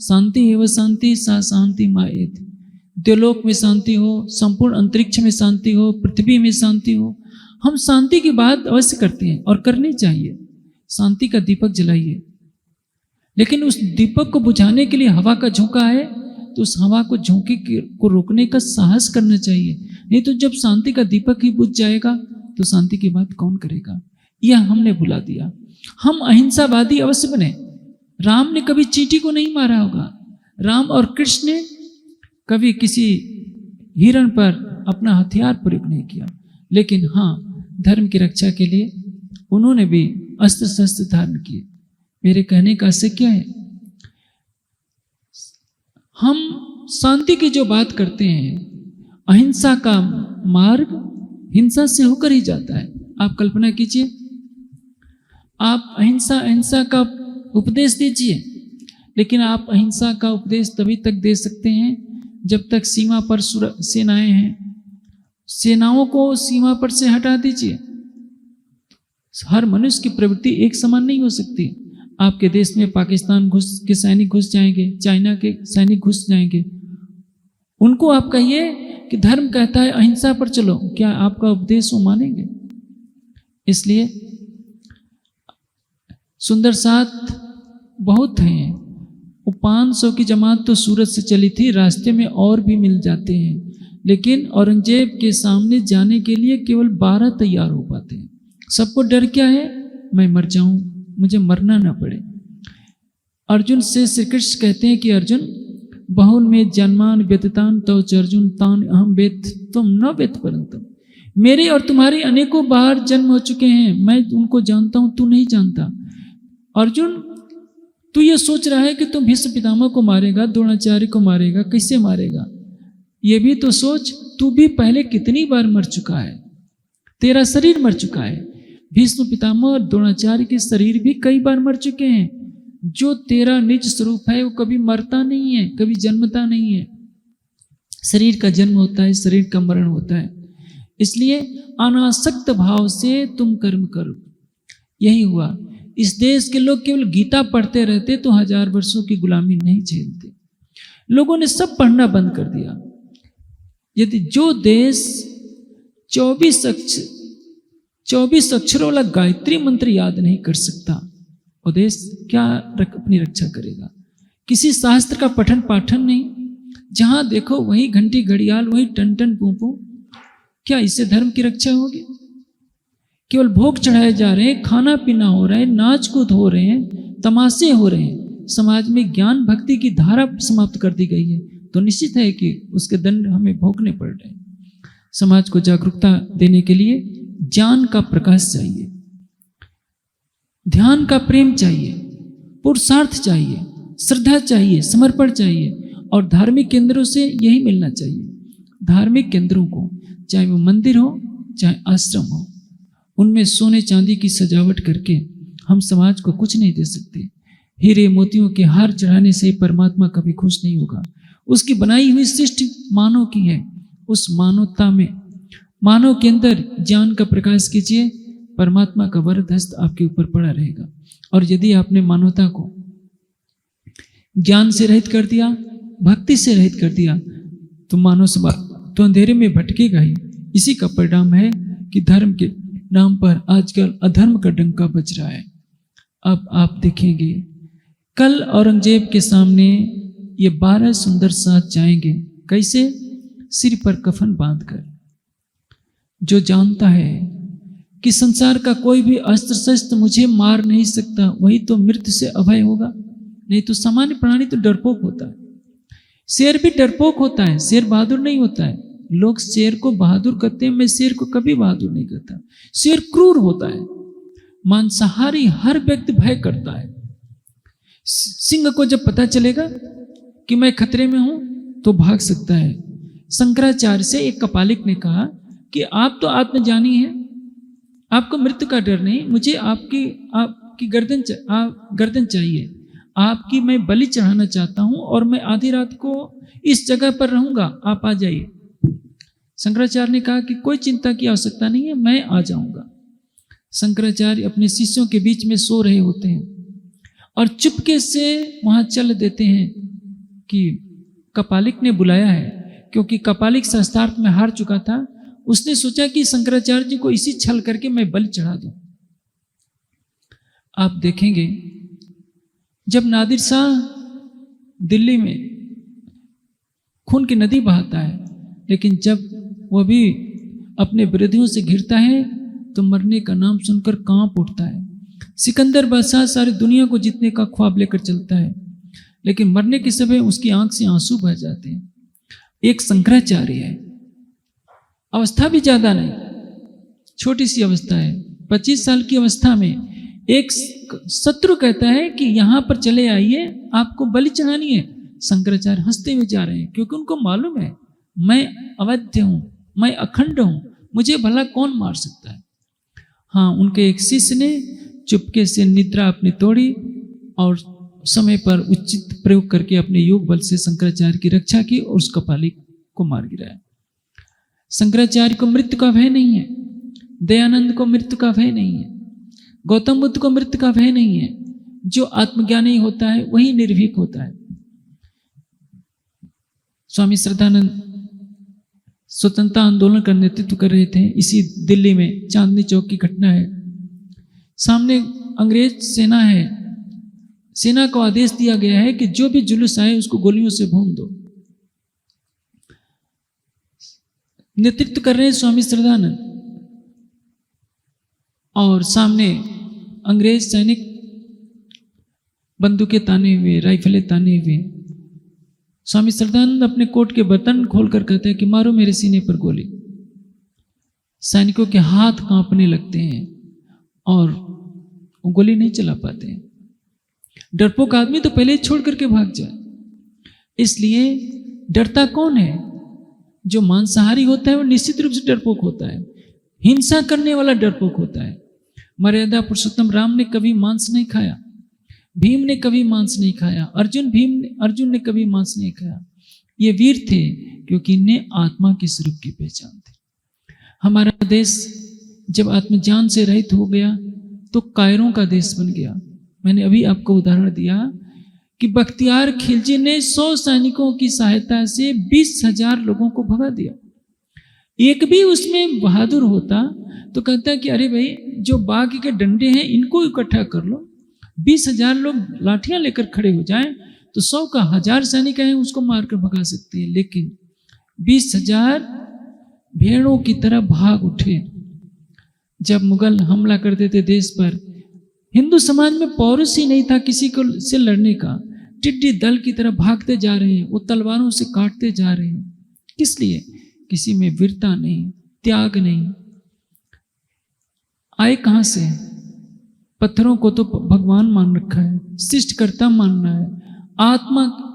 शांति एवं शांति सा शांति माएत। देवलोक में शांति हो, संपूर्ण अंतरिक्ष में शांति हो, पृथ्वी में शांति हो। हम शांति की बात अवश्य करते हैं और करनी चाहिए। शांति का दीपक जलाइए, लेकिन उस दीपक को बुझाने के लिए हवा का झोंका है तो उस हवा को झोंके को रोकने का साहस करना चाहिए। नहीं तो जब शांति का दीपक ही बुझ जाएगा तो शांति की बात कौन करेगा? यह हमने भुला दिया। हम अहिंसावादी अवश्य बने। राम ने कभी चींटी को नहीं मारा होगा, राम और कृष्ण ने कभी किसी हिरण पर अपना हथियार प्रयोग नहीं किया, लेकिन हाँ, धर्म की रक्षा के लिए उन्होंने भी अस्त्र शस्त्र धारण किए। मेरे कहने का आशय क्या है? हम शांति की जो बात करते हैं, अहिंसा का मार्ग हिंसा से होकर ही जाता है। आप कल्पना कीजिए, आप अहिंसा का उपदेश दीजिए, लेकिन आप अहिंसा का उपदेश तभी तक दे सकते हैं जब तक सीमा पर सेनाएं हैं। सेनाओं को सीमा पर से हटा दीजिए। हर मनुष्य की प्रवृत्ति एक समान नहीं हो सकती। आपके देश में पाकिस्तान के सैनिक घुस जाएंगे, चाइना के सैनिक घुस जाएंगे, उनको आप कहिए कि धर्म कहता है अहिंसा पर चलो, क्या आपका उपदेश वो मानेंगे? इसलिए सुंदर साथ बहुत हैं। वो 500 की जमात तो सूरत से चली थी, रास्ते में और भी मिल जाते हैं, लेकिन औरंगजेब के सामने जाने के लिए केवल 12 तैयार हो पाते हैं। सबको डर क्या है? मैं मर जाऊं, मुझे मरना ना पड़े। अर्जुन से श्री कृष्ण कहते हैं कि अर्जुन, बहुन में जन्मान व्यततान तो अर्जुन तान अहम वेद तुम न वेद परंतु। मेरे और तुम्हारे अनेकों बार जन्म हो चुके हैं, मैं उनको जानता हूं, तू नहीं जानता। अर्जुन, तू ये सोच रहा है कि तू भीष्म पितामह को मारेगा, द्रोणाचार्य को मारेगा, कैसे मारेगा? ये भी तो सोच, तू भी पहले कितनी बार मर चुका है, तेरा शरीर मर चुका है। भीष्म पितामह और द्रोणाचार्य के शरीर भी कई बार मर चुके हैं। जो तेरा निज स्वरूप है वो कभी मरता नहीं है, कभी जन्मता नहीं है। शरीर का जन्म होता है, शरीर का मरण होता है। इसलिए अनासक्त भाव से तुम कर्म करो। यही हुआ। इस देश के लोग केवल गीता पढ़ते रहते तो 1000 वर्षों की गुलामी नहीं झेलते। लोगों ने सब पढ़ना बंद कर दिया। यदि जो देश 24 अक्षरों वाला गायत्री मंत्र याद नहीं कर सकता, वो देश क्या अपनी रक्षा करेगा? किसी शास्त्र का पठन पाठन नहीं, जहां देखो वही घंटी घड़ियाल, वही टन टन पूपू। क्या इससे धर्म की रक्षा होगी? केवल भोग चढ़ाए जा रहे हैं, खाना पीना हो रहा है, नाच कूद हो रहे हैं, तमाशे हो रहे हैं। समाज में ज्ञान भक्ति की धारा समाप्त कर दी गई है, तो निश्चित है कि उसके दंड हमें भोगने पड़ रहे हैं। समाज को जागरूकता देने के लिए ज्ञान का प्रकाश चाहिए, ध्यान का प्रेम चाहिए, पुरुषार्थ चाहिए, श्रद्धा चाहिए, समर्पण चाहिए, और धार्मिक केंद्रों से यही मिलना चाहिए। धार्मिक केंद्रों को, चाहे वो मंदिर हो चाहे आश्रम हो, उनमें सोने चांदी की सजावट करके हम समाज को कुछ नहीं दे सकते। हीरे मोतियों के हार चढ़ाने से परमात्मा कभी खुश नहीं होगा। उसकी बनाई हुई सृष्टि मानव की है। उस मानवता में, मानव के अंदर ज्ञान का प्रकाश कीजिए, परमात्मा का वरद हस्त आपके ऊपर पड़ा रहेगा। और यदि आपने मानवता को ज्ञान से रहित कर दिया, भक्ति से रहित कर दिया, तो मानव समाज तो अंधेरे में भटकेगा ही। इसी का परिणाम है कि धर्म के नाम पर आजकल अधर्म का डंका बज रहा है। अब आप देखेंगे, कल औरंगजेब के सामने ये 12 सुंदर साथ जाएंगे। कैसे? सिर पर कफन बांधकर। जो जानता है कि संसार का कोई भी अस्त्र शस्त्र मुझे मार नहीं सकता, वही तो मृत्यु से अभय होगा। नहीं तो सामान्य प्राणी तो डरपोक होता है। शेर भी डरपोक होता है, शेर बहादुर नहीं होता है। लोग शेर को बहादुर कहते हैं, मैं शेर को कभी बहादुर नहीं कहता। शेर क्रूर होता है। मांसाहारी हर व्यक्ति भय करता है। सिंह को जब पता चलेगा कि मैं खतरे में हूं तो भाग सकता है। शंकराचार्य से एक कपालिक ने कहा कि आप तो आत्मज्ञानी हैं, आपको मृत्यु का डर नहीं, मुझे आपकी गर्दन चाहिए, आपकी मैं बलि चढ़ाना चाहता हूं और मैं आधी रात को इस जगह पर रहूंगा, आप आ जाइए। शंकराचार्य ने कहा कि कोई चिंता की आवश्यकता नहीं है, मैं आ जाऊंगा। शंकराचार्य अपने शिष्यों के बीच में सो रहे होते हैं और चुपके से वहां चल देते हैं कि कपालिक ने बुलाया है, क्योंकि कपालिक शास्त्रार्थ में हार चुका था। उसने सोचा कि शंकराचार्य जी को इसी छल करके मैं बलि चढ़ा दूं। आप देखेंगे, जब नादिर शाह दिल्ली में खून की नदी बहाता है, लेकिन जब वह भी अपने विरोधियों से घिरता है तो मरने का नाम सुनकर कांप उठता है। सिकंदर बादशाह सारी दुनिया को जीतने का ख्वाब लेकर चलता है, लेकिन मरने के समय उसकी आंख से आंसू बह जाते हैं। एक शंकराचार्य है, अवस्था भी ज्यादा नहीं, छोटी सी अवस्था है, 25 साल की अवस्था में एक शत्रु कहता है कि यहां पर चले आइए, आपको बलि चढ़ानी है। शंकराचार्य हंसते हुए जा रहे हैं, क्योंकि उनको मालूम है मैं अवध्य हूं, मैं अखंड हूं, मुझे भला कौन मार सकता है। हाँ, उनके एक शिष्य ने चुपके से निद्रा अपनी तोड़ी और समय पर उचित प्रयोग करके अपने योग बल से शंकराचार्य की रक्षा की और उस कपालिक को मार गिराया। शंकराचार्य को मृत्यु का भय नहीं है, दयानंद को मृत्यु का भय नहीं है, गौतम बुद्ध को मृत्यु का भय नहीं है। जो आत्मज्ञानी होता है वही निर्भीक होता है। स्वामी श्रद्धानंद स्वतंत्रता आंदोलन का नेतृत्व कर रहे थे। इसी दिल्ली में चांदनी चौक की घटना है। सामने अंग्रेज सेना है, सेना को आदेश दिया गया है कि जो भी जुलूस आए उसको गोलियों से भून दो। नेतृत्व कर रहे हैं स्वामी श्रद्धानंद, और सामने अंग्रेज सैनिक बंदूकें ताने हुए, राइफलें ताने हुए। स्वामी श्रद्धानंद अपने कोट के बटन खोलकर कहते हैं कि मारो मेरे सीने पर गोली। सैनिकों के हाथ कांपने लगते हैं और वो गोली नहीं चला पाते हैं। डरपोक आदमी तो पहले ही छोड़ करके भाग जाए। इसलिए डरता कौन है? जो मांसाहारी होता है वो निश्चित रूप से डरपोक होता है, हिंसा करने वाला डरपोक होता है। मर्यादा पुरुषोत्तम राम ने कभी मांस नहीं खाया, भीम ने कभी मांस नहीं खाया, अर्जुन ने कभी मांस नहीं खाया। ये वीर थे क्योंकि इन्हें आत्मा के स्वरूप की पहचान थी। हमारा देश जब आत्मज्ञान से रहित हो गया तो कायरों का देश बन गया। मैंने अभी आपको उदाहरण दिया कि बख्तियार खिलजी ने 100 सैनिकों की सहायता से 20,000 लोगों को भगा दिया। एक भी उसमें बहादुर होता तो कहता कि अरे भाई जो बाघ के डंडे हैं इनको इकट्ठा कर लो, 20,000 लोग लाठियां लेकर खड़े हो जाएं तो 100 का 1000 सैनिक हैं उसको मारकर भगा सकते हैं। लेकिन 20,000 भेड़ों की तरह भाग उठे। जब मुगल हमला करते थे देश पर, हिंदू समाज में पौरुष ही नहीं था किसी को से लड़ने का। टिड्डी दल की तरह भागते जा रहे हैं, वो तलवारों से काटते जा रहे हैं। किस लिए? किसी में वीरता नहीं, त्याग नहीं। आए कहां से? पत्थरों को तो भगवान मान रखा है, सृष्टिकर्ता मानना है।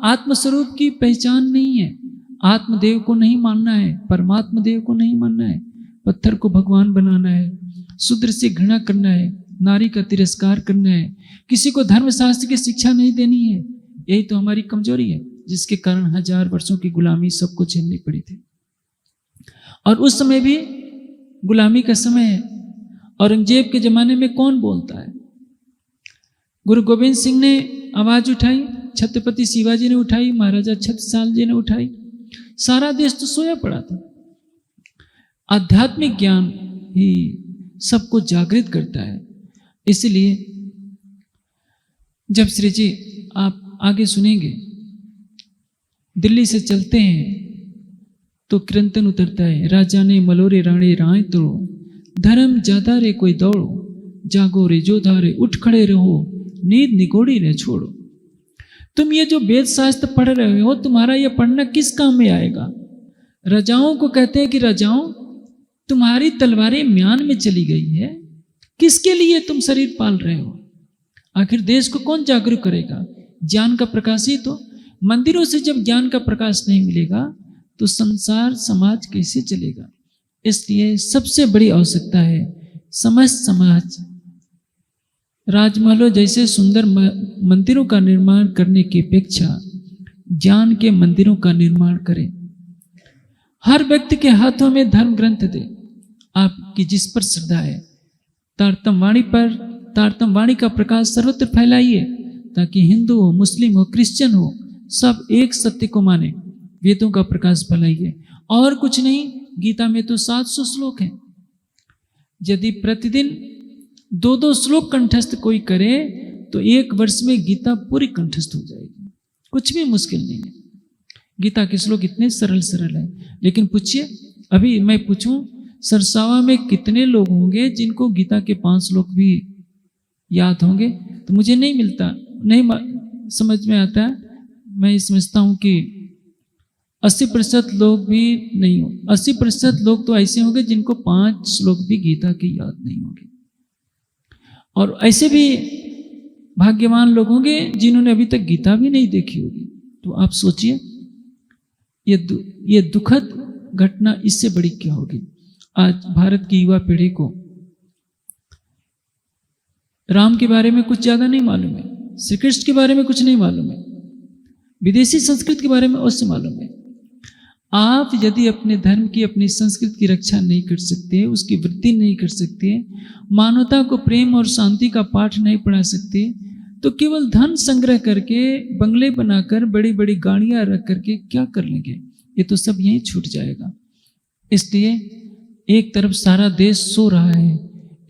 आत्मस्वरूप की पहचान नहीं है। आत्मदेव को नहीं मानना है, परमात्मा देव को नहीं मानना है। पत्थर को भगवान बनाना है, शूद्र से घृणा करना है, नारी का तिरस्कार करना है, किसी को धर्मशास्त्र की शिक्षा नहीं देनी है। यही तो हमारी कमजोरी है, जिसके कारण 1000 वर्षों की गुलामी सबको झेलनी पड़ी थी। और उस समय भी गुलामी का समय है। औरंगजेब के जमाने में कौन बोलता है? गुरु गोविंद सिंह ने आवाज उठाई, छत्रपति शिवाजी ने उठाई, महाराजा छत्रसाल जी ने उठाई। सारा देश तो सोया पड़ा था। आध्यात्मिक ज्ञान ही सबको जागृत करता है। इसलिए जब श्री जी आप आगे सुनेंगे, दिल्ली से चलते हैं तो कीर्तन उतरता है, राजा ने मलोरे राणे राय तोड़ो, धर्म ज्यादा रे कोई दौड़ो, जागो रे जोधारे उठ खड़े रहो, नींद निगोड़ी न छोड़ो। तुम ये जो वेद शास्त्र पढ़ रहे हो, तुम्हारा ये पढ़ना किस काम में आएगा? राजाओं को कहते हैं कि राजाओं तुम्हारी तलवारें म्यान में चली गई है, किसके लिए तुम शरीर पाल रहे हो? आखिर देश को कौन जागरूक करेगा? ज्ञान का प्रकाश ही तो। मंदिरों से जब ज्ञान का प्रकाश नहीं मिलेगा तो संसार समाज कैसे चलेगा? इसलिए सबसे बड़ी आवश्यकता है समस्त समाज राजमहलों जैसे सुंदर मंदिरों का निर्माण करने की अपेक्षा ज्ञान के मंदिरों का निर्माण करें। हर व्यक्ति के हाथों में धर्म ग्रंथ दे, आपकी जिस पर श्रद्धा है। तारतम वाणी का प्रकाश सर्वत्र फैलाइए ताकि हिंदू हो, मुस्लिम हो, क्रिश्चियन हो, सब एक सत्य को माने। वेदों का प्रकाश फैलाइए और कुछ नहीं। गीता में तो 700 श्लोक हैं। यदि प्रतिदिन 2-2 श्लोक कंठस्थ कोई करे तो 1 वर्ष में गीता पूरी कंठस्थ हो जाएगी। कुछ भी मुश्किल नहीं है। गीता के श्लोक इतने सरल है। लेकिन पूछिए, अभी मैं पूछूं सरसावा में कितने लोग होंगे जिनको गीता के 5 श्लोक भी याद होंगे? तो मुझे नहीं मिलता, नहीं समझ में आता। मैं समझता हूं कि 80% लोग भी नहीं हो। 80% लोग तो ऐसे होंगे जिनको 5 श्लोक भी गीता के याद नहीं होंगे। और ऐसे भी भाग्यवान लोग होंगे जिन्होंने अभी तक गीता भी नहीं देखी होगी। तो आप सोचिए, ये दुखद घटना इससे बड़ी क्या होगी? आज भारत की युवा पीढ़ी को राम के बारे में कुछ ज्यादा नहीं मालूम है, श्री कृष्ण के बारे में कुछ नहीं मालूम है, विदेशी संस्कृति के बारे में अवश्य मालूम है। आप यदि अपने धर्म की, अपनी संस्कृति की रक्षा नहीं कर सकते, उसकी वृद्धि नहीं कर सकते, मानवता को प्रेम और शांति का पाठ नहीं पढ़ा सकते, तो केवल धन संग्रह करके, बंगले बनाकर, बड़ी बड़ी गाड़ियां रख करके क्या कर लेंगे? ये तो सब यहीं छूट जाएगा। इसलिए एक तरफ सारा देश सो रहा है,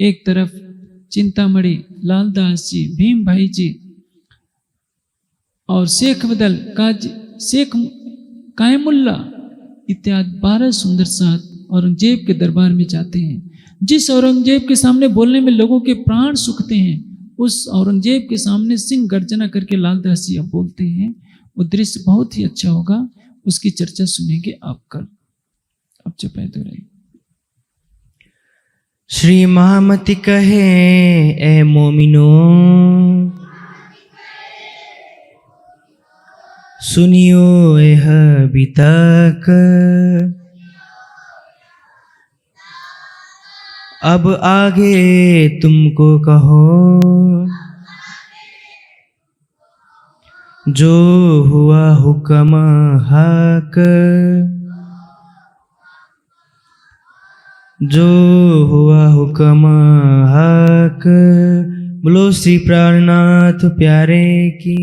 एक तरफ चिंतामणि, लालदास जी, भीम भाई जी और शेख बदल काजी, शेख कायमुल्ला इत्यादि 12 सुंदर साथ औरंगजेब के दरबार में जाते हैं। जिस औरंगजेब के सामने बोलने में लोगों के प्राण सूखते हैं, उस औरंगजेब के सामने सिंह गर्जना करके लालदास जी अब बोलते हैं। वो दृश्य बहुत ही अच्छा होगा, उसकी चर्चा सुनेंगे आप कल। अब चुप है तो रही। श्री महामति कहे ए मोमिनो, सुनियो यह बितक, अब आगे तुमको कहो, जो हुआ हुक्म हक, जो हुआ हुक्म हक। बोलो श्री प्राणनाथ प्यारे की।